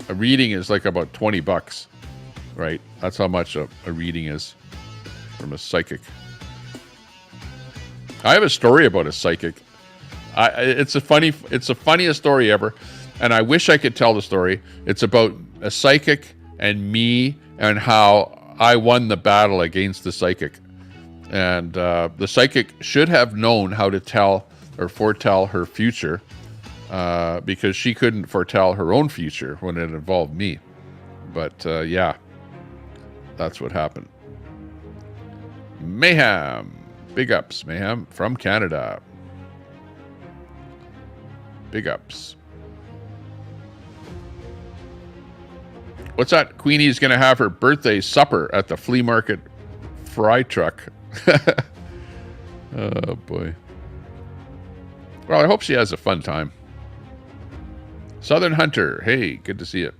A reading is like about $20, right? That's how much a reading is from a psychic. I have a story about a psychic. It's the funniest story ever, and I wish I could tell the story. It's about a psychic and me and how I won the battle against the psychic. And the psychic should have known how to tell or foretell her future. because she couldn't foretell her own future when it involved me. But yeah, that's what happened. Mayhem. Big ups, Mayhem, from Canada. Big ups. What's that? Queenie's going to have her birthday supper at the flea market fry truck. Oh, boy. Well, I hope she has a fun time. Southern Hunter. Hey, good to see you.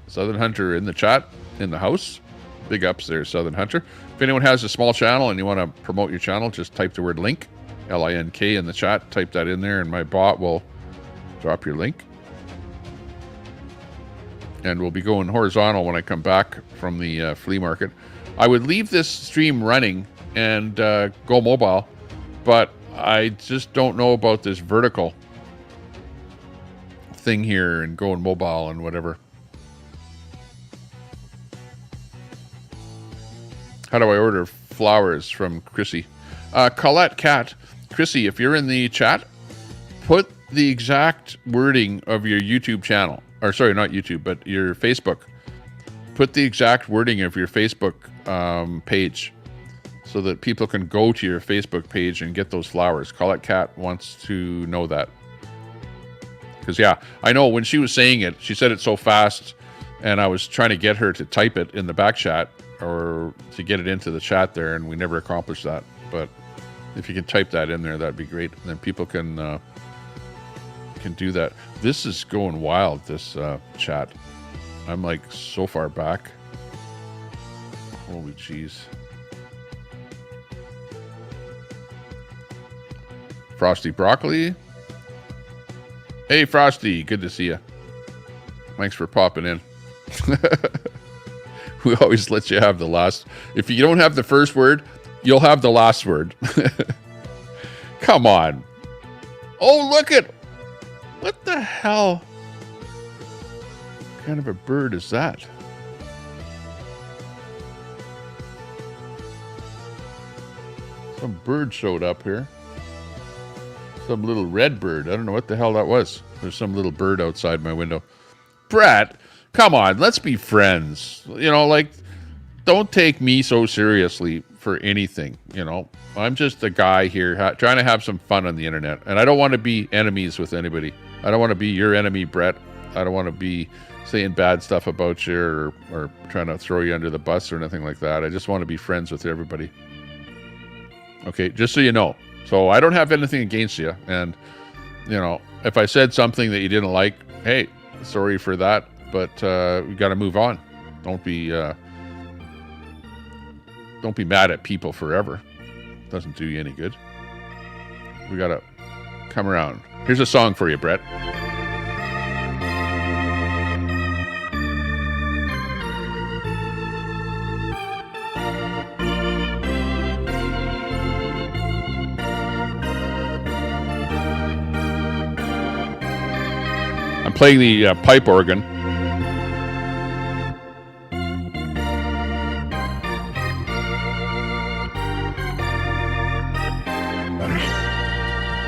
Southern Hunter in the chat, in the house. Big ups there, Southern Hunter. If anyone has a small channel and you want to promote your channel, just type the word link, L-I-N-K, in the chat. Type that in there, and my bot will drop your link. And we'll be going horizontal when I come back from the flea market. I would leave this stream running and go mobile, but I just don't know about this vertical thing here and going mobile and whatever. How do I order flowers from Chrissy? Colette Cat. Chrissy, if you're in the chat, put the exact wording of your YouTube channel. Or sorry, not YouTube, but your Facebook. Put the exact wording of your Facebook page so that people can go to your Facebook page and get those flowers. Colette Cat wants to know that. Because, yeah, I know when she was saying it, she said it so fast, and I was trying to get her to type it in the back chat or to get it into the chat there, and we never accomplished that. But if you can type that in there, that'd be great. And then people can do that. This is going wild, this chat. I'm like so far back. Holy jeez. Frosty Broccoli. Hey, Frosty. Good to see you. Thanks for popping in. We always let you have the last. If you don't have the first word, you'll have the last word. Come on. Oh, look at. What the hell? What kind of a bird is that? Some bird showed up here. Some little red bird. I don't know what the hell that was. There's some little bird outside my window. Brett, come on, let's be friends. You know, like, don't take me so seriously for anything. You know, I'm just a guy here trying to have some fun on the internet. And I don't want to be enemies with anybody. I don't want to be your enemy, Brett. I don't want to be saying bad stuff about you or trying to throw you under the bus or anything like that. I just want to be friends with everybody. Okay, just so you know. So I don't have anything against you. And, you know, if I said something that you didn't like, hey, sorry for that. But we got to move on. Don't be mad at people forever. Doesn't do you any good. We got to come around. Here's a song for you, Brett. I'm playing the pipe organ.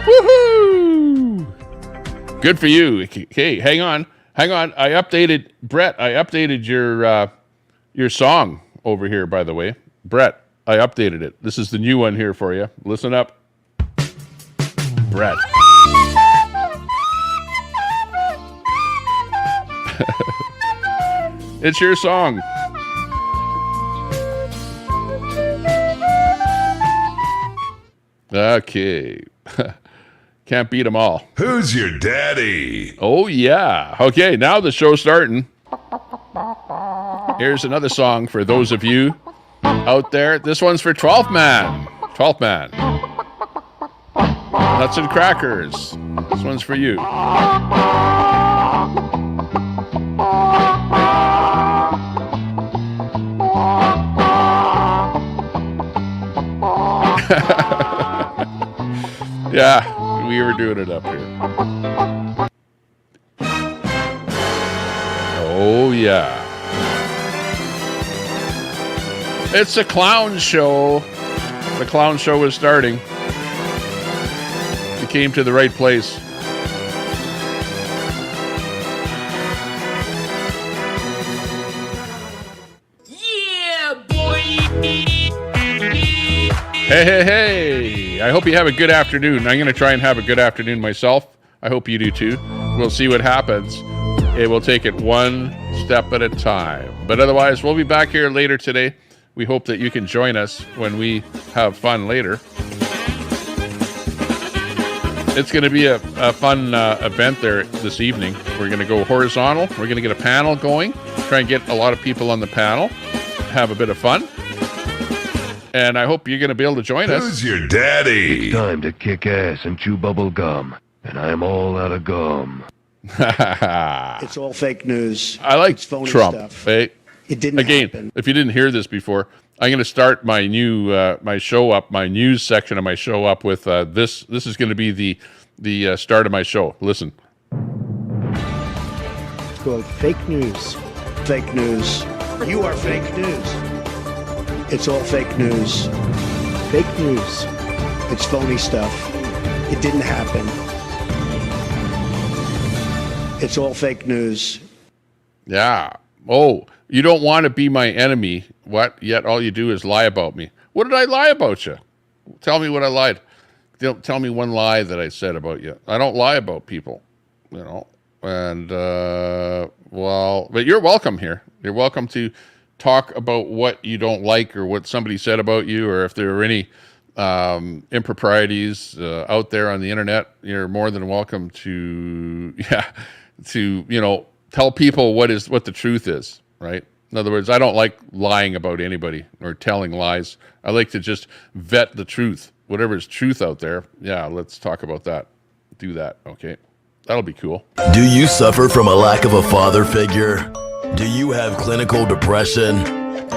Woohoo! Good for you. Hey, hang on. I updated Brett. I updated your song over here, by the way. Brett, I updated it. This is the new one here for you. Listen up. Brett. It's your song. Okay. Can't beat them all. Who's your daddy? Oh, yeah. Okay, now the show's starting. Here's another song for those of you out there. This one's for 12th Man. 12th Man. Nuts and crackers. This one's for you. Yeah, we were doing it up here. Oh, yeah. It's a clown show. The clown show is starting. You came to the right place. Hey. I hope you have a good afternoon. I'm going to try and have a good afternoon myself. I hope you do too. We'll see what happens. It will take it one step at a time. But otherwise, we'll be back here later today. We hope that you can join us when we have fun later. It's going to be a fun event there this evening. We're going to go horizontal. We're going to get a panel going. Try and get a lot of people on the panel. Have a bit of fun. And I hope you're going to be able to join us. Who's your daddy? It's time to kick ass and chew bubble gum. And I'm all out of gum. It's all fake news. I like It's phony Trump. stuff. Hey, It didn't happen. if you didn't hear this before, I'm going to start my new my show up, my news section of my show up with this. This is going to be the start of my show. Listen. It's called fake news. Fake news. You are fake news. It's all fake news. Fake news. It's phony stuff. It didn't happen. It's all fake news. Yeah. Oh, you don't want to be my enemy. What? Yet all you do is lie about me. What did I lie about you? Tell me what I lied. Tell me one lie that I said about you. I don't lie about people, you know. And, but you're welcome here. You're welcome to talk about what you don't like or what somebody said about you, or if there are any improprieties out there on the internet. You're more than welcome to, tell people what the truth is, right? In other words, I don't like lying about anybody or telling lies. I like to just vet the truth. Whatever is truth out there, yeah, let's talk about that. Do that, okay? That'll be cool. Do you suffer from a lack of a father figure? Do you have clinical depression?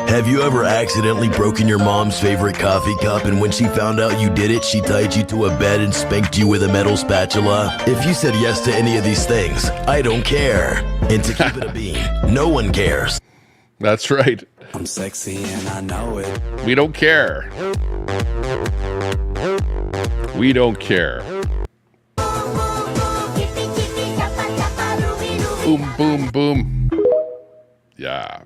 Have you ever accidentally broken your mom's favorite coffee cup, and when she found out you did it, she tied you to a bed and spanked you with a metal spatula? If you said yes to any of these things, I don't care. And to keep it a bean, no one cares. That's right. I'm sexy and I know it. We don't care. We don't care. Boom, boom, boom. Yeah.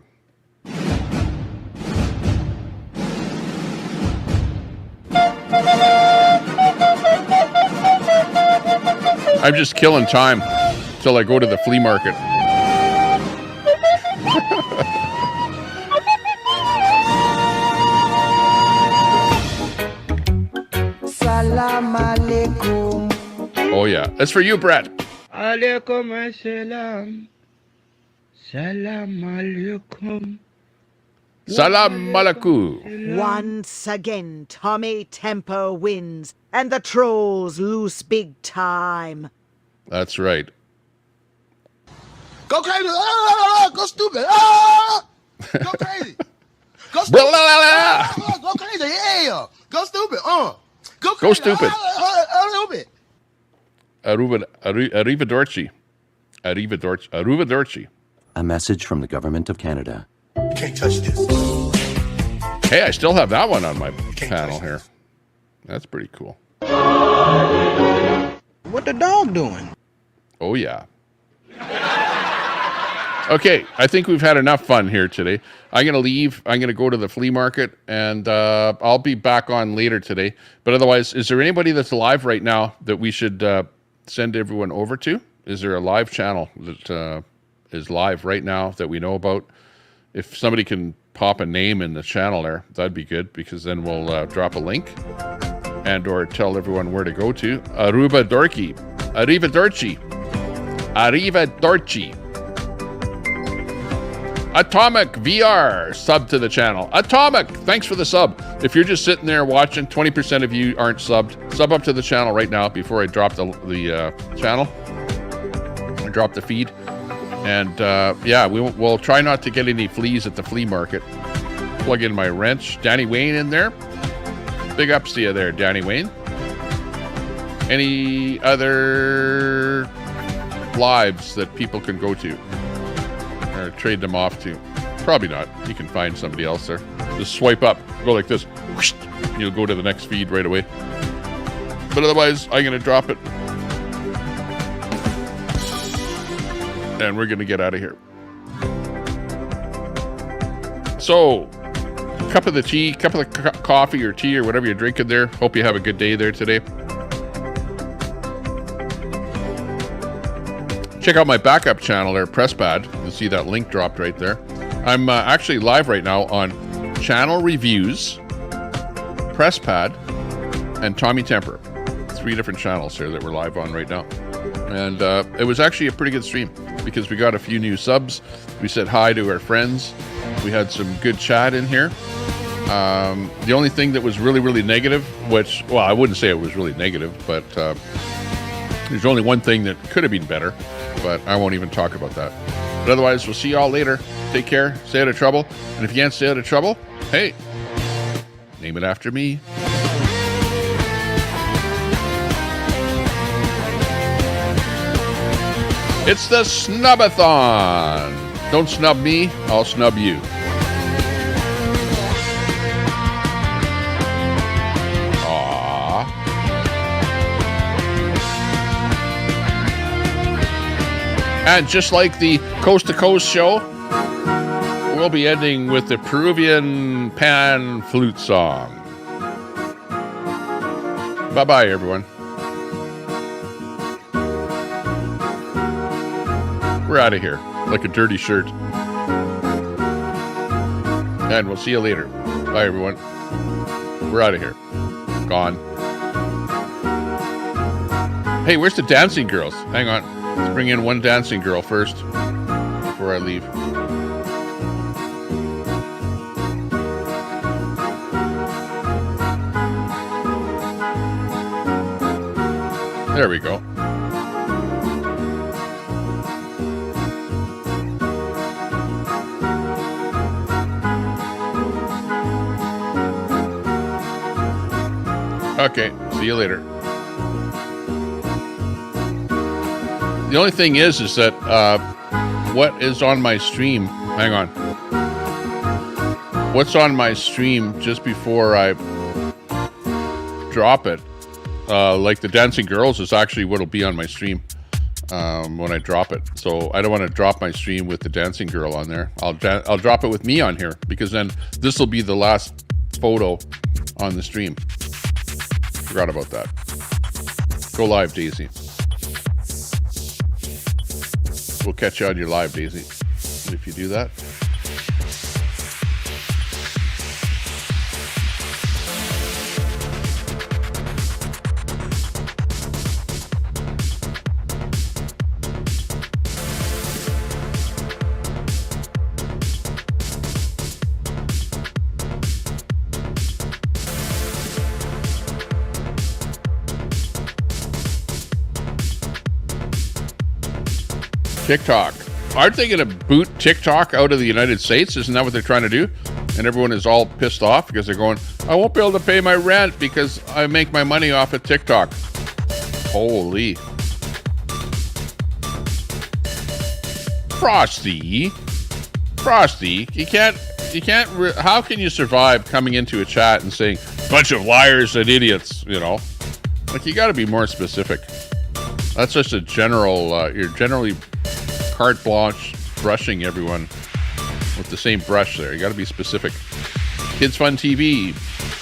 I'm just killing time till I go to the flea market. Salam alaikum. Oh yeah, that's for you, Brett. Alaikum assalam. Salam alaikum. Salam alaikum. Once again, Tommy Tempo wins, and the trolls lose big time. That's right. Go crazy. Ah, go stupid. Ah, go crazy. Go stupid. Ah, go crazy. Yeah. Go stupid. Go crazy. Go stupid. Stupid. Arrivederci. Arrivederci. A message from the government of Canada. You can't touch this. Hey, I still have that one on my panel here. That's pretty cool. What the dog doing? Oh, yeah. Okay, I think we've had enough fun here today. I'm going to leave. I'm going to go to the flea market, and I'll be back on later today. But otherwise, is there anybody that's live right now that we should send everyone over to? Is there a live channel that is live right now that we know about? If somebody can pop a name in the channel there, that'd be good, because then we'll drop a link and or tell everyone where to go to. Arrivederci. Arrivederci. Arrivederci. Atomic VR, sub to the channel. Atomic, thanks for the sub. If you're just sitting there watching, 20% of you aren't subbed. Sub up to the channel right now before I drop the channel. I drop the feed. And yeah, we'll try not to get any fleas at the flea market. Plug in my wrench. Danny Wayne in there. Big ups to you there, Danny Wayne. Any other lives that people can go to or trade them off to? Probably not. You can find somebody else there. Just swipe up, go like this. Whoosh, you'll go to the next feed right away. But otherwise, I'm going to drop it. And we're going to get out of here. So, cup of the tea, cup of the coffee or tea or whatever you're drinking there. Hope you have a good day there today. Check out my backup channel there, PressPad. You'll see that link dropped right there. I'm actually live right now on Channel Reviews, PressPad, and Tommy Temper. 3 different channels here that we're live on right now. And it was actually a pretty good stream because we got a few new subs. We said hi to our friends. We had some good chat in here. The only thing that was really, really negative, which, well, I wouldn't say it was really negative, but there's only one thing that could have been better, but I won't even talk about that. But otherwise, we'll see y'all later. Take care. Stay out of trouble. And if you can't stay out of trouble, hey, name it after me. It's the Snubathon. Don't snub me, I'll snub you. Aww. And just like the Coast to Coast show, we'll be ending with the Peruvian pan flute song. Bye-bye, everyone. We're out of here, like a dirty shirt. And we'll see you later. Bye, everyone. We're out of here. Gone. Hey, where's the dancing girls? Hang on. Let's bring in one dancing girl first before I leave. There we go. Okay, see you later. The only thing is that what is on my stream? Hang on. What's on my stream just before I drop it? Like the dancing girls is actually what'll be on my stream when I drop it. So I don't want to drop my stream with the dancing girl on there. I'll drop it with me on here because then this will be the last photo on the stream. Forgot about that. Go live, Daisy. We'll catch you on your live, Daisy, if you do that. TikTok. Aren't they going to boot TikTok out of the United States? Isn't that what they're trying to do? And everyone is all pissed off because they're going, I won't be able to pay my rent because I make my money off of TikTok. Holy. Frosty, you can't, how can you survive coming into a chat and saying, bunch of liars and idiots, you know? Like, you got to be more specific. That's just a general, you're generally carte blanche brushing everyone with the same brush there. You got to be specific. Kids Fun TV.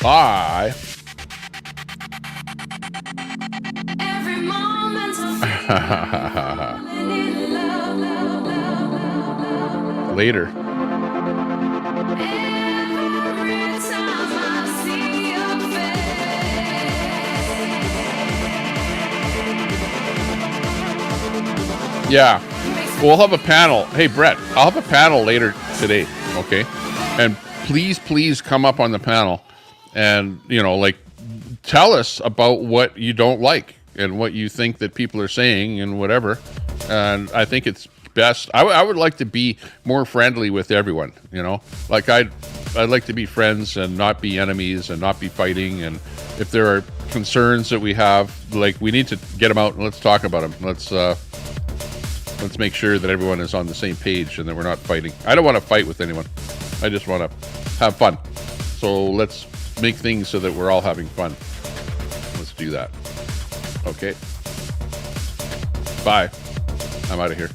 Bye. Later. Yeah. We'll have a panel. Hey, Brett, I'll have a panel later today, okay? And please come up on the panel and, you know, like, tell us about what you don't like and what you think that people are saying and whatever. And I think it's best. I would like to be more friendly with everyone, you know? Like, I'd like to be friends and not be enemies and not be fighting. And if there are concerns that we have, like, we need to get them out and let's talk about them. Let's make sure that everyone is on the same page and that we're not fighting. I don't want to fight with anyone. I just want to have fun. So let's make things so that we're all having fun. Let's do that. Okay. Bye. I'm out of here.